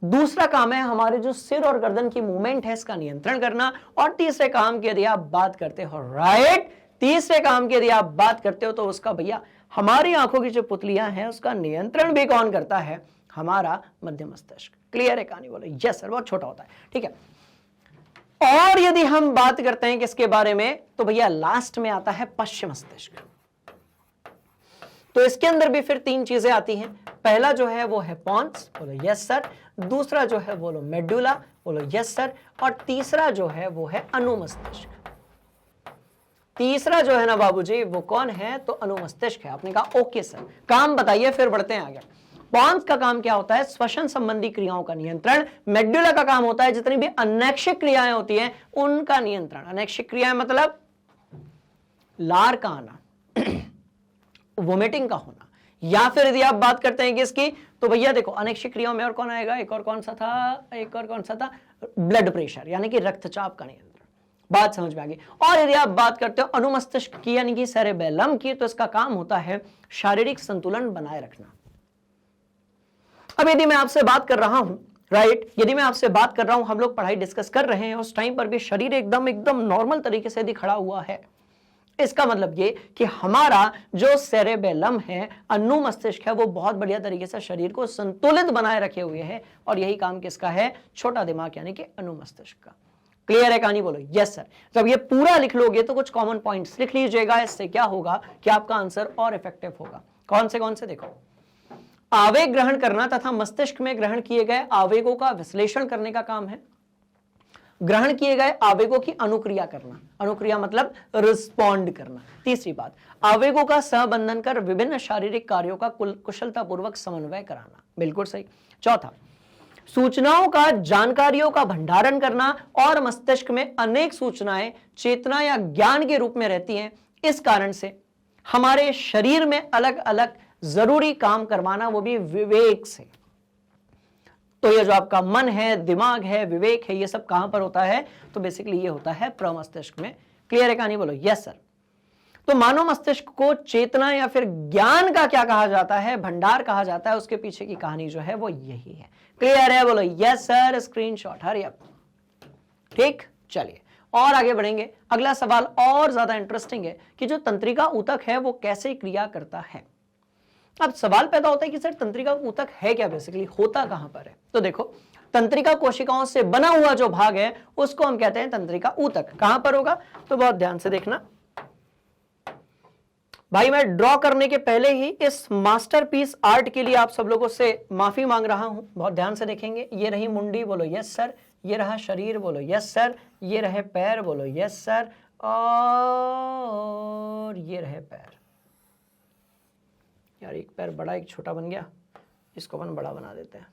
दूसरा काम है हमारे जो सिर और गर्दन की मूवमेंट है इसका नियंत्रण करना। और तीसरे काम की यदि आप बात करते हो, राइट, तीसरे काम की यदि आप बात करते हो तो उसका भैया हमारी आंखों की जो पुतलियां हैं उसका नियंत्रण भी कौन करता है? हमारा मध्य मस्तिष्क। क्लियर है कहानी? बोलो यस सर। बहुत छोटा होता है, ठीक है। और यदि हम बात करते हैं किसके बारे में तो भैया लास्ट में आता है पश्चिम मस्तिष्क। तो इसके अंदर भी फिर 3 चीजें आती हैं। पहला जो है वो है पॉन्स, बोलो यस सर। दूसरा जो है बोलो मेडुला, बोलो यस सर। और तीसरा जो है वो है अनुमस्तिष्क। तीसरा जो है ना बाबूजी वो कौन है? तो अनुमस्तिष्क है। आपने कहा ओके सर, काम बताइए, फिर बढ़ते हैं आगे। पॉन्स का काम क्या होता है? श्वसन संबंधी क्रियाओं का नियंत्रण। मेडुला का काम होता है जितनी भी अनैच्छिक क्रियाएं होती हैं उनका नियंत्रण। अनैच्छिक क्रियाएं मतलब लार का आना, वोमिटिंग का होना, या फिर यदि आप बात करते हैं किसकी तो भैया देखो अनैच्छिक क्रियाओं में और कौन आएगा? एक और कौन सा था? ब्लड प्रेशर यानी कि रक्तचाप का नियंत्रण। बात समझ में आ गई? और यदि आप बात करते हो अनुमस्तिष्क की यानी कि सेरेबेलम की, तो इसका काम होता है शारीरिक संतुलन बनाए रखना। अब यदि मैं आपसे बात कर रहा हूं, राइट, यदि मैं आपसे बात कर रहा हूं, हम लोग पढ़ाई डिस्कस कर रहे हैं, उस टाइम पर भी शरीर एकदम नॉर्मल तरीके से यदि खड़ा हुआ है, इसका मतलब ये कि हमारा जो सेरेबेलम है, अनु मस्तिष्क है, वो बहुत बढ़िया तरीके से शरीर को संतुलित बनाए रखे हुए है। और यही काम किसका है? छोटा दिमाग यानी कि अनु मस्तिष्क का। क्लियर है कहानी? बोलो यस सर। जब ये पूरा लिख लोगे तो कुछ कॉमन पॉइंट्स लिख लीजिएगा। इससे क्या होगा कि आपका आंसर और इफेक्टिव होगा। कौन से? देखो, आवेग ग्रहण करना तथा मस्तिष्क में ग्रहण किए गए आवेगों का विश्लेषण करने का काम है। ग्रहण किए गए आवेगों की अनुक्रिया करना, अनुक्रिया मतलब रिस्पॉन्ड करना। तीसरी बात, आवेगों का सहबंधन कर विभिन्न शारीरिक कार्यों का कुशलतापूर्वक समन्वय कराना। बिल्कुल सही। चौथा, सूचनाओं का, जानकारियों का भंडारण करना। और मस्तिष्क में अनेक सूचनाएं चेतना या ज्ञान के रूप में रहती हैं, इस कारण से हमारे शरीर में अलग अलग जरूरी काम करवाना, वो भी विवेक से। तो ये जो आपका मन है, दिमाग है, विवेक है, ये सब कहां पर होता है? तो बेसिकली ये होता है प्रमस्तिष्क में। क्लियर है कहानी? बोलो यस सर। तो मानव मस्तिष्क को चेतना या फिर ज्ञान का क्या कहा जाता है? भंडार कहा जाता है। उसके पीछे की कहानी जो है वो यही है। क्लियर है? बोलो yes sir. Screenshot, hurry up. ठीक, चलिए और आगे बढ़ेंगे। अगला सवाल और ज्यादा इंटरेस्टिंग है कि जो तंत्रिका ऊतक है वो कैसे क्रिया करता है। अब सवाल पैदा होता है कि सर तंत्रिका ऊतक है क्या, बेसिकली होता कहां पर है? तो देखो, तंत्रिका कोशिकाओं से बना हुआ जो भाग है उसको हम कहते हैं तंत्रिका ऊतक। कहां पर होगा? तो बहुत ध्यान से देखना भाई, मैं ड्रॉ करने के पहले ही इस मास्टरपीस आर्ट के लिए आप सब लोगों से माफी मांग रहा हूं। बहुत ध्यान से देखेंगे। ये रही मुंडी, बोलो यस सर। ये रहा शरीर, बोलो यस सर। ये रहे पैर, बोलो यस सर। और ये रहे पैर। यार एक पैर बड़ा एक छोटा बन गया, इसको अपन बड़ा बना देते हैं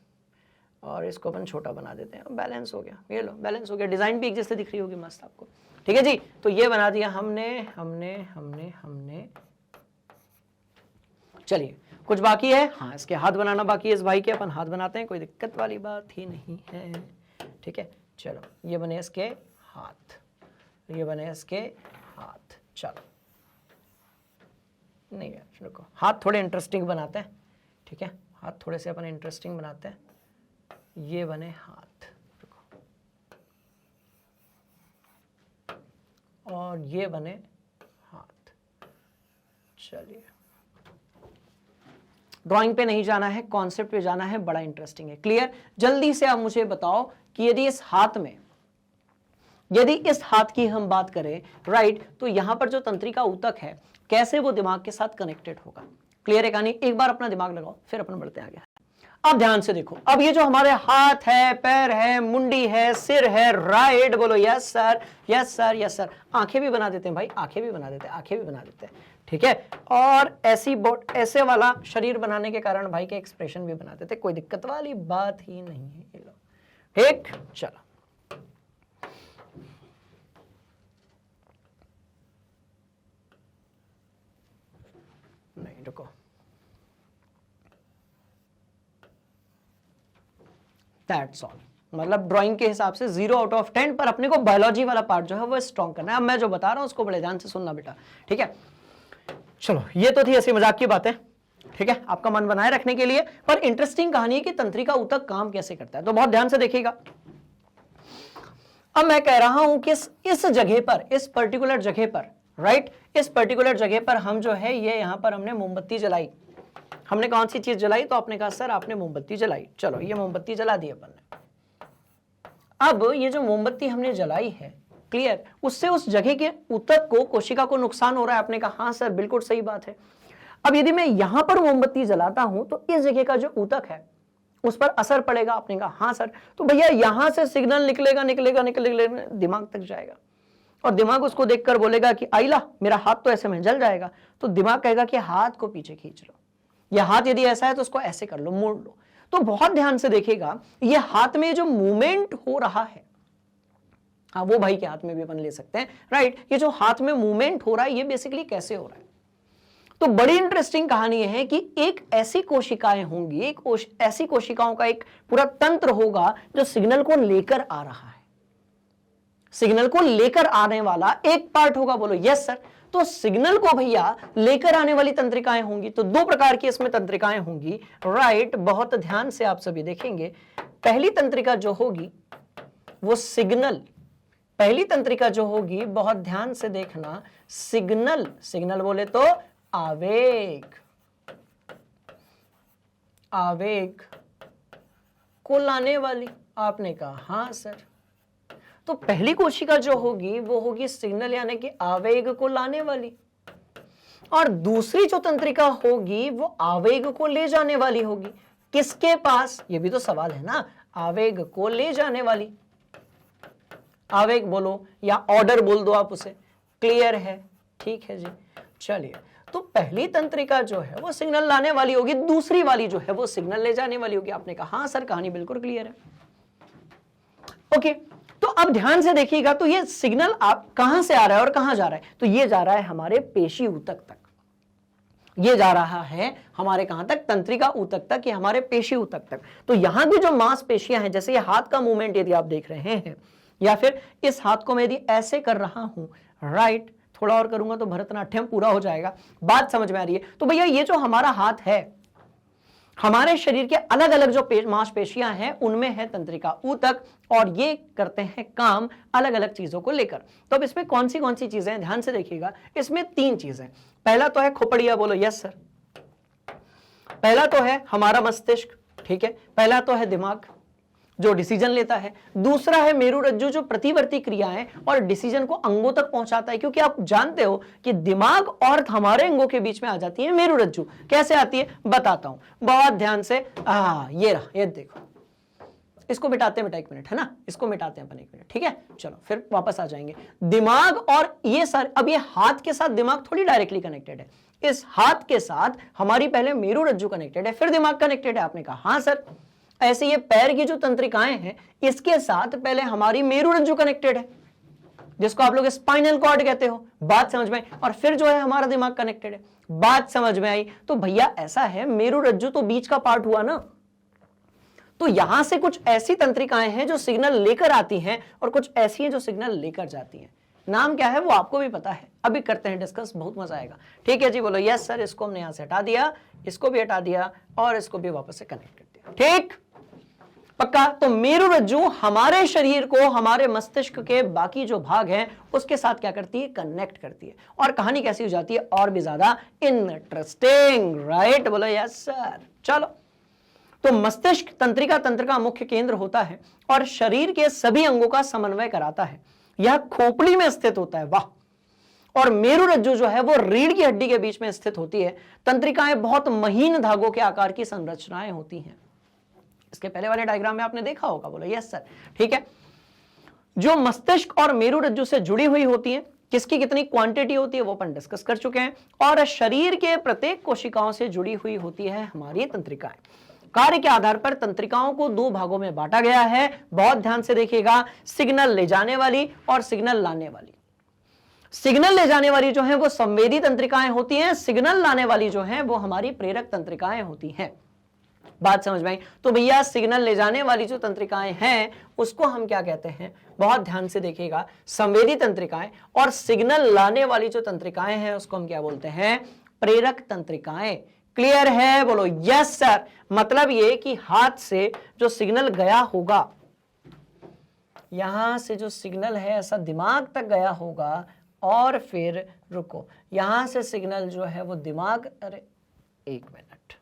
और इसको अपन छोटा बना देते हैं, बैलेंस हो गया। ये लो बैलेंस हो गया, डिजाइन भी एक जैसे दिख रही होगी मस्त आपको। ठीक है जी, तो ये बना दिया हमने हमने हमने हमने चलिए कुछ बाकी है, हाँ इसके हाथ बनाना बाकी है इस भाई के, अपन हाथ बनाते हैं, कोई दिक्कत वाली बात ही नहीं है। ठीक है, चलो ये बने इसके हाथ, ये बने इसके हाथ। चलो नहीं यार रुको, हाथ थोड़े इंटरेस्टिंग बनाते हैं। ठीक है, हाथ थोड़े से अपन इंटरेस्टिंग बनाते हैं। ये बने हाथ, रुको, और ये बने हाथ। चलिए ड्राइंग पे नहीं जाना है, कॉन्सेप्ट पे जाना है, बड़ा इंटरेस्टिंग है। क्लियर? जल्दी से आप मुझे बताओ कि यदि इस हाथ की हम बात करें, राइट, तो यहां पर जो तंत्रिका ऊतक है कैसे वो दिमाग के साथ कनेक्टेड होगा। क्लियर है कहानी? एक बार अपना दिमाग लगाओ, फिर अपन बढ़ते हैं आगे। अब ध्यान से देखो, अब ये जो हमारे हाथ है, पैर है, मुंडी है, सिर है, राइट, बोलो yes sir, yes sir, yes sir. आंखें भी बना देते हैं भाई, आंखें भी बना देते हैं, आंखें भी बना देते हैं। ठीक है, और ऐसे वाला शरीर बनाने के कारण भाई के एक्सप्रेशन भी बना देते, कोई दिक्कत वाली बात ही नहीं है। ये लो, ठीक, चलो नहीं रुको, दैट्स ऑल। मतलब ड्राइंग के हिसाब से 0 आउट ऑफ 10, पर अपने को बायोलॉजी वाला पार्ट जो है वो स्ट्रॉन्ग करना है। अब मैं जो बता रहा हूं उसको बड़े ध्यान से सुनना बेटा। ठीक है, चलो ये तो थी ऐसी मजाक की बातें, ठीक है, आपका मन बनाए रखने के लिए। पर इंटरेस्टिंग कहानी है कि तंत्रिका ऊतक काम कैसे करता है, तो बहुत ध्यान से देखिएगा। अब मैं कह रहा हूं कि इस जगह पर, इस पर्टिकुलर जगह पर, राइट, इस पर्टिकुलर जगह पर हम जो है ये यहां पर हमने मोमबत्ती जलाई। हमने कौन सी चीज जलाई? तो आपने कहा सर आपने मोमबत्ती जलाई। चलो ये मोमबत्ती जला दी अपन ने। अब ये जो मोमबत्ती हमने जलाई है, क्लियर, उससे उस जगह के ऊतक को, कोशिका को नुकसान हो रहा है। आपने कहा हाँ सर बिल्कुल सही बात है। अब यदि मैं यहां पर मोमबत्ती जलाता हूं तो इस जगह का जो ऊतक है उस पर असर पड़ेगा। आपने कहा हाँ सर, तो भैया यहां से सिग्नल निकलेगा निकलेगा निकलेगा दिमाग तक जाएगा, और दिमाग उसको देखकर बोलेगा कि आइला मेरा हाथ तो ऐसे में जल जाएगा। तो दिमाग कहेगा कि हाथ को पीछे खींच लो, यह हाथ यदि ऐसा है तो उसको ऐसे कर लो, मोड़ लो। तो बहुत ध्यान से देखिएगा, ये हाथ में जो मूवमेंट हो रहा है, हाँ वो भाई के हाथ में भी अपन ले सकते हैं, राइट, ये जो हाथ में मूवमेंट हो रहा है ये बेसिकली कैसे हो रहा है। तो बड़ी इंटरेस्टिंग कहानी है कि एक ऐसी कोशिकाएं होंगी, ऐसी कोशिकाओं का एक पूरा तंत्र होगा जो सिग्नल को लेकर आ रहा है। सिग्नल को लेकर आने वाला एक पार्ट होगा, बोलो यस सर। तो सिग्नल को भैया लेकर आने वाली तंत्रिकाएं होंगी। तो दो प्रकार की इसमें तंत्रिकाएं होंगी, राइट, बहुत ध्यान से आप सभी देखेंगे। पहली तंत्रिका जो होगी वो सिग्नल, पहली तंत्रिका जो होगी बहुत ध्यान से देखना, सिग्नल, सिग्नल बोले तो आवेग, आवेग को लाने वाली। आपने कहा हाँ सर। तो पहली कोशिका जो होगी वो होगी सिग्नल यानी कि आवेग को लाने वाली, और दूसरी जो तंत्रिका होगी वो आवेग को ले जाने वाली होगी। किसके पास? ये भी तो सवाल है ना। आवेग को ले जाने वाली, आवेग बोलो या ऑर्डर बोल दो आप उसे। क्लियर है? ठीक है जी। चलिए, तो पहली तंत्रिका जो है वो सिग्नल लाने वाली होगी, दूसरी वाली जो है वो सिग्नल ले जाने वाली होगी। आपने कहा हाँ सर, कहानी बिल्कुल क्लियर है। ओके, तो अब ध्यान से देखिएगा, तो ये सिग्नल आप कहां से आ रहा है और कहां जा रहा है? तो ये जा रहा है हमारे पेशी ऊतक तक, ये जा रहा है हमारे कहां तक? तंत्रिका ऊतक तक, ये हमारे पेशी ऊतक तक। तो यहां की जो मांसपेशियां हैं, जैसे ये हाथ का मूवमेंट यदि आप देख रहे हैं, या फिर इस हाथ को मैं यदि ऐसे कर रहा हूं, राइट, थोड़ा और करूंगा तो भरतनाट्यम पूरा हो जाएगा। बात समझ में आ रही है? तो भैया ये जो हमारा हाथ है, हमारे शरीर के अलग अलग जो मांसपेशियां हैं उनमें है तंत्रिका ऊतक, और ये करते हैं काम अलग अलग चीजों को लेकर। तो अब इसमें कौन सी चीजें हैं, ध्यान से देखिएगा। इसमें 3 चीजें। पहला तो है खोपड़िया, बोलो यस सर। पहला तो है हमारा मस्तिष्क, ठीक है। पहला तो है दिमाग जो डिसीजन लेता है। दूसरा है मेरुरज्जु जो प्रतिवर्ती क्रियाएं और डिसीजन को अंगों तक पहुंचाता है, क्योंकि आप जानते हो कि दिमाग और हमारे अंगों के बीच में आ जाती है मेरुरज्जु। कैसे आती है बताता हूं, बहुत ध्यान से। ये रहा, ये देखो, इसको मिटाते हैं बेटा 1 मिनट, है ना, इसको मिटाते हैं अपन 1 मिनट, ठीक है। चलो फिर वापस आ जाएंगे। दिमाग और ये सारे, अब ये हाथ के साथ दिमाग थोड़ी डायरेक्टली कनेक्टेड है, इस हाथ के साथ हमारी पहले मेरू रज्जु कनेक्टेड है, फिर दिमाग कनेक्टेड है। आपने कहा हाँ सर। ऐसे ये पैर की जो तंत्रिकाएं हैं इसके साथ पहले हमारी मेरू रज्जु कनेक्टेड है, जिसको आप लोग स्पाइनल कॉर्ड कहते हो। बात समझ में आई? और फिर जो है हमारा दिमाग कनेक्टेड है। बात समझ में आई? तो भैया ऐसा है, मेरू रज्जु तो बीच का पार्ट हुआ ना, तो यहां से कुछ ऐसी तंत्रिकाएं हैं जो सिग्नल लेकर आती हैं और कुछ ऐसी हैं जो सिग्नल लेकर जाती हैं। नाम क्या है वो आपको भी पता है, अभी करते हैं डिस्कस, बहुत मजा आएगा। ठीक है जी, बोलो यस सर। इसको हमने यहां से हटा दिया, इसको भी हटा दिया और इसको भी वापस से कनेक्ट कर दिया। ठीक, पक्का? तो मेरू रज्जु हमारे शरीर को हमारे मस्तिष्क के बाकी जो भाग हैं उसके साथ क्या करती है? कनेक्ट करती है। और कहानी कैसी हो जाती है? और भी ज्यादा इंटरेस्टिंग, राइट? बोलो यस सर। चलो, तो मस्तिष्क तंत्रिका तंत्र का मुख्य केंद्र होता है और शरीर के सभी अंगों का समन्वय कराता है। यह खोपड़ी में स्थित होता है, वाह। और मेरू रज्जु जो है वो रीढ़ की हड्डी के बीच में स्थित होती है। तंत्रिकाएं बहुत महीन धागों के आकार की संरचनाएं होती हैं। इसके पहले वाले डायग्राम में आपने देखा होगा, बोलो यस सर। ठीक है, जो मस्तिष्क और मेरू रज्जु से जुड़ी हुई होती है, किसकी कितनी क्वांटिटी होती है वो अपन डिस्कस कर चुके हैं। और शरीर के प्रत्येक कोशिकाओं से जुड़ी हुई होती है हमारी तंत्रिकाएं। कार्य के आधार पर तंत्रिकाओं को 2 भागों में बांटा गया है, बहुत ध्यान से देखिएगा, सिग्नल ले जाने वाली और सिग्नल लाने वाली। सिग्नल ले जाने वाली जो है वो संवेदी तंत्रिकाएं होती हैं, सिग्नल लाने वाली जो है वो हमारी प्रेरक तंत्रिकाएं होती हैं। बात समझ में आई? तो भैया सिग्नल ले जाने वाली जो तंत्रिकाएं हैं उसको हम क्या कहते हैं? बहुत ध्यान से देखिएगा, संवेदी तंत्रिकाएं। और सिग्नल लाने वाली जो तंत्रिकाएं हैं उसको हम क्या बोलते हैं? प्रेरक तंत्रिकाएं। क्लियर है? बोलो यस सर। मतलब ये कि हाथ से जो सिग्नल गया होगा, यहां से जो सिग्नल है ऐसा दिमाग तक गया होगा और फिर रुको, यहां से सिग्नल जो है वो दिमाग, अरे 1 मिनट,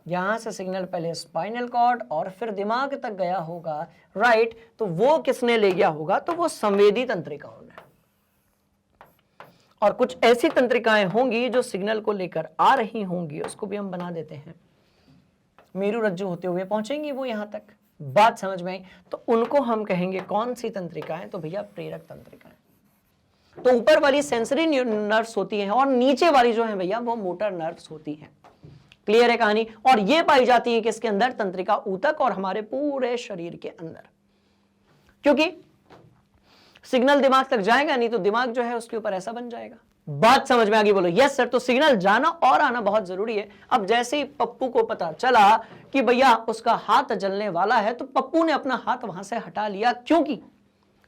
यहां से सिग्नल पहले स्पाइनल कॉर्ड और फिर दिमाग तक गया होगा, राइट? तो वो किसने ले गया होगा? तो वो संवेदी तंत्रिकाओं ने। और कुछ ऐसी तंत्रिकाएं होंगी जो सिग्नल को लेकर आ रही होंगी, उसको भी हम बना देते हैं, मेरू रज्जु होते हुए पहुंचेंगी वो यहां तक। बात समझ में आई? तो उनको हम कहेंगे कौन सी तंत्रिकाएं? तो भैया प्रेरक तंत्रिकाएं। तो ऊपर वाली सेंसरी नर्व्स होती हैं और नीचे वाली जो है भैया वो मोटर नर्व्स होती हैं। क्लियर है कहानी? और ये पाई जाती है किसके अंदर? तंत्रिका ऊतक और हमारे पूरे शरीर के अंदर। क्योंकि सिग्नल दिमाग तक जाएगा नहीं तो दिमाग जो है उसके ऊपर ऐसा बन जाएगा। बात समझ में आ गई? बोलो यस सर। तो सिग्नल जाना और आना बहुत जरूरी है। अब जैसे ही पप्पू को पता चला कि भैया उसका हाथ जलने वाला है तो पप्पू ने अपना हाथ वहां से हटा लिया, क्योंकि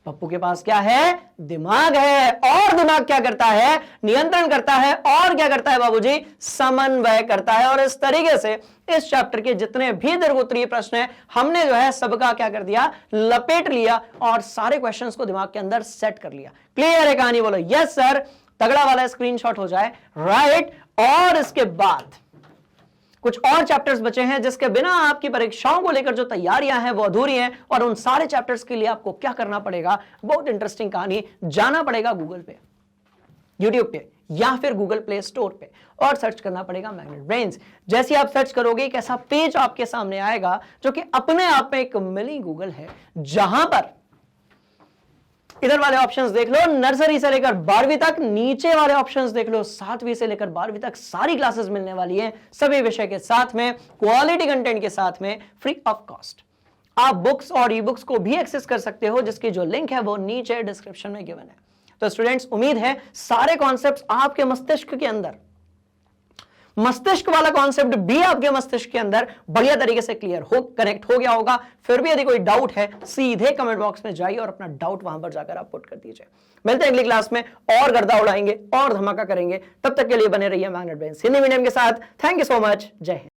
पप्पू के पास क्या है? दिमाग है। और दिमाग क्या करता है? नियंत्रण करता है। और क्या करता है बाबूजी? समन्वय करता है। और इस तरीके से इस चैप्टर के जितने भी दीर्घोत्तरीय प्रश्न हैं हमने जो है सबका क्या कर दिया? लपेट लिया और सारे क्वेश्चंस को दिमाग के अंदर सेट कर लिया। क्लियर है कहानी? बोलो यस सर। तगड़ा वाला स्क्रीनशॉट हो जाए, राइट? और इसके बाद कुछ और चैप्टर्स बचे हैं जिसके बिना आपकी परीक्षाओं को लेकर जो तैयारियां हैं वो अधूरी हैं। और उन सारे चैप्टर्स के लिए आपको क्या करना पड़ेगा? बहुत इंटरेस्टिंग कहानी, जाना पड़ेगा गूगल पे, यूट्यूब पे या फिर गूगल प्ले स्टोर पे और सर्च करना पड़ेगा मैग्नेट ब्रेन्स। जैसे आप सर्च करोगे एक ऐसा पेज आपके सामने आएगा जो कि अपने आप में एक मिनी गूगल है, जहां पर इधर वाले ऑप्शंस देख लो नर्सरी से लेकर 12वीं तक, नीचे वाले ऑप्शंस देख लो 7वीं से लेकर 12वीं तक सारी क्लासेस मिलने वाली हैं, सभी विषय के साथ में, क्वालिटी कंटेंट के साथ में, फ्री ऑफ कॉस्ट। आप बुक्स और ई बुक्स को भी एक्सेस कर सकते हो, जिसकी जो लिंक है वो नीचे डिस्क्रिप्शन में गिवन है। तो स्टूडेंट्स, उम्मीद है सारे कॉन्सेप्ट्स आपके मस्तिष्क के अंदर, मस्तिष्क वाला कॉन्सेप्ट भी आपके मस्तिष्क के अंदर बढ़िया तरीके से क्लियर हो, कनेक्ट हो गया होगा। फिर भी यदि कोई डाउट है सीधे कमेंट बॉक्स में जाइए और अपना डाउट वहां पर जाकर आप पुट कर दीजिए। मिलते हैं अगली क्लास में, और गर्दा उड़ाएंगे और धमाका करेंगे। तब तक के लिए बने रहिए मैग्नेट ब्रेन्स हिंदी मीडियम के साथ। Thank you so much. जय हिंद।